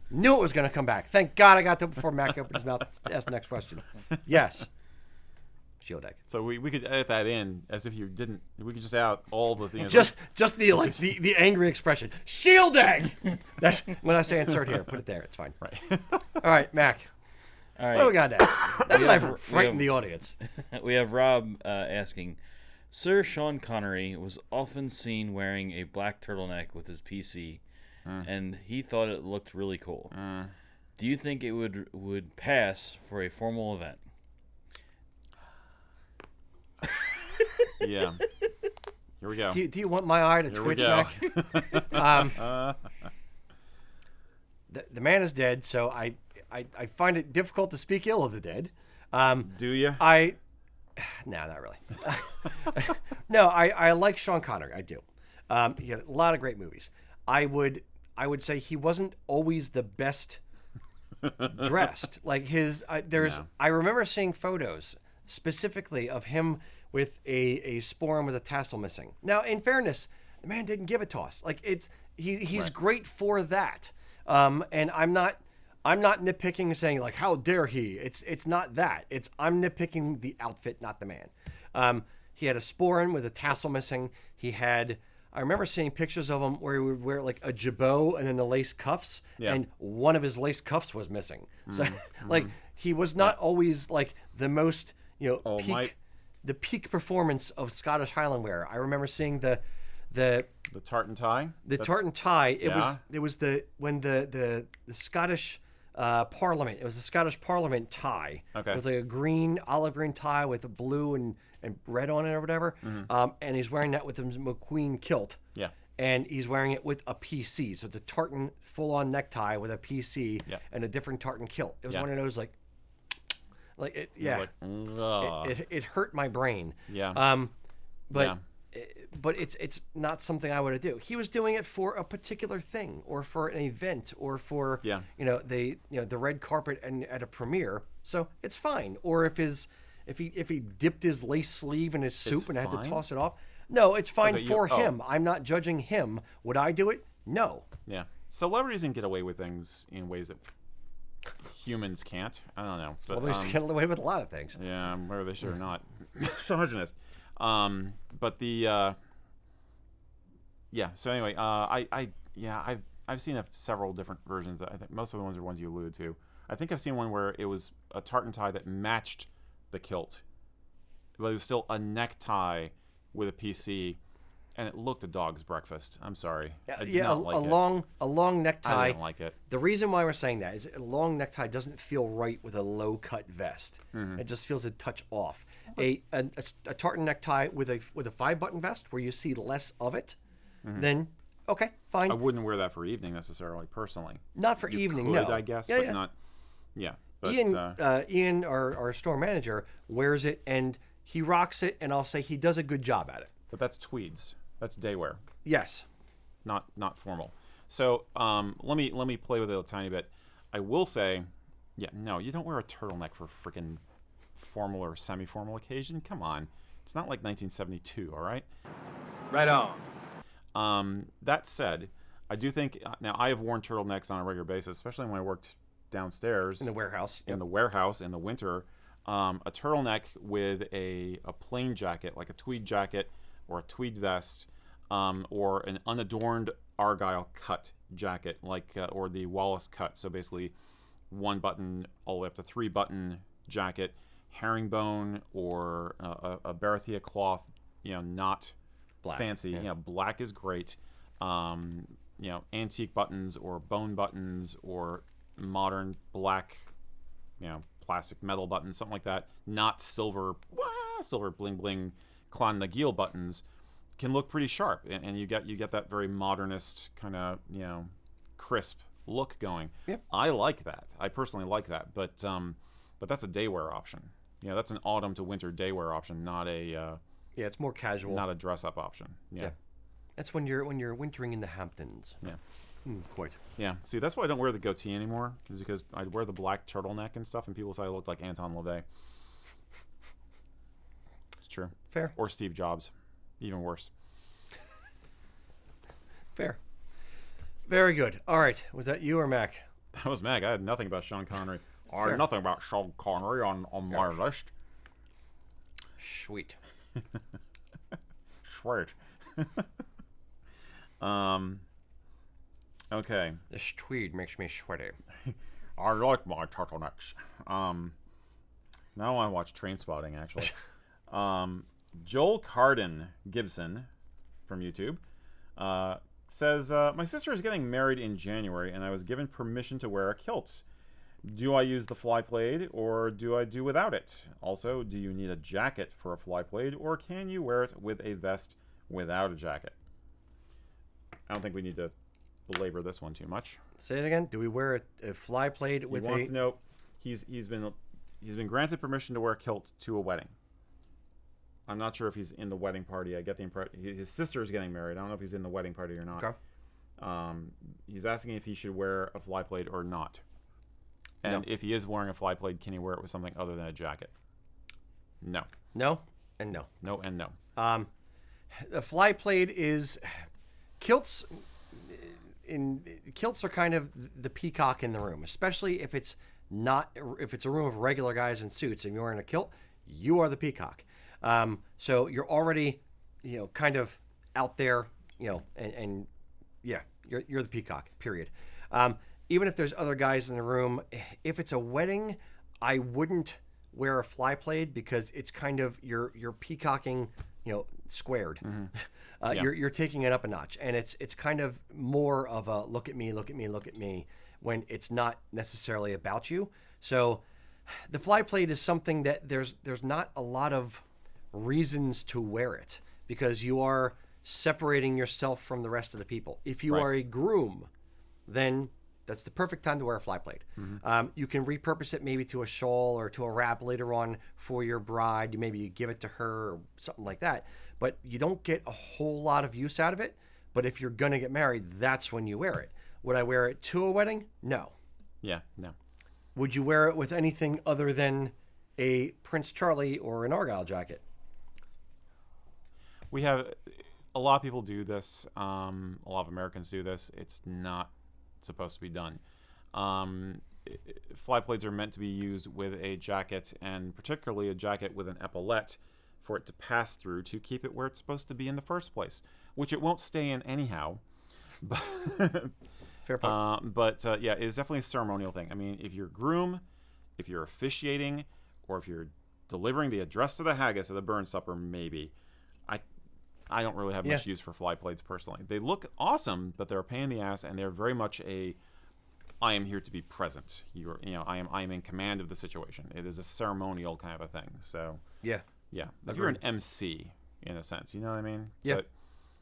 Knew it was going to come back. Thank God I got to it before Mac opened his mouth to ask the next question. Yes. Shield egg. So we could edit that in as if you didn't. We could just out all the things. Just the angry expression. Shield egg. That's when I say insert here. Put it there. It's fine. Right. All right, Mac. All right. What do we got next? That's like frighten the audience. We have Rob asking, Sir Sean Connery was often seen wearing a black turtleneck with his PC, and he thought it looked really cool. Do you think it would pass for a formal event? Yeah. Here we go. Do you want my eye to twitch, Mac? The man is dead, so I find it difficult to speak ill of the dead. Do you? No, not really. No, I like Sean Connery. I do. He had a lot of great movies. I would say he wasn't always the best dressed. Like I remember seeing photos specifically of him with a sporran with a tassel missing. Now, in fairness, the man didn't give a toss. Like he's great for that. And I'm not nitpicking and saying like, how dare he? It's not that. I'm nitpicking the outfit, not the man. He had a sporran with a tassel missing. I remember seeing pictures of him where he would wear like a jabot and then the lace cuffs, and one of his lace cuffs was missing. So like he was not always like the most, the peak performance of Scottish Highland wear. I remember seeing the tartan tie. Tartan tie. It was when the Scottish Parliament. It was the Scottish Parliament tie. Okay. It was like a olive green tie with a blue and red on it or whatever. And he's wearing that with his McQueen kilt. Yeah. And he's wearing it with a PC. So it's a tartan full-on necktie with a PC and a different tartan kilt. It was one of those like it. Yeah. It hurt my brain. Yeah. But it's not something I would do. He was doing it for a particular thing, or for an event, or for the red carpet and at a premiere. So it's fine. Or if he dipped his lace sleeve in his soup and had to toss it off. No, it's fine for him. I'm not judging him. Would I do it? No. Yeah. Celebrities can get away with things in ways that humans can't. I don't know. But, Celebrities get away with a lot of things. Yeah, whether they should or not. Misogynist. But the so anyway, I've seen several different versions. That I think most of the ones are ones you alluded to. I think I've seen one where it was a tartan tie that matched the kilt, but it was still a necktie with a PC, and it looked a dog's breakfast. I'm sorry. A long necktie. I didn't like it. The reason why we're saying that is a long necktie doesn't feel right with a low cut vest. It just feels a touch off. a tartan necktie with a 5-button vest where you see less of it, then okay, fine. I wouldn't wear that for evening necessarily, personally. Not for evening, Could, no. I guess, Yeah, but yeah. not. Yeah. But, Ian, our store manager, wears it and he rocks it, and I'll say he does a good job at it. but that's tweeds. That's day wear, Yes. not formal. So let me play with it a tiny bit. I will say, yeah, no, you don't wear a turtleneck for freaking formal or semi-formal occasion. Come on, it's not like 1972, all right? Right on. That said, I do think now I have worn turtlenecks on a regular basis, especially when I worked downstairs In the warehouse. in the warehouse in the winter. A turtleneck with a plain jacket, like a tweed jacket or a tweed vest, or an unadorned argyle cut jacket, like or the Wallace cut. So basically, 1 button all the way up to 3 button jacket, herringbone or a Barathea cloth. Not Black, fancy. yeah. Black is great. Antique buttons or bone buttons or modern black, plastic metal buttons, something like that. Not silver bling bling Clan Nagil buttons can look pretty sharp, and you get that very modernist kind of crisp look going. Yep. I like that. I personally like that, but that's a day wear option. That's an autumn to winter day wear option, not a Yeah, it's more casual. not a dress up option. Yeah. That's when you're wintering in the Hamptons. Yeah. Quite. Yeah. See, that's why I don't wear the goatee anymore, is because I wear the black turtleneck and stuff, and people say I look like Anton LaVey. It's true. Fair. Or Steve Jobs. Even worse. Fair. Very good. All right. Was that you or Mac? That was Mag. I had nothing about Sean Connery. I Fair. had nothing about Sean Connery on my list. Sweet. Sweet. Okay. This tweed makes me sweaty. I like my turtlenecks. Now I want to watch Train Spotting, actually. Joel Carden Gibson from YouTube says, my sister is getting married in January, and I was given permission to wear a kilt. Do I use the fly plaid, or do I do without it? Also, do you need a jacket for a fly plaid, or can you wear it with a vest without a jacket? I don't think we need to belabor this one too much. Say it again. Do we wear a fly plaid with He wants to know, he's been granted permission to wear a kilt to a wedding. I'm not sure if he's in the wedding party. I get the impression his sister is getting married. I don't know if he's in the wedding party or not. Okay. He's asking if he should wear a fly plaid or not. And if he is wearing a fly plaid, can he wear it with something other than a jacket? No. No and no. No and no. The fly plaid is kilts. Kilts are kind of the peacock in the room, especially if it's a room of regular guys in suits and you're wearing a kilt. You are the peacock. So you're already, kind of out there, and yeah, you're the peacock. Period. Even if there's other guys in the room, if it's a wedding, I wouldn't wear a fly plaid because it's kind of you're peacocking, squared. Mm-hmm. You're taking it up a notch, and it's kind of more of a look at me, look at me, look at me, when it's not necessarily about you. So the fly plaid is something that there's not a lot of reasons to wear it because you are separating yourself from the rest of the people. If you are a groom, then that's the perfect time to wear a fly plaid. Mm-hmm. You can repurpose it maybe to a shawl or to a wrap later on for your bride. Maybe you give it to her or something like that. But you don't get a whole lot of use out of it. But if you're going to get married, that's when you wear it. Would I wear it to a wedding? No. Yeah, no. Would you wear it with anything other than a Prince Charlie or an Argyle jacket? We have a lot of people do this. A lot of Americans do this. It's not supposed to be done. Fly plaids are meant to be used with a jacket, and particularly a jacket with an epaulette for it to pass through to keep it where it's supposed to be in the first place, which it won't stay in anyhow. But Fair point. Yeah, it's definitely a ceremonial thing. I mean, if you're groom, if you're officiating, or if you're delivering the address to the haggis at the burn supper, maybe. I don't really have much use for fly plaids personally. They look awesome, but they're a pain in the ass, and they're very much I am here to be present. I am in command of the situation. It is a ceremonial kind of a thing. So Yeah. Yeah, if you're an MC in a sense, you know what I mean? Yeah. But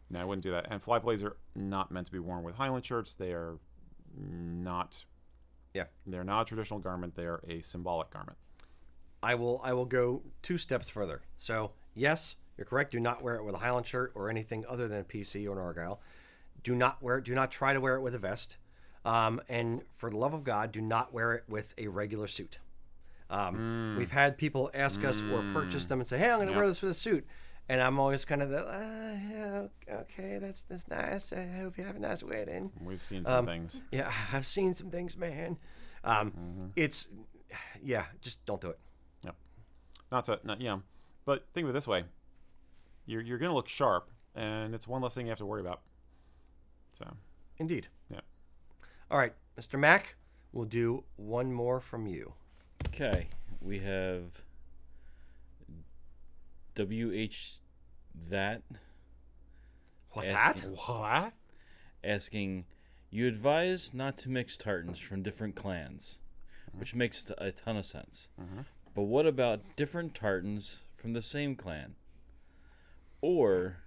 no, I wouldn't do that. And fly blades are not meant to be worn with Highland shirts. They are not. Yeah. They're not a traditional garment. They are a symbolic garment. I will go 2 steps further. So yes, you're correct. Do not wear it with a Highland shirt or anything other than a PC or an Argyle. Do not wear it. Do not try to wear it with a vest. And for the love of God, do not wear it with a regular suit. We've had people ask us or purchase them and say, "Hey, I'm going to wear this with a suit," and I'm always kind of yeah, okay, that's nice. I hope you have a nice wedding. We've seen some things. Yeah, I've seen some things, man. It's just don't do it. Yep. But think of it this way: you're going to look sharp, and it's one less thing you have to worry about. So. Indeed. Yeah. All right, Mr. Mack, we'll do one more from you. Okay, we have WH that. What? Asking, you advise not to mix tartans from different clans, which makes a ton of sense. But what about different tartans from the same clan, or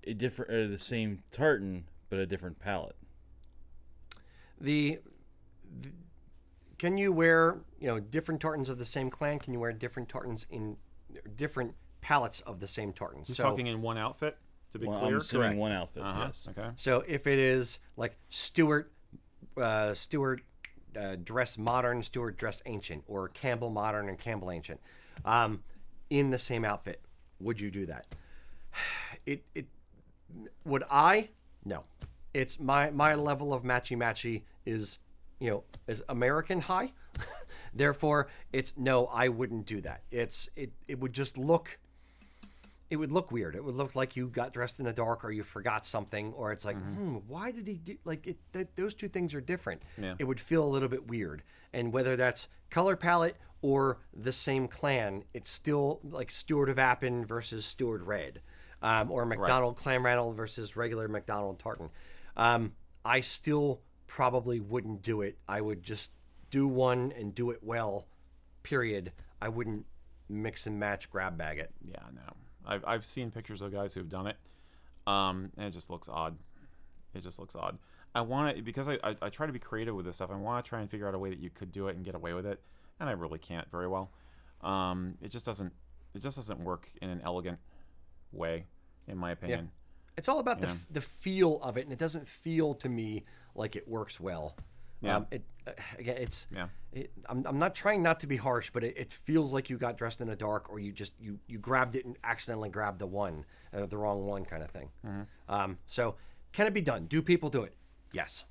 the same tartan but a different palette? Can you wear different tartans of the same clan? Can you wear different tartans in different palettes of the same tartan? You're talking in one outfit, to be clear? I'm assuming one outfit, yes. Okay. So if it is like Stuart dress modern, Stuart dress ancient, or Campbell modern and Campbell ancient, in the same outfit, would you do that? Would I? No. It's my level of matchy is American high. Therefore, it's no, I wouldn't do that. It would just look. It would look weird. It would look like you got dressed in the dark, or you forgot something, or it's like, why did he do those two things are different. Yeah. It would feel a little bit weird. And whether that's color palette or the same clan, it's still like Stewart of Appin versus Stewart Red, or McDonald Clan Rattle versus regular McDonald Tartan. I still probably wouldn't do it. I would just do one and do it well, period. I wouldn't mix and match, grab bag it. Yeah, no. I've seen pictures of guys who've done it, and it just looks odd. It just looks odd. I want to, because I try to be creative with this stuff, I want to try and figure out a way that you could do it and get away with it, and I really can't very well. It just doesn't work in an elegant way, in my opinion. Yeah. It's all about the feel of it, and it doesn't feel to me like it works well. Yeah. I'm not trying not to be harsh, but it feels like you got dressed in the dark, or you grabbed it and accidentally grabbed the wrong one kind of thing. So can it be done? Do people do it? Yes.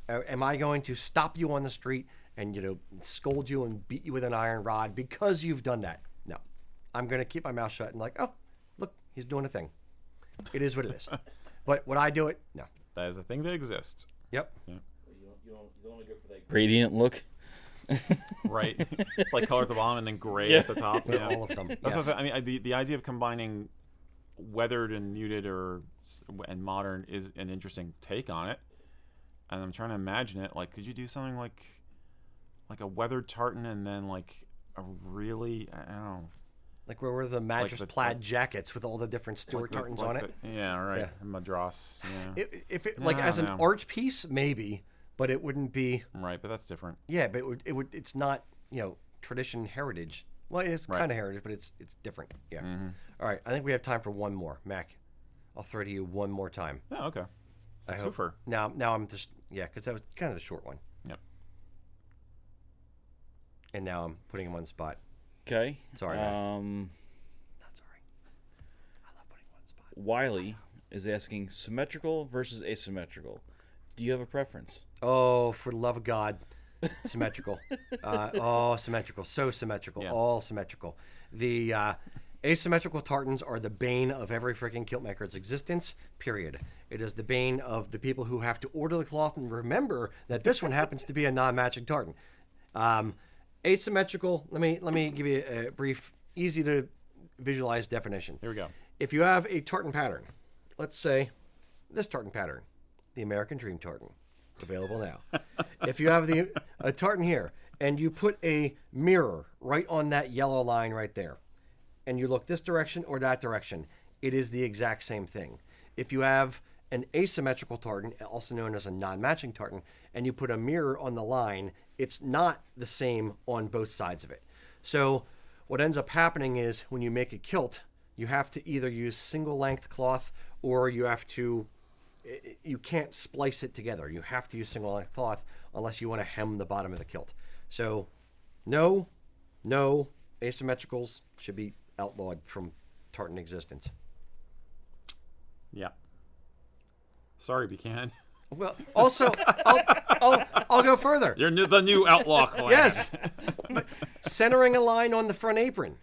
Am I going to stop you on the street and scold you and beat you with an iron rod because you've done that? No. I'm going to keep my mouth shut and like, oh, look, he's doing a thing. It is what it is. But would I do it? No. That is a thing that exists. Yep. Yeah. You don't want to go for that gradient look. Right. It's like color at the bottom and then gray at the top. Yeah. All of them. That's what I mean, the idea of combining weathered and muted and modern is an interesting take on it. And I'm trying to imagine it. Like, could you do something like a weathered tartan and then like a really, I don't know. Like where were the Madras plaid jackets with all the different Stuart tartans on it? Yeah, right. Yeah. Madras. Yeah. If it as an art piece, maybe, but it wouldn't be. Right, but that's different. Yeah, but it would. It's not tradition heritage. Well, it's kind of heritage, but it's different. Yeah. All right, I think we have time for one more. Mac, I'll throw to you one more time. Oh, okay. Twofer. Now I'm just because that was kind of a short one. Yep. And now I'm putting him on the spot. Okay. Sorry, man. Not sorry. I love putting him on the spot. Wiley is asking symmetrical versus asymmetrical. Do you have a preference? Oh, for the love of God, symmetrical. Symmetrical. So symmetrical. Yeah. All symmetrical. The asymmetrical tartans are the bane of every freaking kilt maker's existence, period. It is the bane of the people who have to order the cloth and remember that this one happens to be a non-matching tartan. Asymmetrical, let me give you a brief, easy to visualize definition. Here we go. If you have a tartan pattern, let's say this tartan pattern, the American Dream tartan, available now. If you have a tartan here, and you put a mirror right on that yellow line right there, and you look this direction or that direction, it is the exact same thing. If you have an asymmetrical tartan, also known as a non-matching tartan, and you put a mirror on the line, it's not the same on both sides of it. So what ends up happening is when you make a kilt, you have to either use single length cloth or you can't splice it together. You have to use single length cloth unless you want to hem the bottom of the kilt. So no, asymmetricals should be outlawed from tartan existence. Yeah. Sorry, Buchanan. Well, also, I'll go further. You're the new outlaw clan. Yes, but centering a line on the front apron,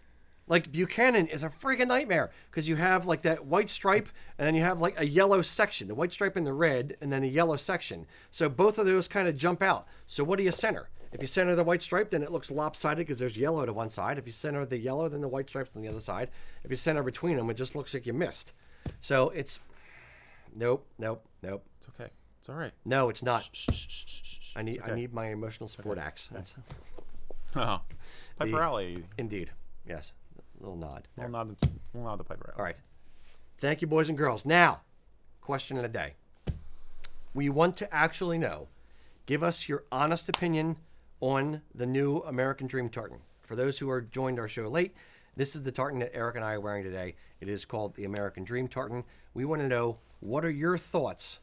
like Buchanan, is a freaking nightmare because you have like that white stripe and then you have like a yellow section, the white stripe and the red, and then the yellow section. So both of those kind of jump out. So what do you center? If you center the white stripe, then it looks lopsided because there's yellow to one side. If you center the yellow, then the white stripe's on the other side. If you center between them, it just looks like you missed. So it's nope. It's okay. It's all right. No, it's not. I okay. need my emotional support acts. That's, Oh, Piper Alley. indeed. Yes. A little nod. Little nod to Piper Alley. All right. Thank you, boys and girls. Now, question of the day. We want to actually know. Give us your honest opinion on the new American Dream tartan. For those who are joined our show late, this is the tartan that Eric and I are wearing today. It is called the American Dream tartan. We want to know, what are your thoughts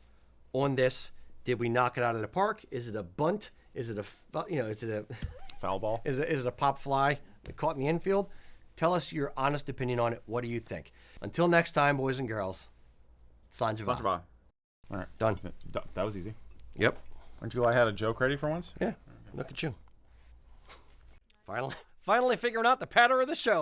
on this? Did we knock it out of the park? Is it a bunt? Is it a foul ball? Is it a pop fly that caught in the infield? Tell us your honest opinion on it. What do you think? Until next time, boys and girls. Sanjava. All right. Done. That was easy. Yep. Aren't you glad I had a joke ready for once? Yeah. Look at you. Finally figuring out the pattern of the show.